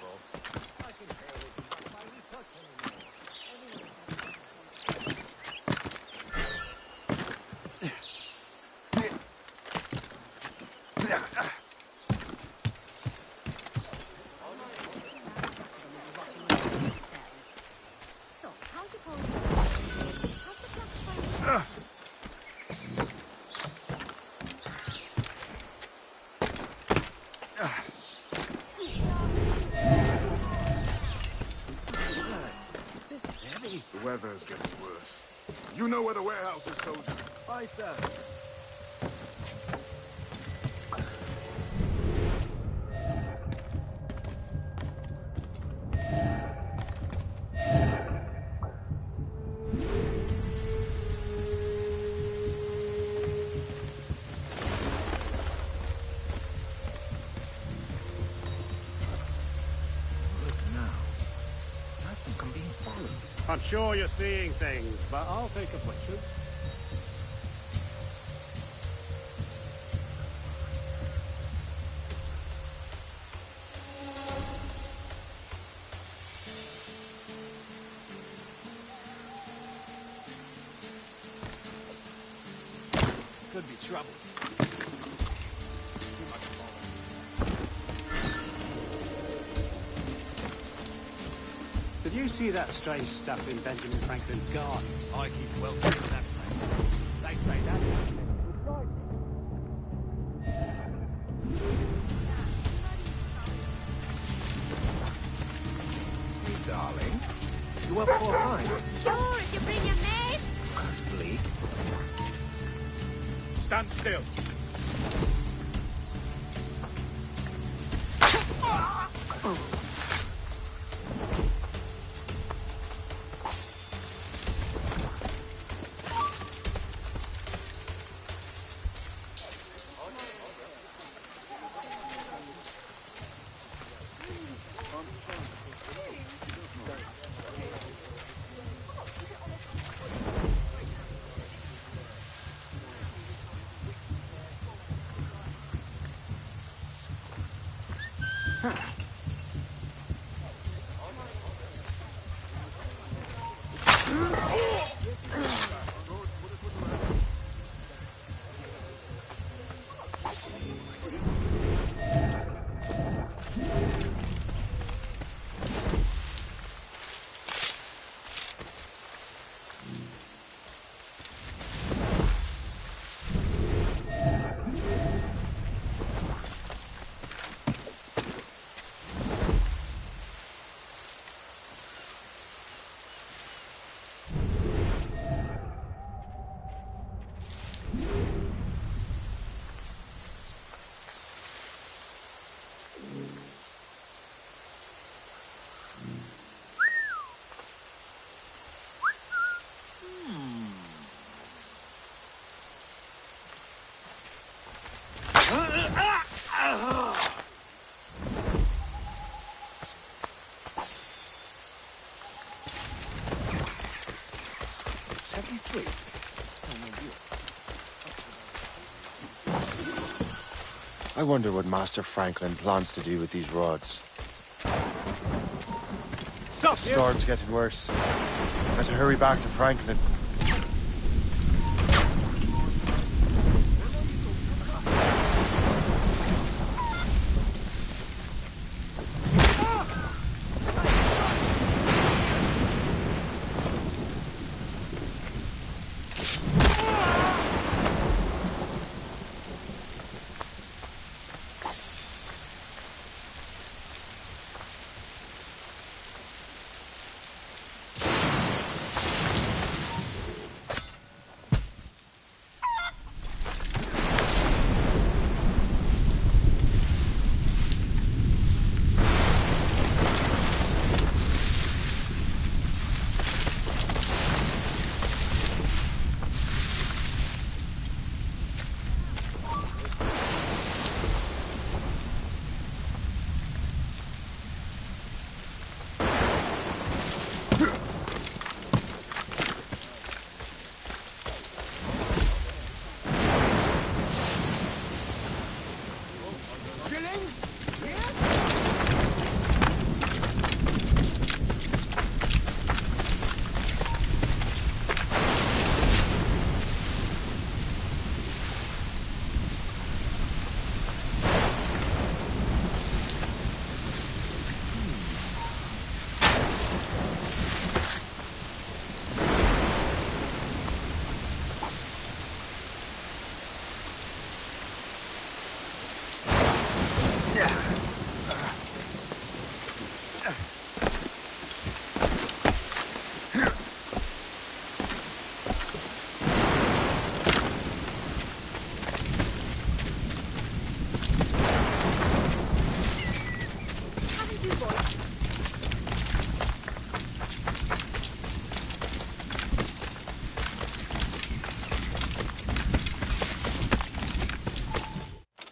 [SPEAKER 11] The weather's getting worse. You know where the warehouse is, soldier?
[SPEAKER 14] Aye, sir.
[SPEAKER 21] I'm sure you're seeing things, but I'll take a butcher.
[SPEAKER 14] Could be trouble.
[SPEAKER 21] Did you see that strange stuff in Benjamin Franklin's garden? I keep well clear of that place. They say that.
[SPEAKER 18] Hey, darling. You up for a pint?
[SPEAKER 9] Sure, if you bring your maid.
[SPEAKER 18] Possibly.
[SPEAKER 11] Stand still.
[SPEAKER 2] I wonder what Master Franklin plans to do with these rods. The storm's getting worse. Got to hurry back to Franklin.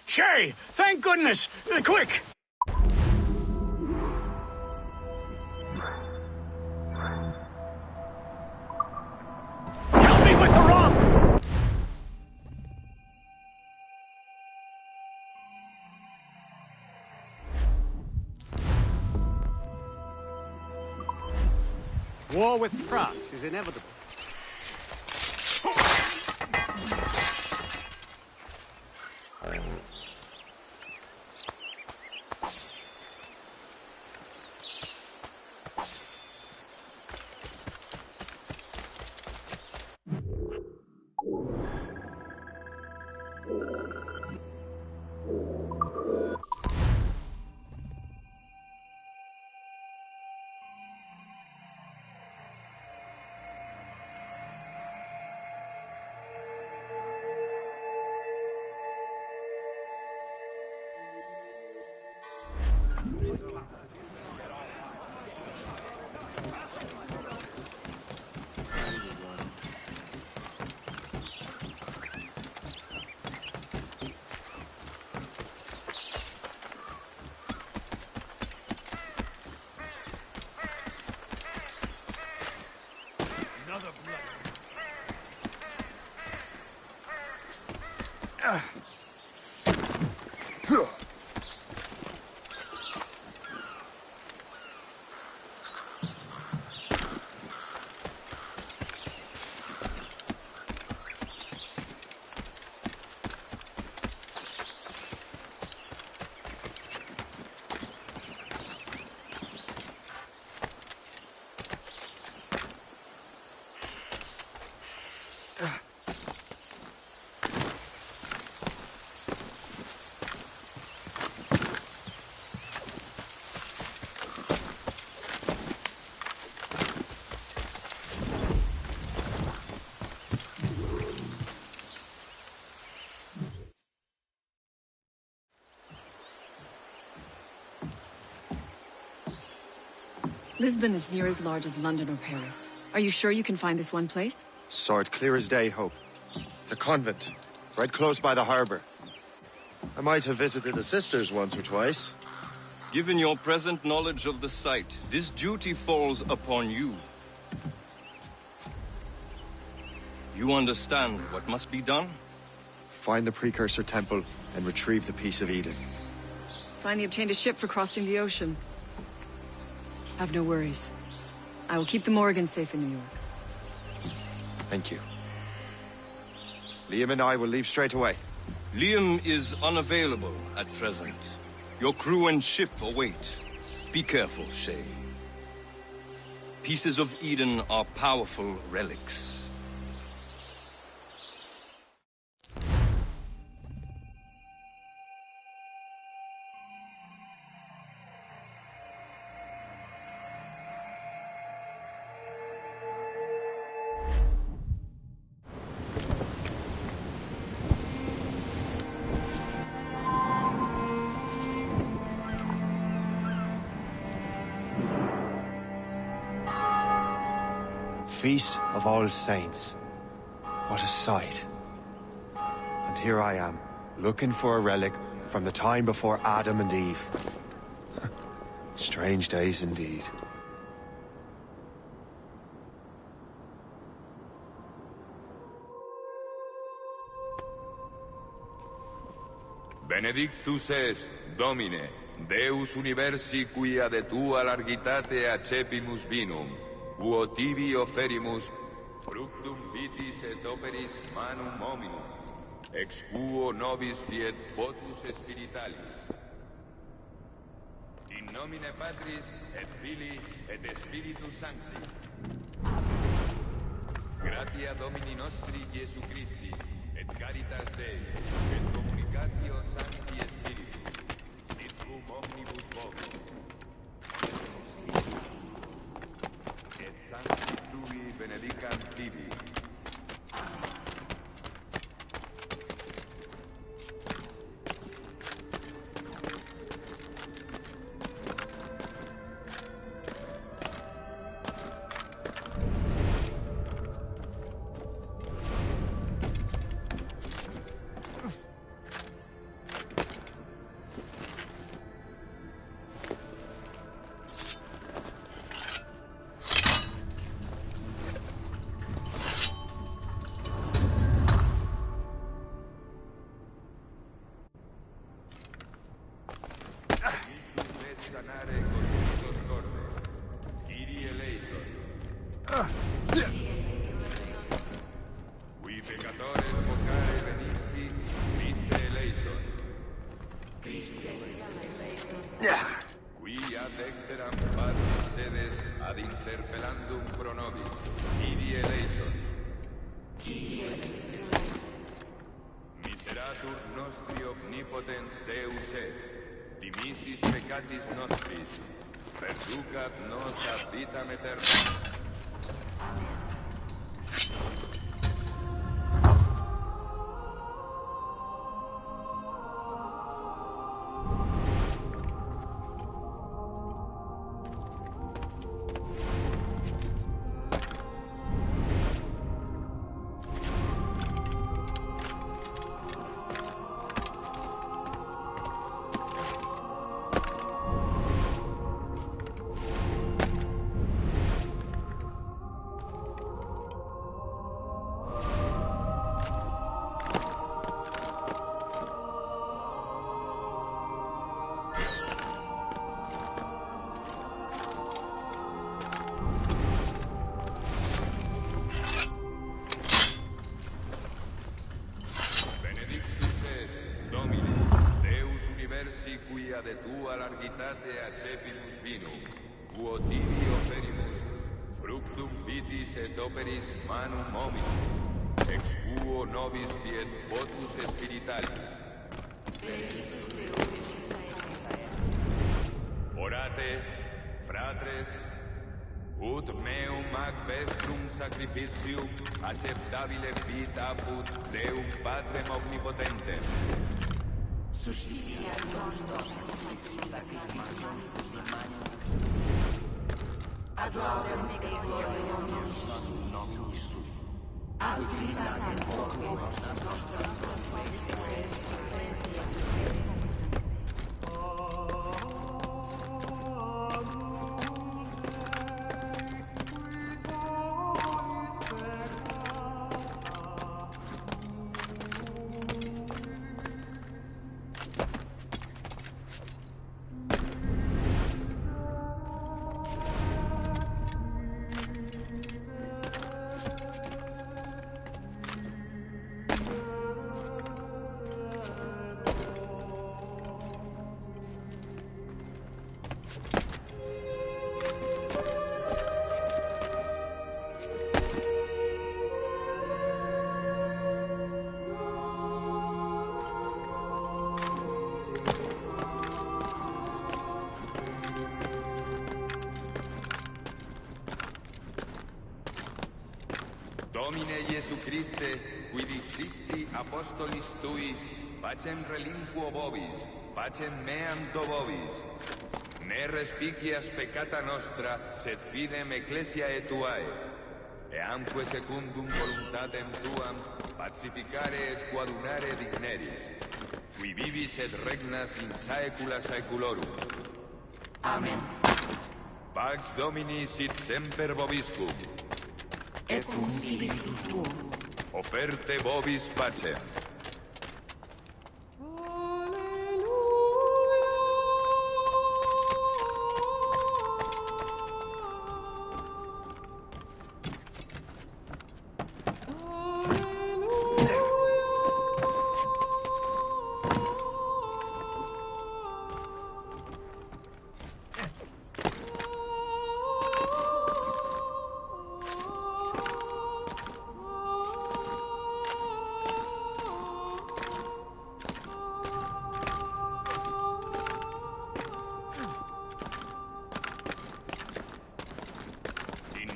[SPEAKER 3] Shay! Thank goodness! Quick! Help me with the rock!
[SPEAKER 21] War with France is inevitable.
[SPEAKER 6] Lisbon is near as large as London or Paris. Are you sure you can find this one place?
[SPEAKER 2] Saw it clear as day, Hope. It's a convent, right close by the harbor. I might have visited the sisters once or twice.
[SPEAKER 13] Given your present knowledge of the site, this duty falls upon you. You understand what must be done?
[SPEAKER 2] Find the precursor temple and retrieve the Piece of Eden.
[SPEAKER 6] Finally obtained a ship for crossing the ocean. Have no worries. I will keep the Morgans safe in New York.
[SPEAKER 2] Thank you. Liam and I will leave straight away.
[SPEAKER 13] Liam is unavailable at present. Your crew and ship await. Be careful, Shay. Pieces of Eden are powerful relics.
[SPEAKER 2] Feast of All Saints. What a sight. And here I am, looking for a relic from the time before Adam and Eve. Strange days indeed.
[SPEAKER 10] Benedictus est, Domine, Deus universi quia de tua largitate accepimus vinum, uo tibi offerimus fructum vitis et operis manum hominum, ex quo nobis fiet potus spiritualis. In nomine Patris et Filii et Spiritus Sancti. Gratia Domini nostri Iesu Christi, et caritas Dei, et communicatio Sancti Spiritus, sit cum omnibus vobis. Et Sancti Tui benedicam tibi. Sanare conditos corde. Kyrie eleison. Qui peccatores vocare venisti, Christe eleison. Qui ad exteram Patris sedes ad interpellandum pro nobis, Kyrie eleison. Miseratur nostri omnipotens Deus et, dimissis peccatis nostris, perducat nos ad vitam aeternam. Quia de tua largitate accepimus vinum, quo tibi offerimus fructum vitis et operis manum hominum, ex quo nobis fiet potus spiritualis. Orate, fratres, ut meum ac vestrum sacrificium acceptabile fit apud Deum Patrem omnipotentem.
[SPEAKER 4] ad laudem Dei gloria nomini sui, ad utilitate hoc
[SPEAKER 10] Domine Iesu Christe, quid existi apostolis tuis, pacem relinquo vobis, pacem meam do vobis. Ne respicias peccata nostra, sed fidem ecclesiae tuae. Eamque secundum voluntatem tuam, pacificare et coadunare digneris, qui vivis et regnas in saecula saeculorum.
[SPEAKER 4] Amen.
[SPEAKER 10] Pax Domini sit semper vobiscum.
[SPEAKER 4] Et cum spiritu tuo.
[SPEAKER 10] Oferte vobis pacem.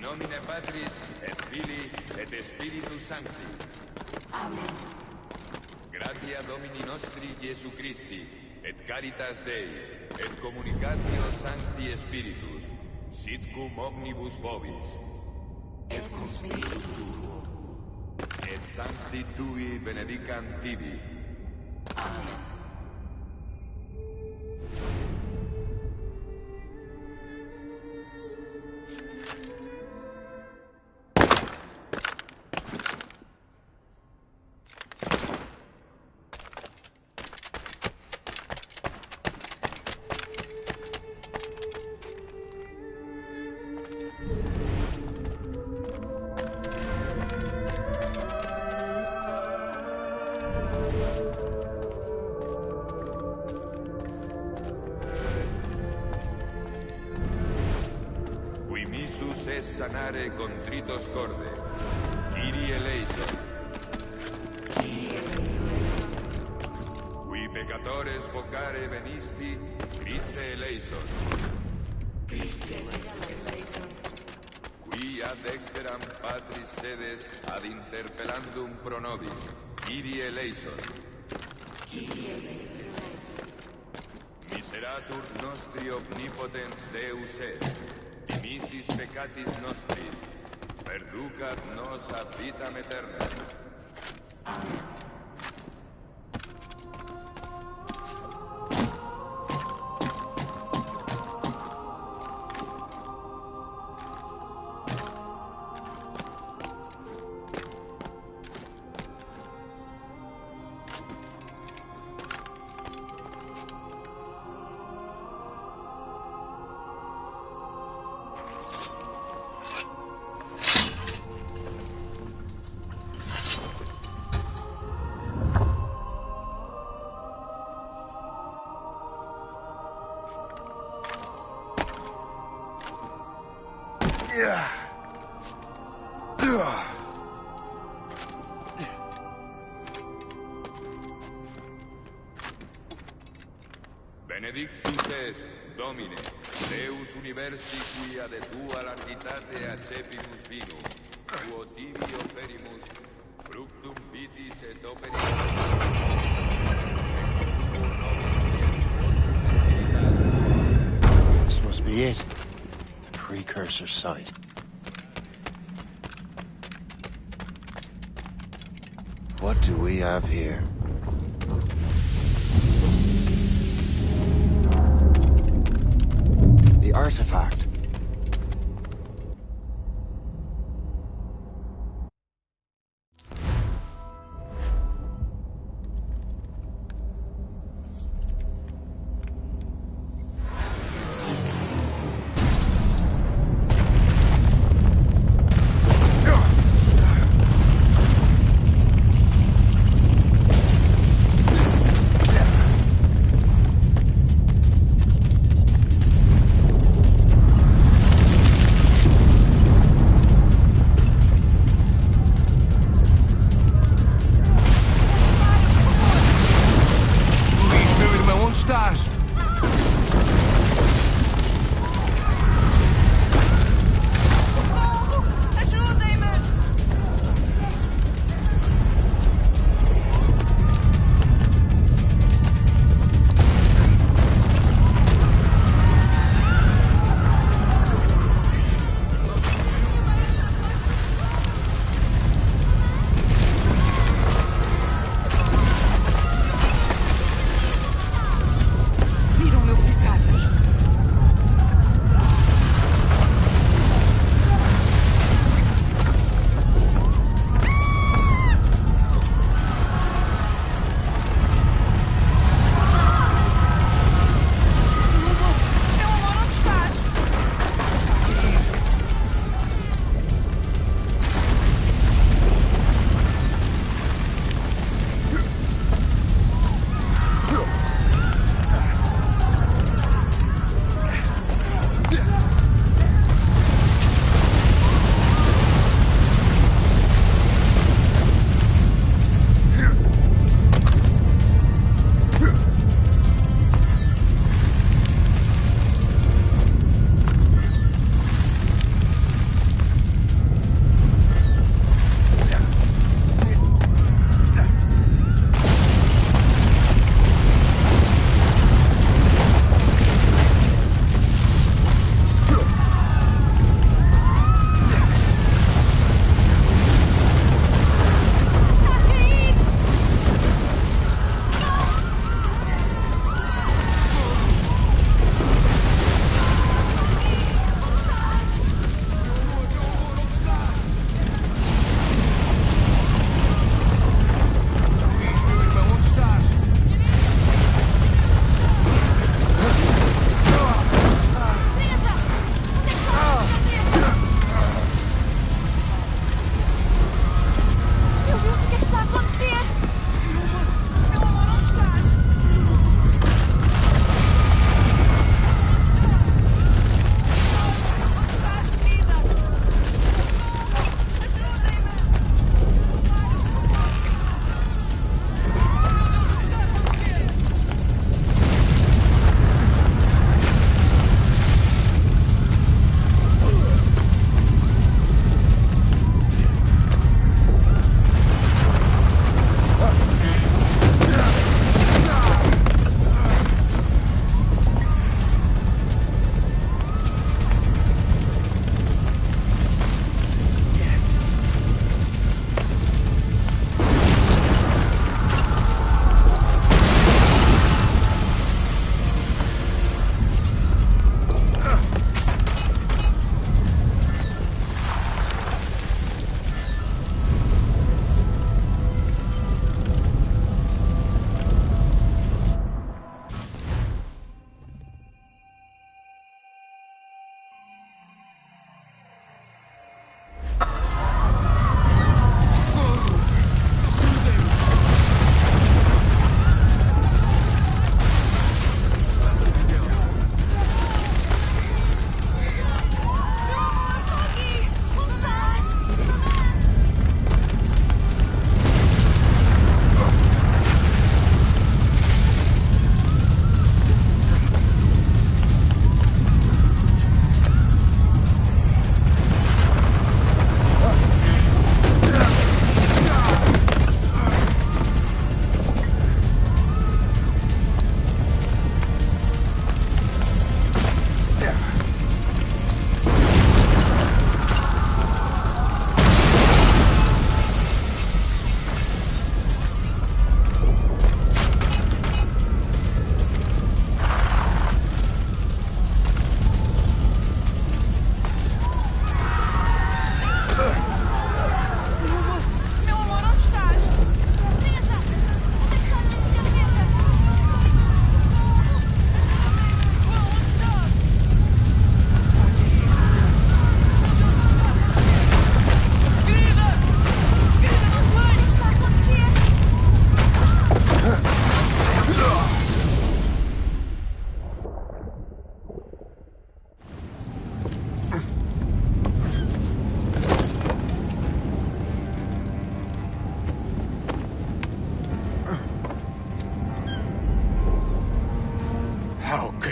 [SPEAKER 10] Nomine Patris, et Filii, et Spiritus Sancti.
[SPEAKER 4] Amen.
[SPEAKER 10] Gratia Domini nostri Iesu Christi, et caritas Dei, et communicatio Sancti Spiritus, sit cum omnibus vobis.
[SPEAKER 4] Et cum spiritu tuo.
[SPEAKER 10] Et Sancti Tui benedicant tibi.
[SPEAKER 4] Amen.
[SPEAKER 10] Sanare contritos corde. Kyrie eleison. Qui peccatores vocare venisti, Christe eleison. Qui ad exteram Patris sedes ad interpellandum pro nobis, Kyrie eleison. Miseratur nostri omnipotens Deus et. Dimisis peccatis nostris, perducat nos ad vitam aeterna.
[SPEAKER 4] Amen.
[SPEAKER 10] Benedictus est, Domine, Deus universi quia de tua largitate accepimus vinum, quo tibi oferimus, fructum vitis et operis.
[SPEAKER 2] This must be it. The precursor site. What do we have here? The artifact.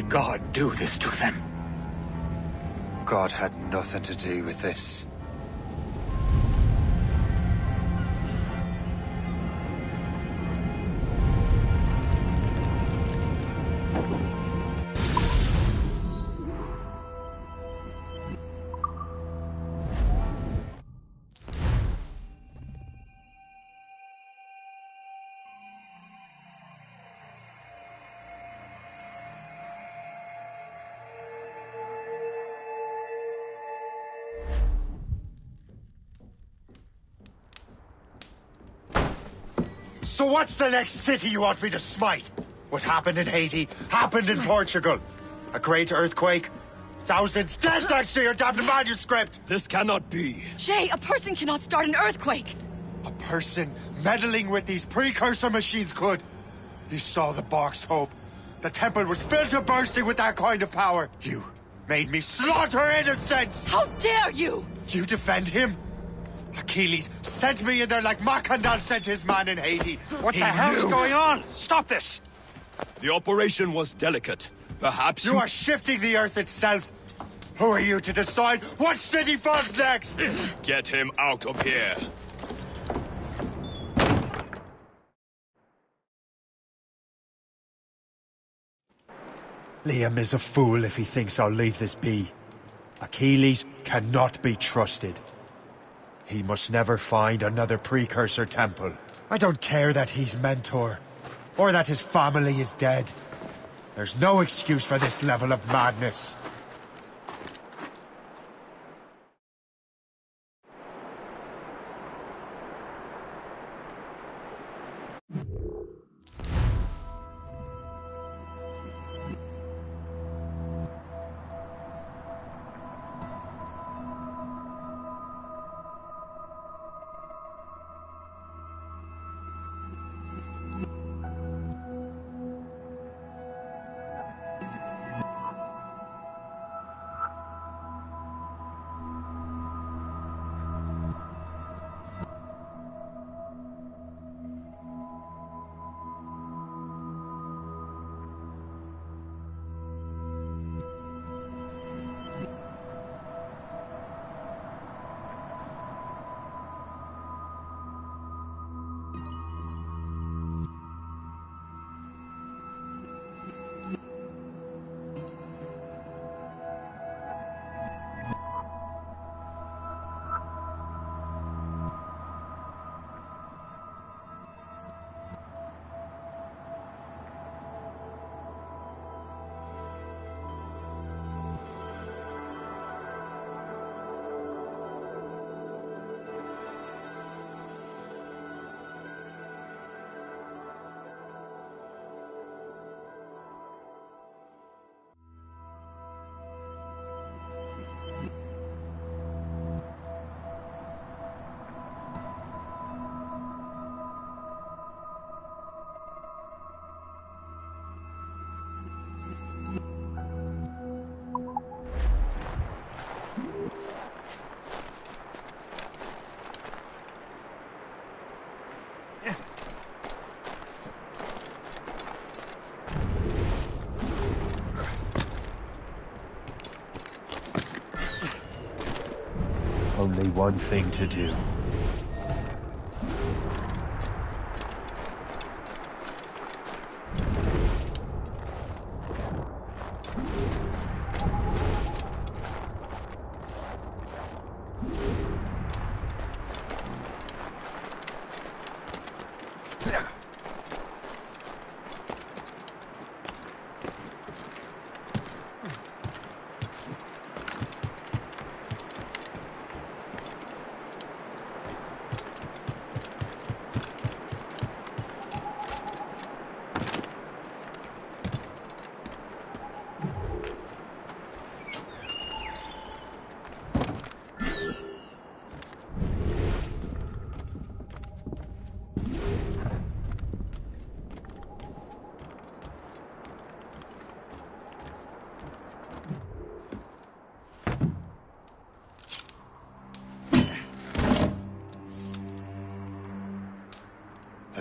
[SPEAKER 2] did God do this to them? God had nothing to do with this. So what's the next city you want me to smite? What happened in Haiti happened in Portugal. A great earthquake. Thousands dead thanks to your damned manuscript!
[SPEAKER 7] This cannot be.
[SPEAKER 6] Jay, a person cannot start an earthquake!
[SPEAKER 2] A person meddling with these precursor machines could. You saw the box, Hope. The temple was filled to bursting with that kind of power. You made me slaughter innocents!
[SPEAKER 6] How dare you!
[SPEAKER 2] You defend him? Achilles sent me in there like Macandal sent his man in Haiti.
[SPEAKER 11] What the hell's going on? Stop this!
[SPEAKER 7] The operation was delicate. Perhaps
[SPEAKER 2] you are shifting the earth itself. Who are you to decide what city falls next?
[SPEAKER 7] Get him out of here.
[SPEAKER 2] Liam is a fool if he thinks I'll leave this be. Achilles cannot be trusted. He must never find another precursor temple. I don't care that he's mentor, or that his family is dead. There's no excuse for this level of madness. Only one thing to do.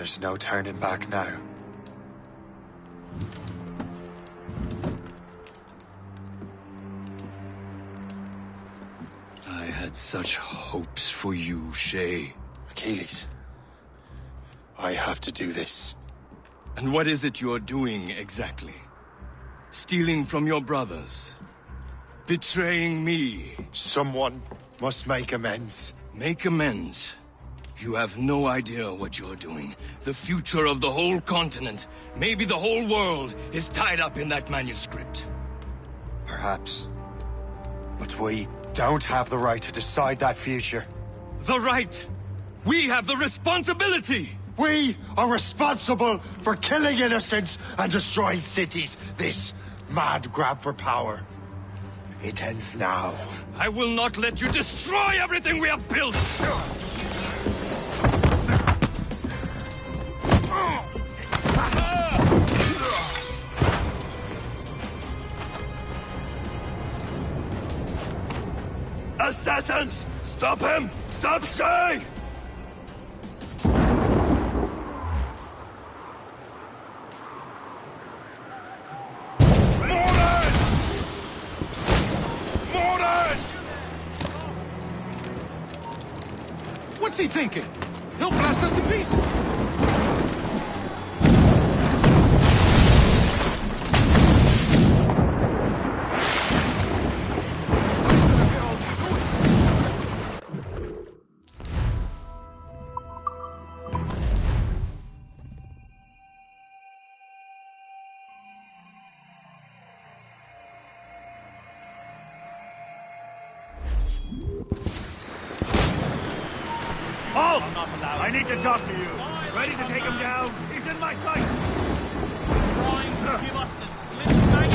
[SPEAKER 2] There's no turning back now.
[SPEAKER 17] had such hopes for you, Shay.
[SPEAKER 2] Achilles, I have to do this.
[SPEAKER 17] And what is it you're doing, exactly? Stealing from your brothers? Betraying me?
[SPEAKER 2] Someone must make amends.
[SPEAKER 17] Make amends? You have no idea what you're doing. The future of the whole continent, maybe the whole world, is tied up in that manuscript.
[SPEAKER 2] Perhaps. But we don't have the right to decide that future.
[SPEAKER 17] The right! We have the responsibility!
[SPEAKER 2] We are responsible for killing innocents and destroying cities. This mad grab for power. It ends now.
[SPEAKER 17] I will not let you destroy everything we have built! Assassins! Stop him! Stop Shay!
[SPEAKER 7] What's he thinking? He'll blast us to pieces!
[SPEAKER 14] Halt! I need to talk to you. Ready to take him down? He's in my sight!
[SPEAKER 12] Trying to give us the slip back.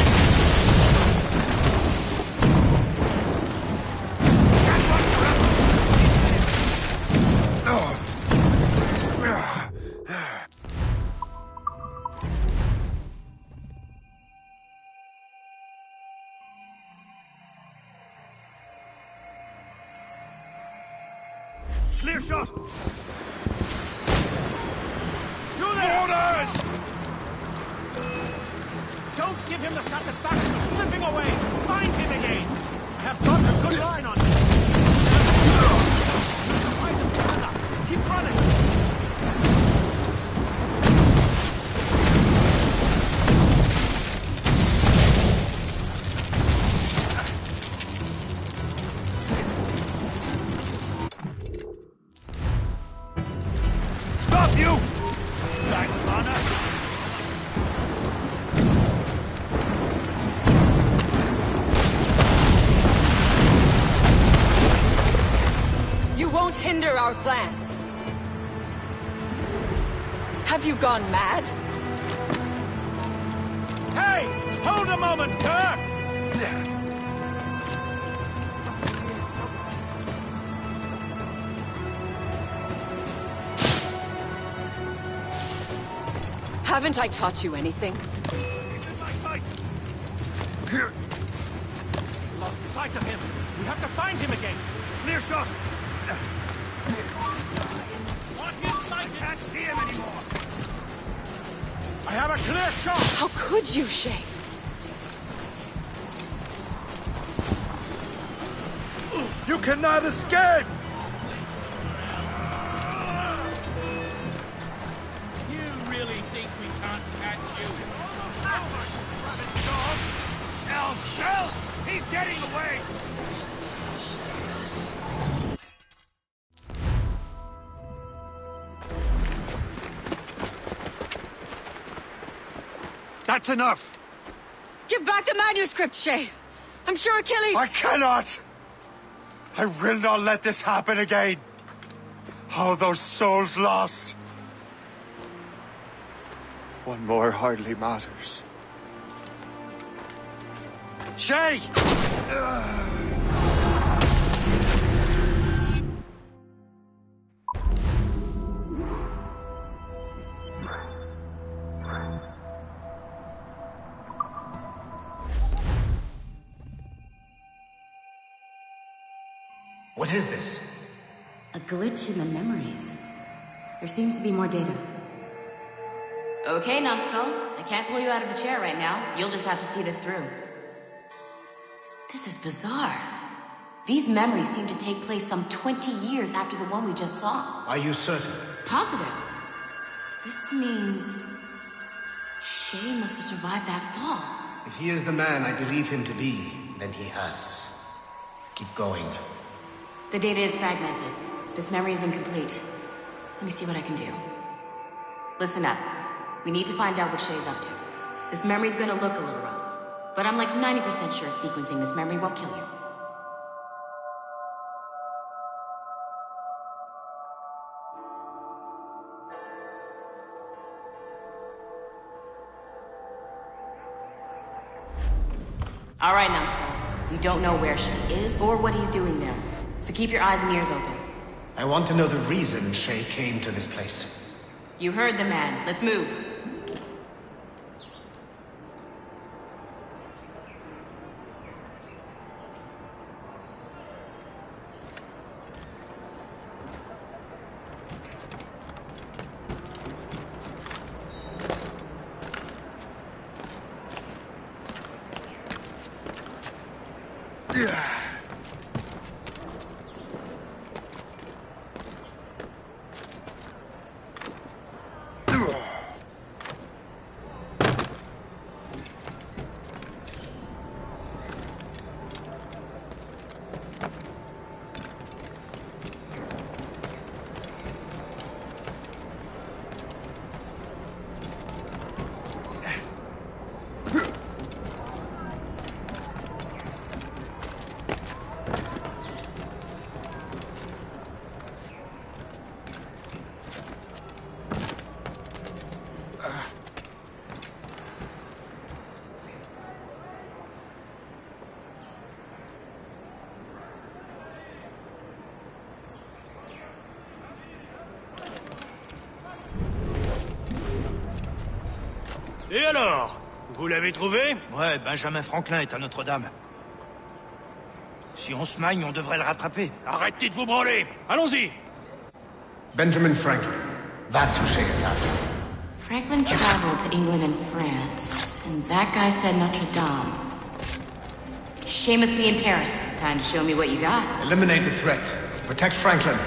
[SPEAKER 14] Clear shot!
[SPEAKER 12] You there!
[SPEAKER 14] Orders!
[SPEAKER 12] Don't give him the satisfaction of slipping away! Find him again! I have got a good line on him! Rise and stand up! Keep running!
[SPEAKER 14] Stop you! Back, Lana!
[SPEAKER 6] You won't hinder our plans. Have you gone mad?
[SPEAKER 12] Hey! Hold a moment, Kerr!
[SPEAKER 6] Haven't I taught you anything?
[SPEAKER 12] Lost sight of him. We have to find him again.
[SPEAKER 14] Clear shot!
[SPEAKER 12] Not him sighted.
[SPEAKER 14] I can't see him anymore!
[SPEAKER 12] I have a clear shot!
[SPEAKER 6] How could you, Shay?
[SPEAKER 7] You cannot escape!
[SPEAKER 12] You really think we can't catch you?
[SPEAKER 14] Shell! He's getting away! That's enough!
[SPEAKER 6] Give back the manuscript, Shay! I'm sure Achilles...
[SPEAKER 2] I cannot! I will not let this happen again! All those souls lost! One more hardly matters. Shay!
[SPEAKER 20] What is this? A glitch in the memories. There seems to be more data.
[SPEAKER 23] Okay, Numbskull. I can't pull you out of the chair right now. You'll just have to see this through.
[SPEAKER 20] This is bizarre. These memories seem to take place some 20 years after the one we just saw.
[SPEAKER 18] Are you certain?
[SPEAKER 20] Positive. This means... Shay must have survived that fall.
[SPEAKER 18] If he is the man I believe him to be, then he has. Keep going.
[SPEAKER 20] The data is fragmented. This memory is incomplete. Let me see what I can do. Listen up. We need to find out what Shay's up to. This memory's gonna look a little rough, but I'm like 90% sure sequencing this memory won't kill you. All right, Numbskull. We don't know where Shay is or what he's doing there, so keep your eyes and ears open.
[SPEAKER 18] I want to know the reason Shay came to this place.
[SPEAKER 20] You heard the man. Let's move.
[SPEAKER 14] Et alors? Vous l'avez trouvé?
[SPEAKER 11] Ouais, Benjamin Franklin est à Notre-Dame. Si on se magne, on devrait le rattraper.
[SPEAKER 14] Arrêtez de vous branler! Allons-y!
[SPEAKER 18] Benjamin Franklin. That's who Shay is after.
[SPEAKER 20] Franklin traveled to England and France, and that guy said Notre Dame. Shay must be in Paris. Time to show me what you got.
[SPEAKER 18] Eliminate the threat. Protect Franklin.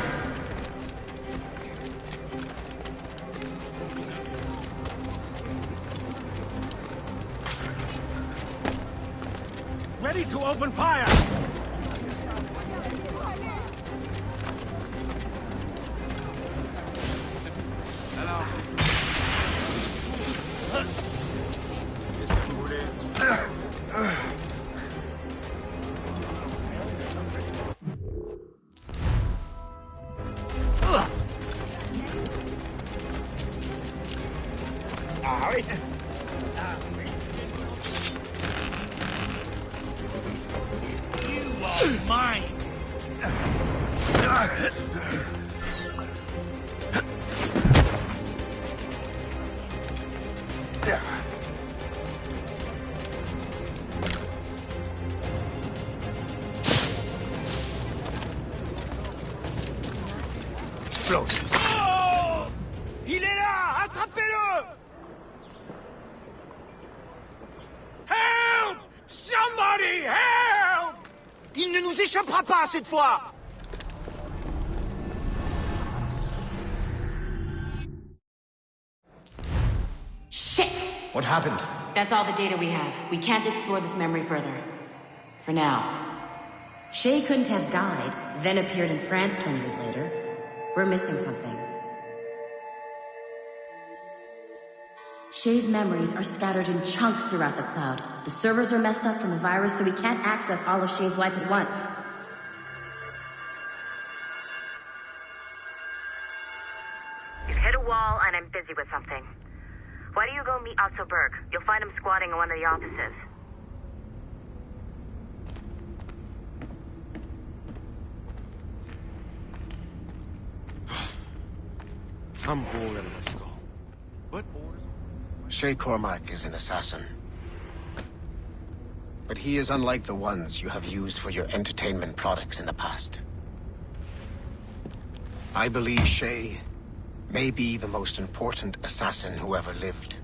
[SPEAKER 11] Ready to open fire! Oh! Il est là! Attrapez-le! Help! Somebody help! Il ne nous échappera pas cette fois!
[SPEAKER 20] Shit!
[SPEAKER 18] What happened?
[SPEAKER 20] That's all the data we have. We can't explore this memory further. For now. Shay couldn't have died, then appeared in France 20 years later. We're missing something. Shay's memories are scattered in chunks throughout the cloud. The servers are messed up from the virus, so we can't access all of Shay's life at once.
[SPEAKER 5] You've hit a wall, and I'm busy with something. Why don't you go meet Otto Berg? You'll find him squatting in one of the offices.
[SPEAKER 2] I'm bored out of my skull. What orders?
[SPEAKER 18] Shay Cormac is an assassin. But he is unlike the ones you have used for your entertainment products in the past. I believe Shay may be the most important assassin who ever lived.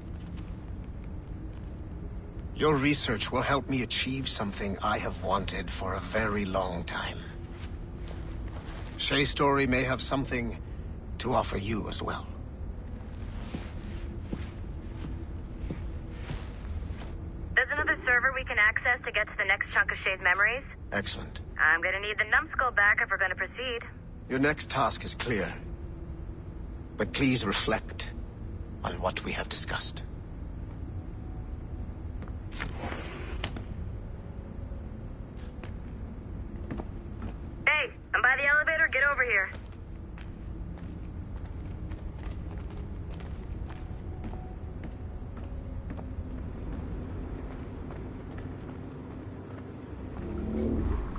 [SPEAKER 18] Your research will help me achieve something I have wanted for a very long time. Shay's story may have something to offer you as well.
[SPEAKER 5] There's another server we can access to get to the next chunk of Shay's memories.
[SPEAKER 18] Excellent.
[SPEAKER 5] I'm gonna need the numbskull back if we're gonna proceed.
[SPEAKER 18] Your next task is clear. But please reflect on what we have discussed.
[SPEAKER 5] Hey, I'm by the elevator. Get over here.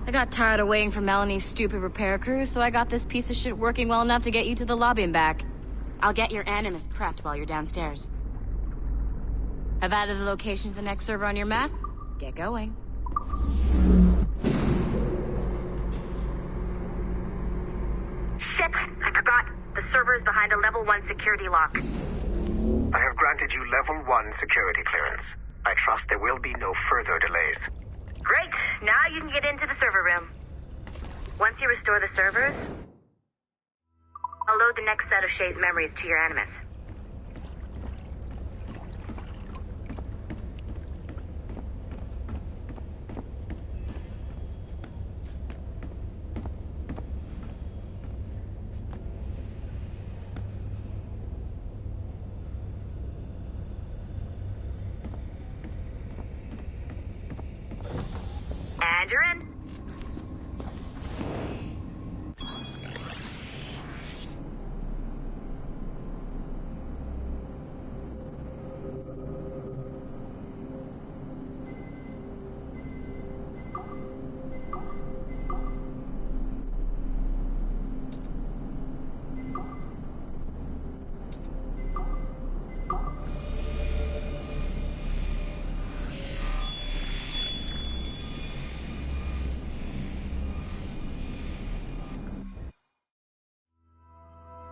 [SPEAKER 20] I got tired of waiting for Melanie's stupid repair crew, so I got this piece of shit working well enough to get you to the lobby and back. I'll get your Animus prepped while you're downstairs. I've added the location to the next server on your map. Get going.
[SPEAKER 5] Shit! I forgot. The server is behind a level 1 security lock.
[SPEAKER 18] I have granted you level 1 security clearance. I trust there will be no further delays.
[SPEAKER 5] Great! Now you can get into the server room. Once you restore the servers, I'll load the next set of Shay's memories to your Animus. And you're in.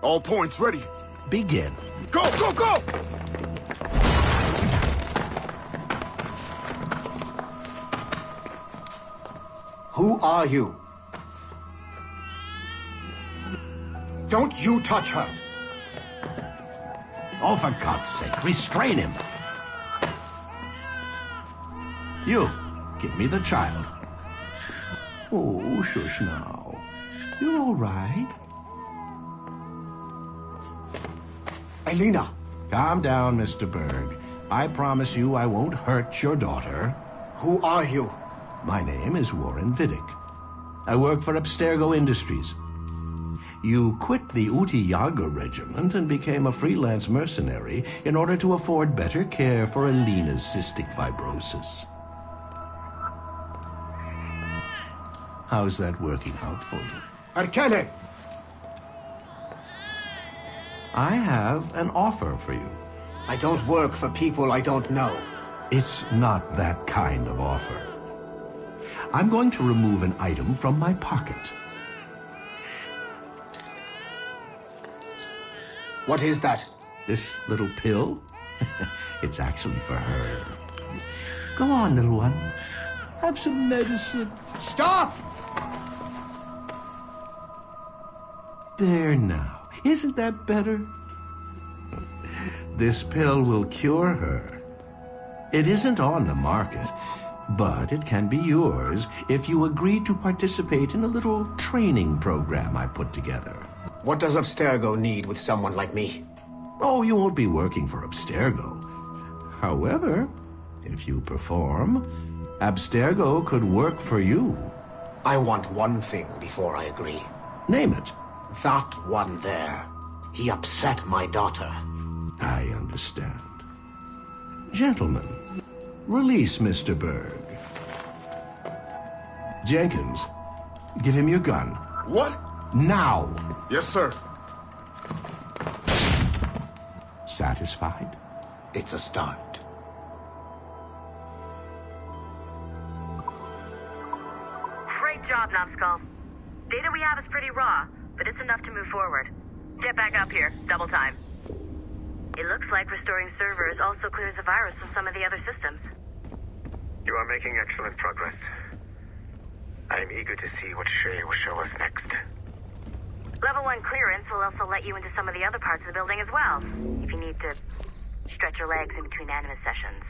[SPEAKER 8] All points ready.
[SPEAKER 1] Begin.
[SPEAKER 8] Go, go, go!
[SPEAKER 1] Who are you? Don't you touch her! Oh, for God's sake, restrain him! You, give me the child. Oh, shush now. You're all right. Elena! Calm down, Mr. Berg. I promise you I won't hurt your daughter. Who are you? My name is Warren Vidic. I work for Abstergo Industries. You quit the Uti-Yaga regiment and became a freelance mercenary in order to afford better care for Elena's cystic fibrosis. How's that working out for you? Arkele! I have an offer for you. I don't work for people I don't know. It's not that kind of offer. I'm going to remove an item from my pocket. What is that? This little pill? It's actually for her. Go on, little one. Have some medicine. Stop! There now. Isn't that better? This pill will cure her. It isn't on the market, but it can be yours if you agree to participate in a little training program I put together. What does Abstergo need with someone like me? Oh, you won't be working for Abstergo. However, if you perform, Abstergo could work for you. I want one thing before I agree. Name it. That one there. He upset my daughter. I understand. Gentlemen, release Mr. Berg. Jenkins, give him your gun.
[SPEAKER 8] What?
[SPEAKER 1] Now!
[SPEAKER 8] Yes, sir.
[SPEAKER 1] Satisfied? It's a start.
[SPEAKER 5] Great job, Numbskull. Data we have is pretty raw, but it's enough to move forward. Get back up here. Double time. It looks like restoring servers also clears the virus from some of the other systems.
[SPEAKER 15] You are making excellent progress. I am eager to see what Shay will show us next.
[SPEAKER 5] Level 1 clearance will also let you into some of the other parts of the building as well, if you need to stretch your legs in between animus sessions.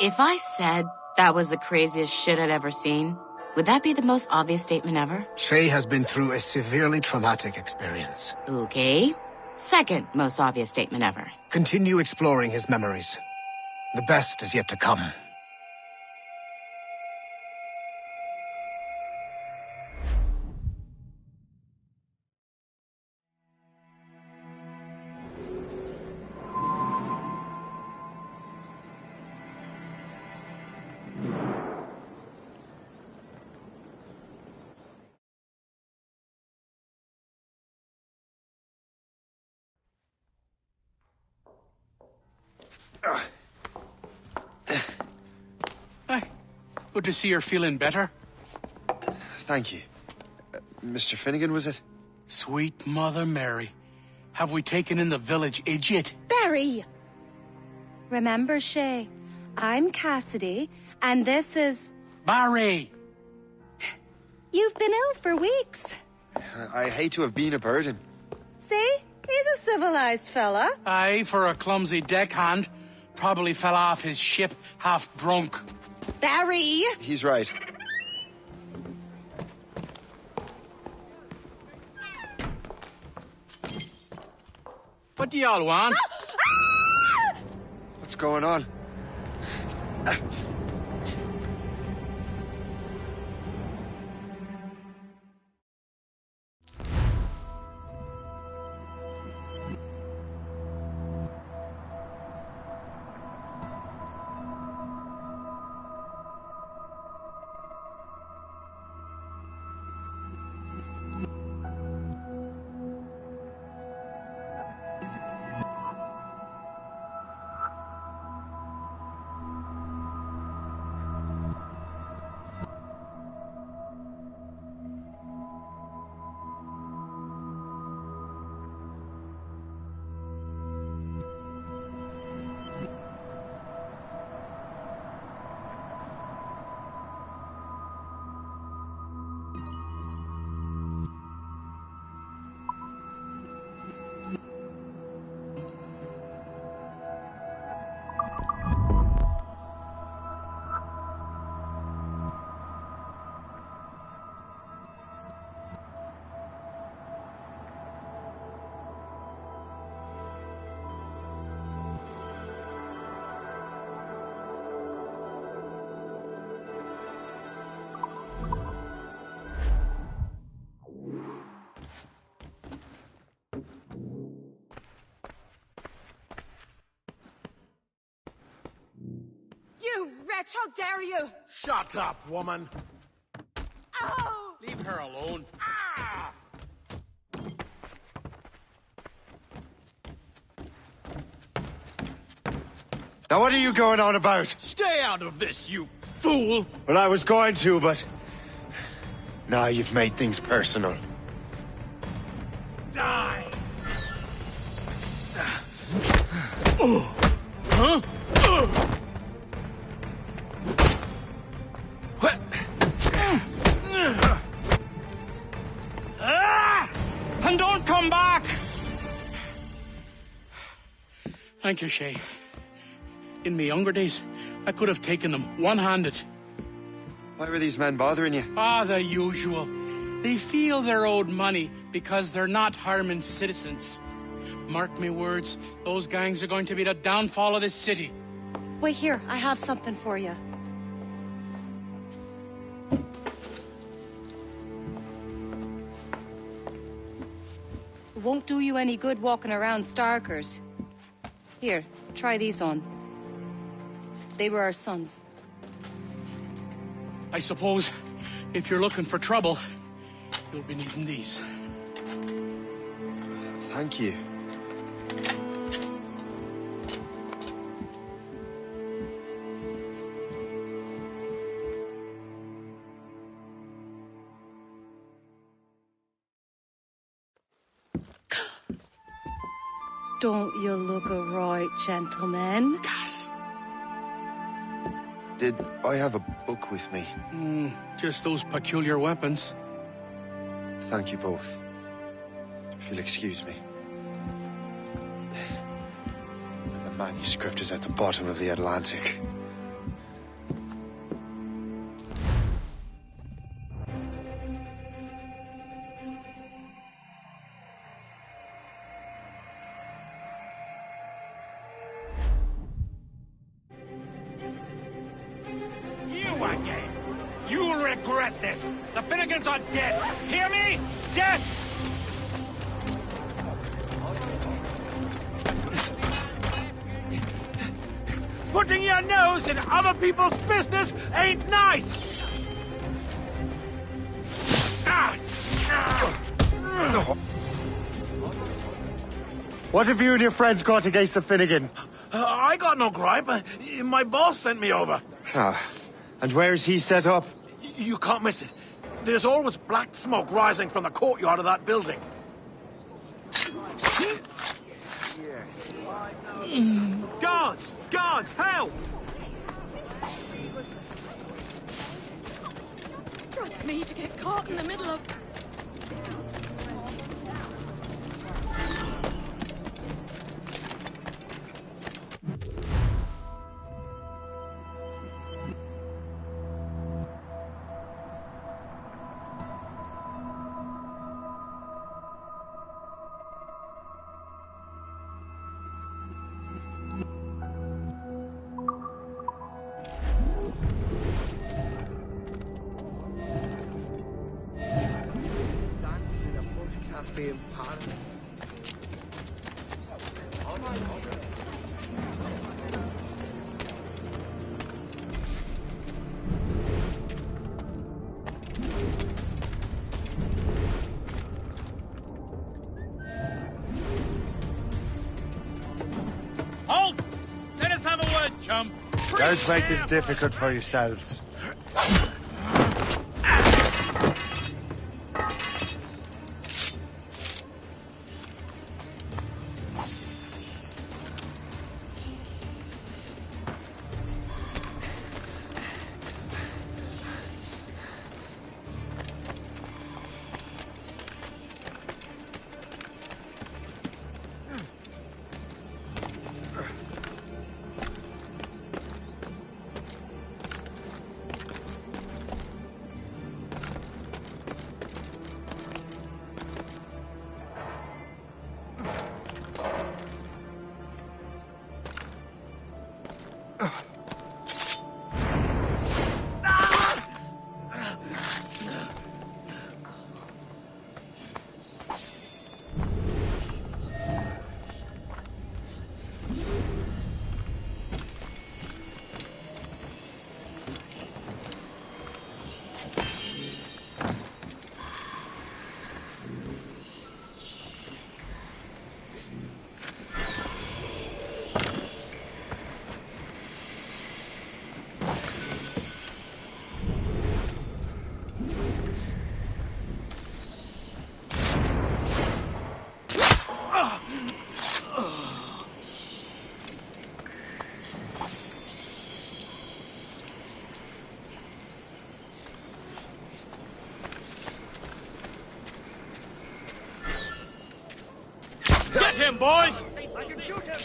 [SPEAKER 20] If I said that was the craziest shit I'd ever seen, would that be the most obvious statement ever?
[SPEAKER 18] Shay has been through a severely traumatic experience.
[SPEAKER 20] Okay. Second most obvious statement ever.
[SPEAKER 18] Continue exploring his memories. The best is yet to come.
[SPEAKER 8] Good to see you're feeling better.
[SPEAKER 2] Thank you. Mr. Finnegan, was it?
[SPEAKER 8] Sweet Mother Mary. Have we taken in the village idiot?
[SPEAKER 16] Barry! Remember, Shay, I'm Cassidy, and this is...
[SPEAKER 8] Barry!
[SPEAKER 16] You've been ill for weeks.
[SPEAKER 2] I hate to have been a burden.
[SPEAKER 16] See? He's a civilized fella.
[SPEAKER 8] Aye, for a clumsy deckhand. Probably fell off his ship half drunk.
[SPEAKER 16] Barry!
[SPEAKER 2] He's right.
[SPEAKER 8] What do y'all want?
[SPEAKER 2] What's going on?
[SPEAKER 9] You wretch, how dare you!
[SPEAKER 7] Shut up, woman.
[SPEAKER 9] Oh!
[SPEAKER 7] Leave her alone.
[SPEAKER 9] Ah!
[SPEAKER 2] Now what are you going on about?
[SPEAKER 7] Stay out of this, you fool!
[SPEAKER 2] Well, I was going to, but... Now you've made things personal.
[SPEAKER 7] Die! Huh?
[SPEAKER 8] What? And don't come back! Thank you, Shay. In my younger days, I could have taken them one-handed.
[SPEAKER 2] Why were these men bothering you?
[SPEAKER 8] Ah, the usual. They feel they're owed money because they're not harming citizens. Mark me words, those gangs are going to be the downfall of this city.
[SPEAKER 16] Wait here, I have something for you. It won't do you any good walking around Starkers. Here, try these on. They were our sons.
[SPEAKER 8] I suppose, if you're looking for trouble, you'll be needing these.
[SPEAKER 2] Thank you.
[SPEAKER 16] Don't you look a right, gentlemen?
[SPEAKER 8] Cass.
[SPEAKER 2] Did I have a book with me?
[SPEAKER 8] Just those peculiar weapons.
[SPEAKER 2] Thank you both. If you'll excuse me. The manuscript is at the bottom of the Atlantic.
[SPEAKER 11] You again! You'll regret this! The Finnegans are dead! Hear me? Dead! Putting your nose in other people's business ain't nice!
[SPEAKER 2] What have you and your friends got against the Finnegans?
[SPEAKER 11] I got no gripe. My boss sent me over.
[SPEAKER 2] Ah, And where's he set up?
[SPEAKER 11] You can't miss it. There's always black smoke rising from the courtyard of that building. Guards! Guards, help!
[SPEAKER 9] Trust me to get caught in the middle of...
[SPEAKER 7] In Paris.
[SPEAKER 12] Halt! Let us have a word, chum.
[SPEAKER 2] Don't make this difficult for yourselves.
[SPEAKER 12] Get him, boys!
[SPEAKER 11] I can shoot him!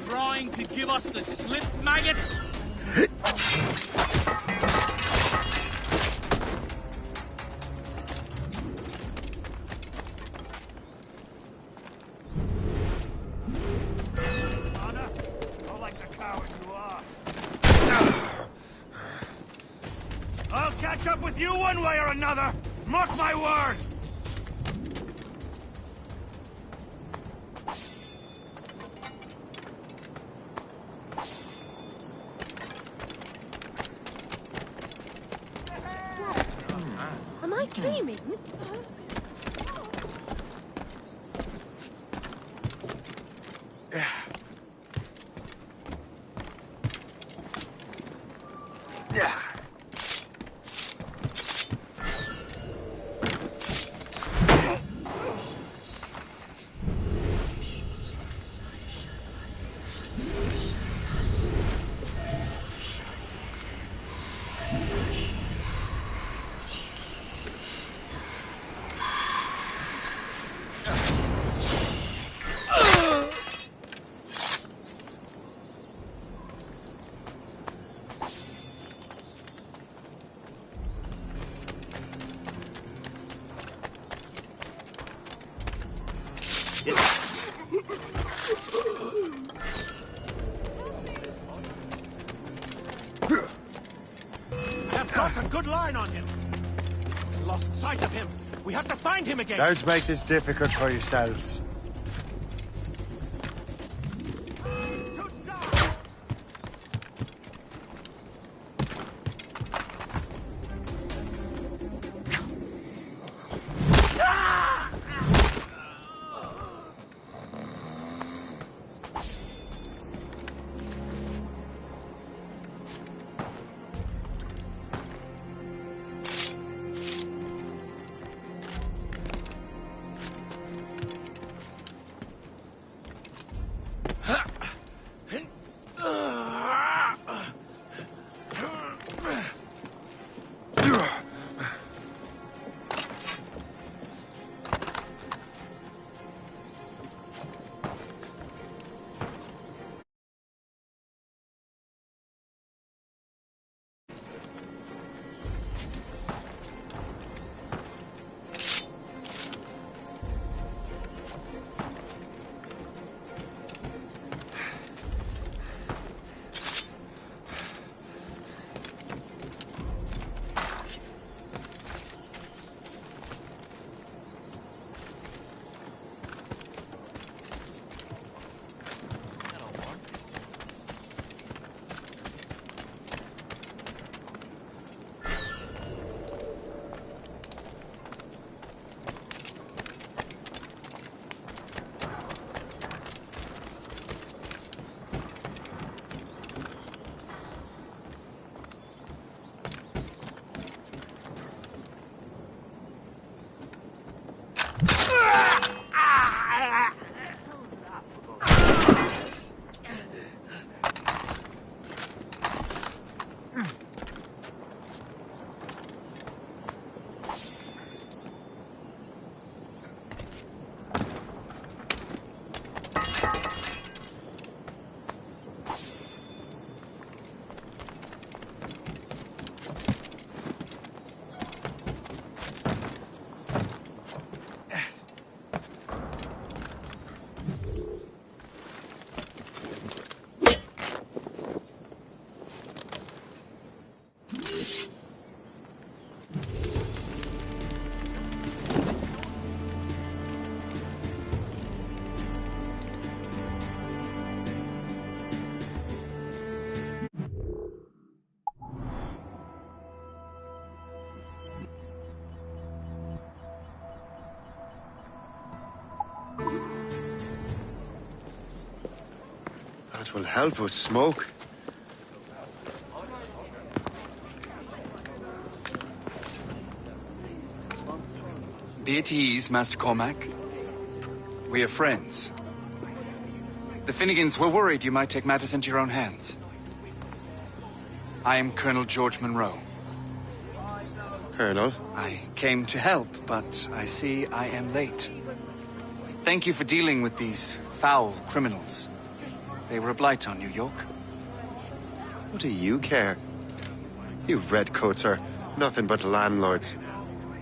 [SPEAKER 12] Trying to give us the slip, maggot?
[SPEAKER 11] Anna, not like the coward you are. I'll catch up with you one way or another! Mark my word!
[SPEAKER 9] Am I dreaming?
[SPEAKER 11] I've got a good line on him. I lost sight of him. We have to find him again.
[SPEAKER 2] Don't make this difficult for yourselves. That will help us smoke.
[SPEAKER 3] Be at ease, Master Cormac. We are friends. The Finnegans were worried you might take matters into your own hands. I am Colonel George Monroe.
[SPEAKER 2] Colonel?
[SPEAKER 3] I came to help, but I see I am late. Thank you for dealing with these foul criminals. They were a blight on New York.
[SPEAKER 2] What do you care? You redcoats are nothing but landlords.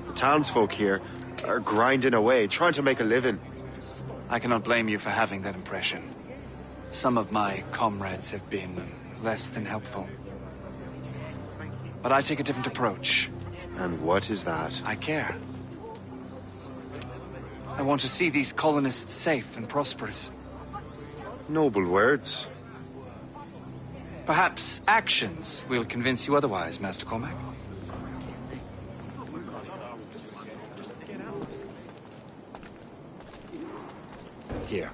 [SPEAKER 2] The townsfolk here are grinding away, trying to make a living.
[SPEAKER 3] I cannot blame you for having that impression. Some of my comrades have been less than helpful. But I take a different approach.
[SPEAKER 2] And what is that?
[SPEAKER 3] I care. I want to see these colonists safe and prosperous.
[SPEAKER 2] Noble words.
[SPEAKER 3] Perhaps actions will convince you otherwise, Master Cormac. Here.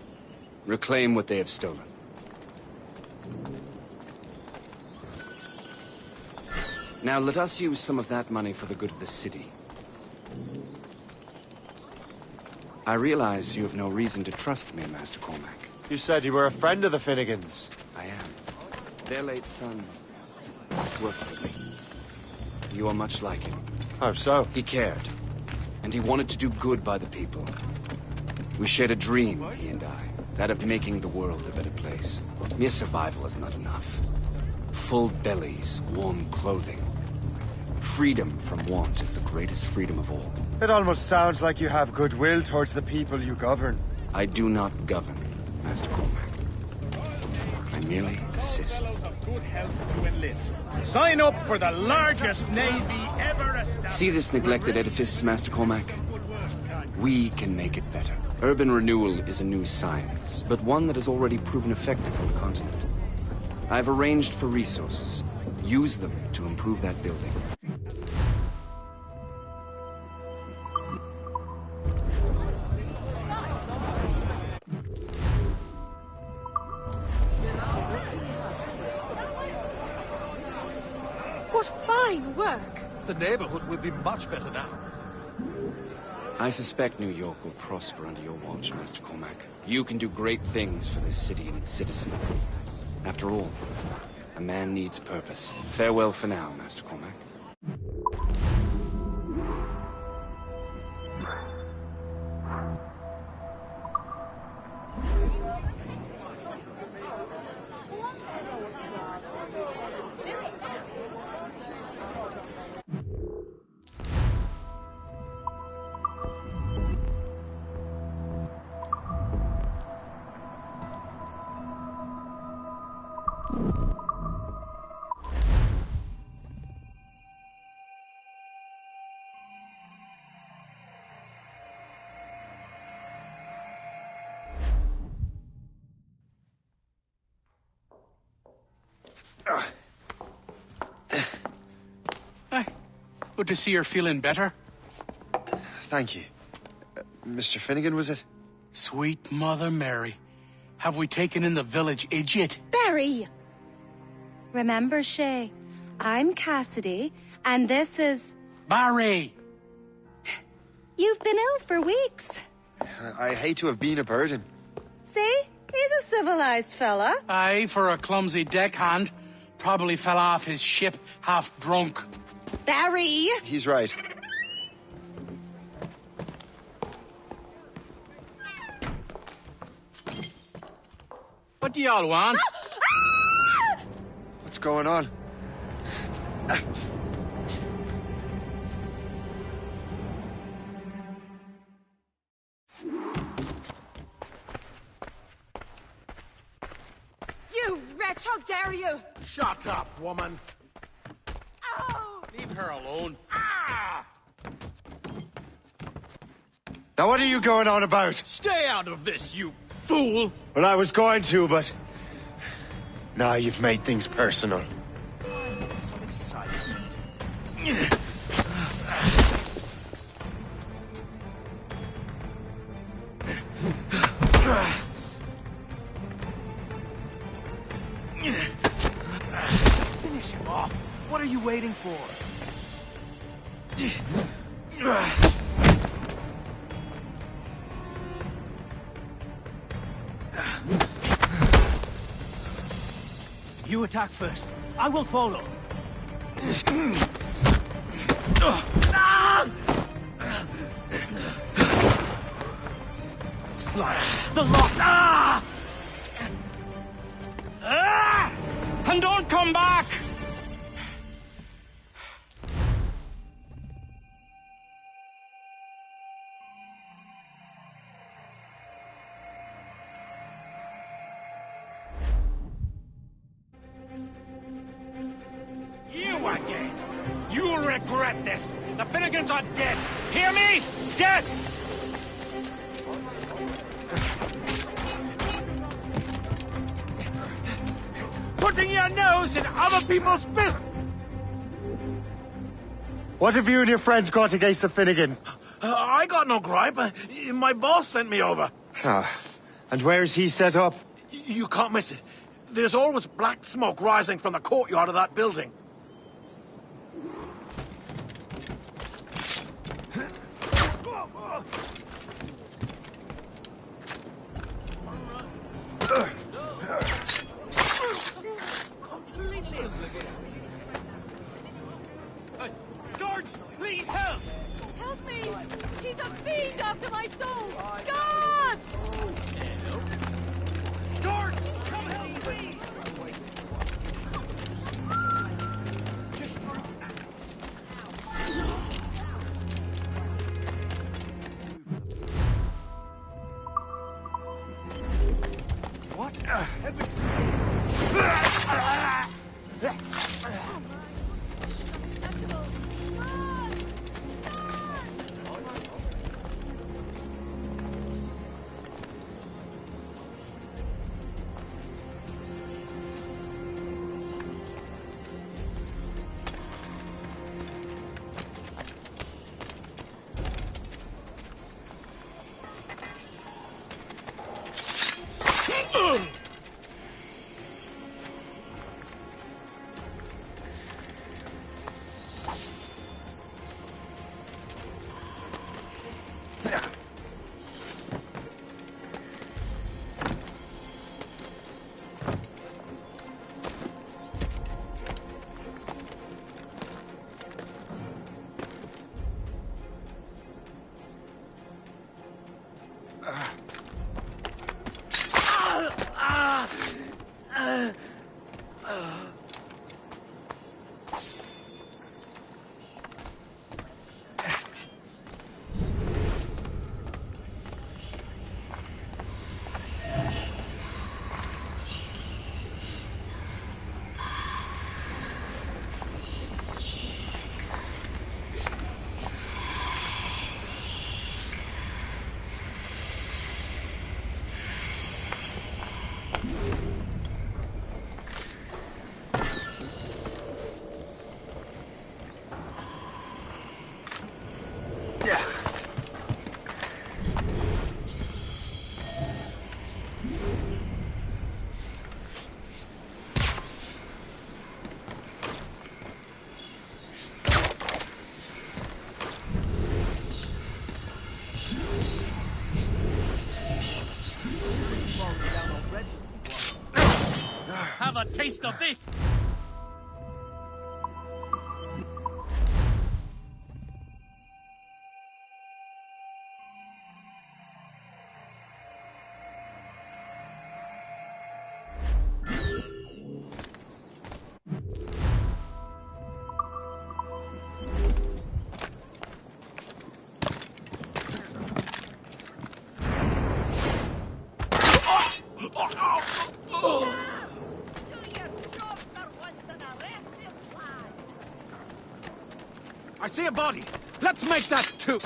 [SPEAKER 3] Reclaim what they have stolen. Now let us use some of that money for the good of the city. I realize you have no reason to trust me, Master Cormac.
[SPEAKER 2] You said you were a friend of the Finnegans.
[SPEAKER 3] I am. Their late son worked with me. You are much like him.
[SPEAKER 2] How so?
[SPEAKER 3] He cared. And he wanted to do good by the people. We shared a dream, he and I. That of making the world a better place. Mere survival is not enough. Full bellies, warm clothing. Freedom from want is the greatest freedom of all.
[SPEAKER 2] It almost sounds like you have goodwill towards the people you govern.
[SPEAKER 3] I do not govern, Master Cormac. I merely assist.
[SPEAKER 12] Good health to enlist. Sign up for the largest navy ever established.
[SPEAKER 3] See this neglected edifice, Master Cormac? We can make it better. Urban renewal is a new science, but one that has already proven effective on the continent. I've arranged for resources. Use them to improve that building.
[SPEAKER 9] What fine work!
[SPEAKER 7] The neighborhood will be much better now.
[SPEAKER 3] I suspect New York will prosper under your watch, Master Cormac. You can do great things for this city and its citizens. After all, a man needs purpose. Farewell for now, Master Cormac.
[SPEAKER 11] Good to see you're feeling better.
[SPEAKER 2] Thank you. Mr. Finnegan, was it?
[SPEAKER 11] Sweet Mother Mary. Have we taken in the village idiot?
[SPEAKER 16] Barry! Remember, Shay, I'm Cassidy, and this is...
[SPEAKER 11] Barry!
[SPEAKER 16] You've been ill for weeks.
[SPEAKER 2] I hate to have been a burden.
[SPEAKER 16] See? He's a civilized fella.
[SPEAKER 11] Aye, for a clumsy deckhand. Probably fell off his ship half drunk.
[SPEAKER 16] Barry!
[SPEAKER 2] He's right.
[SPEAKER 11] What do y'all want?
[SPEAKER 2] What's going on?
[SPEAKER 9] You wretch, how dare you!
[SPEAKER 7] Shut up, woman.
[SPEAKER 9] Ow!
[SPEAKER 11] Leave her alone.
[SPEAKER 2] Now what are you going on about?
[SPEAKER 12] Stay out of this, you fool!
[SPEAKER 2] Well, I was going to, but... Now you've made things personal.
[SPEAKER 12] Some excitement.
[SPEAKER 11] waiting for? You attack first. I will follow. Slash the lock.
[SPEAKER 12] And don't come back!
[SPEAKER 11] You again! You'll regret this! The Finnegans are dead! Hear me? Dead! Putting your nose in other people's business!
[SPEAKER 2] What have you and your friends got against the Finnegans?
[SPEAKER 11] I got no gripe. My boss sent me over.
[SPEAKER 2] And where's he set up?
[SPEAKER 11] You can't miss it. There's always black smoke rising from the courtyard of that building.
[SPEAKER 9] Guards, please help! Help me! He's a fiend after my soul! Guards! Guards, come help, please!
[SPEAKER 11] What heavens?
[SPEAKER 9] Have a taste of this!
[SPEAKER 11] I see a body. Let's make that two.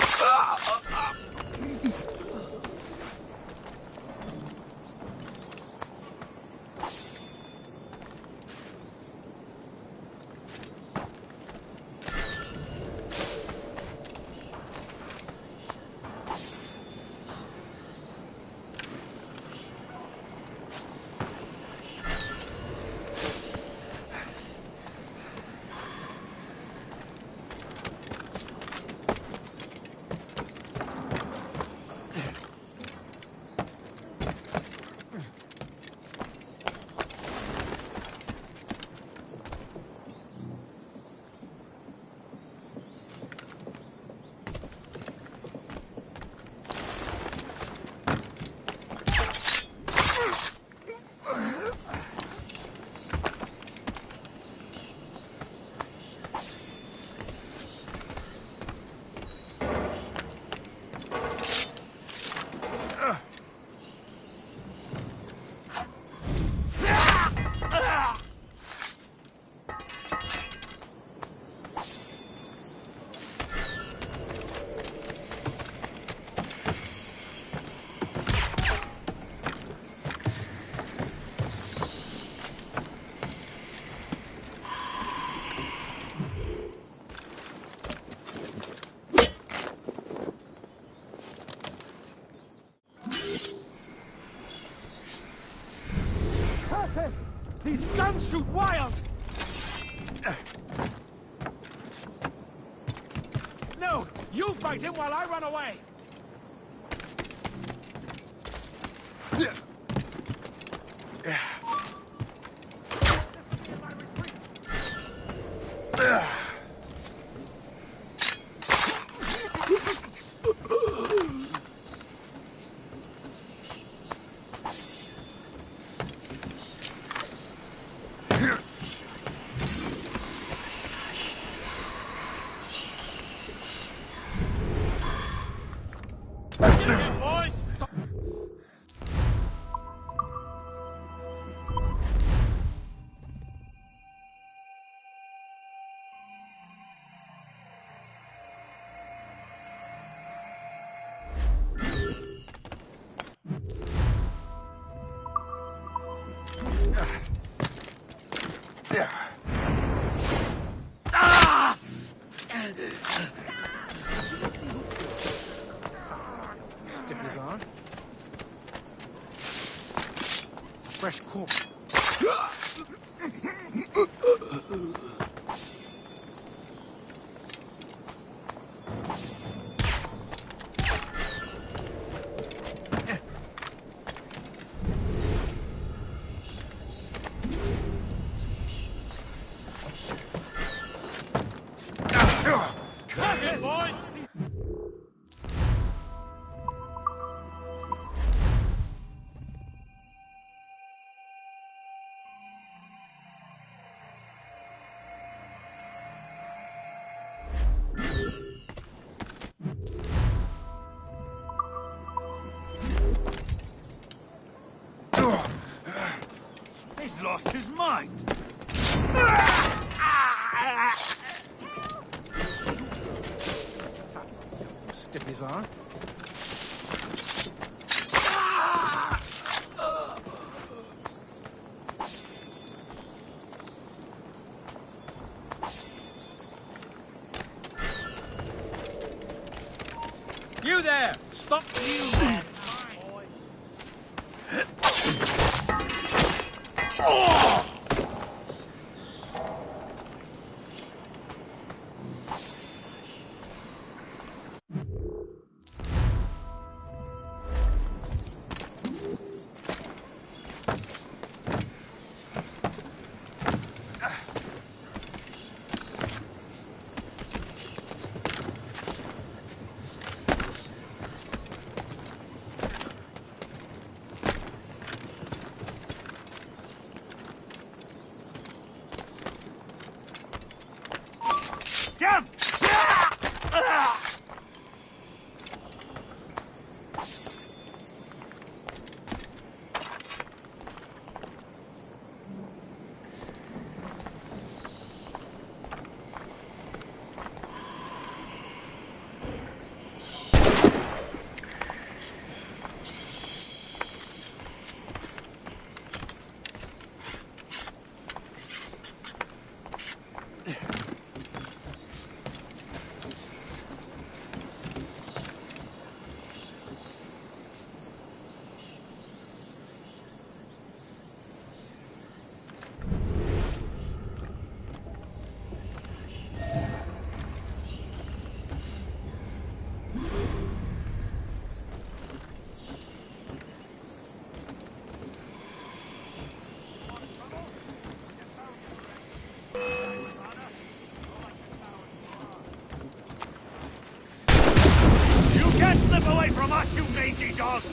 [SPEAKER 11] shoot wild! No! You fight him while I run away! Stiff as arm. Fresh corpse.
[SPEAKER 14] He's lost his mind.
[SPEAKER 11] Stiff his arm. You there! Stop you, man!
[SPEAKER 14] Scum! Can't slip away from us, you mangy dog!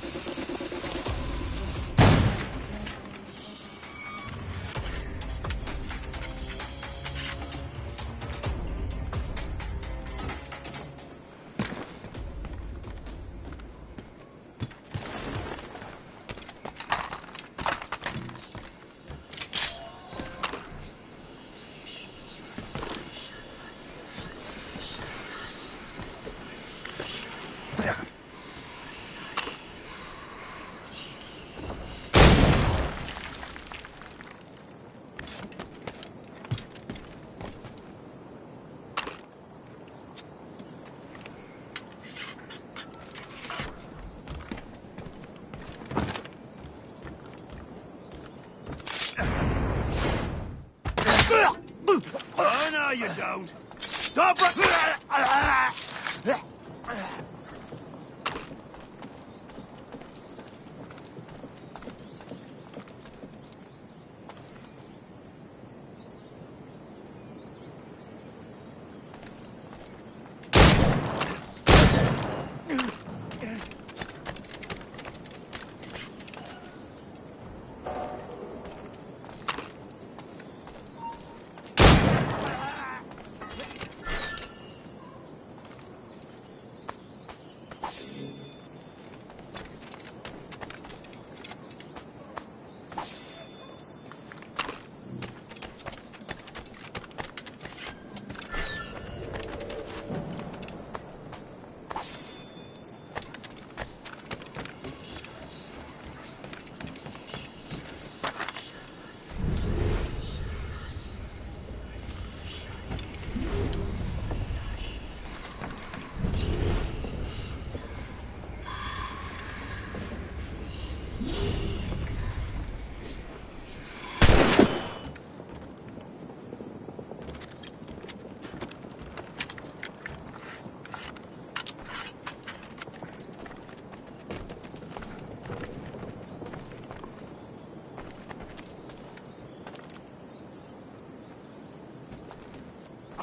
[SPEAKER 11] you don't. Stop!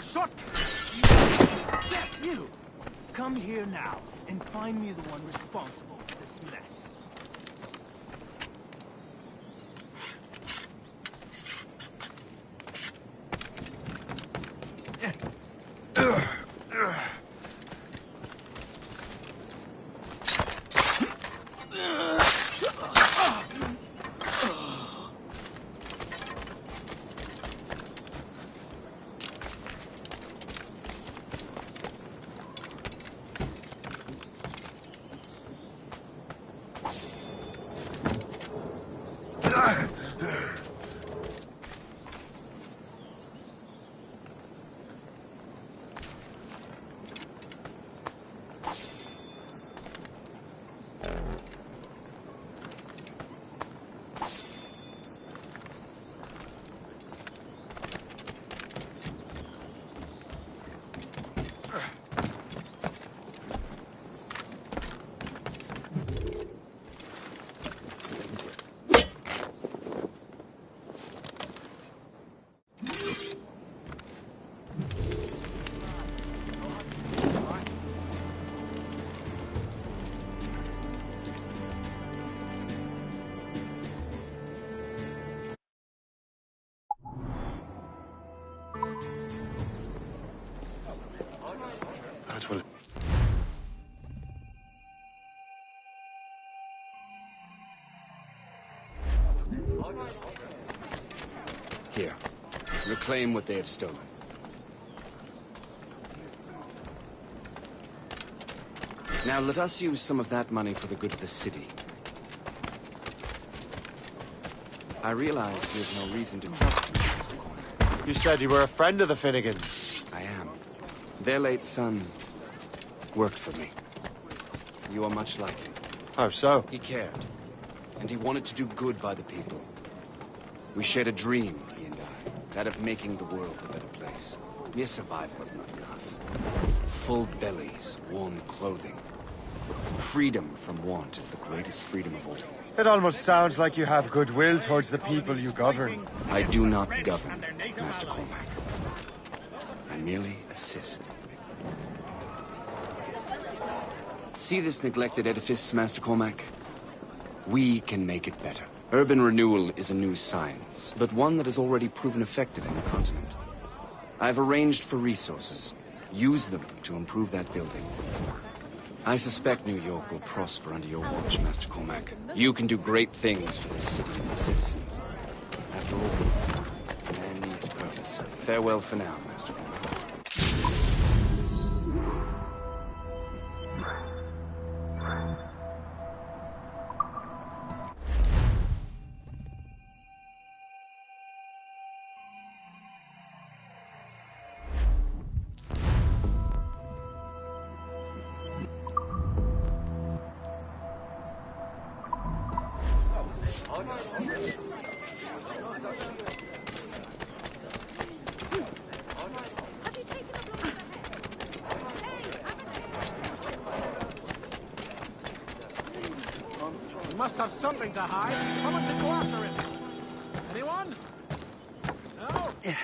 [SPEAKER 12] Shot! You! Come here now, and find me the one responsible for this mess.
[SPEAKER 2] That will...
[SPEAKER 3] Here. Reclaim what they have stolen. Now let us use some of that money for the good of the city. I realize you have no reason to trust me, Mr. Cormac.
[SPEAKER 2] You said you were a friend of the Finnegans.
[SPEAKER 3] I am. Their late son worked for me. You are much like him.
[SPEAKER 2] How so?
[SPEAKER 3] He cared, and he wanted to do good by the people. We shared a dream, he and I, that of making the world a better place. Mere survival is not enough. Full bellies, warm clothing. Freedom from want is the greatest freedom of all.
[SPEAKER 2] It almost sounds like you have goodwill towards the people you govern.
[SPEAKER 3] I do not govern, Master Cormac. I merely assist. See this neglected edifice, Master Cormac? We can make it better. Urban renewal is a new science, but one that has already proven effective on the continent. I've arranged for resources. Use them to improve that building. I suspect New York will prosper under your watch, Master Cormac. You can do great things for the city and its citizens. After all, man needs purpose. Farewell for now, Master Cormac.
[SPEAKER 11] must have something to hide. Someone should go after him. Anyone? No?
[SPEAKER 18] Yeah.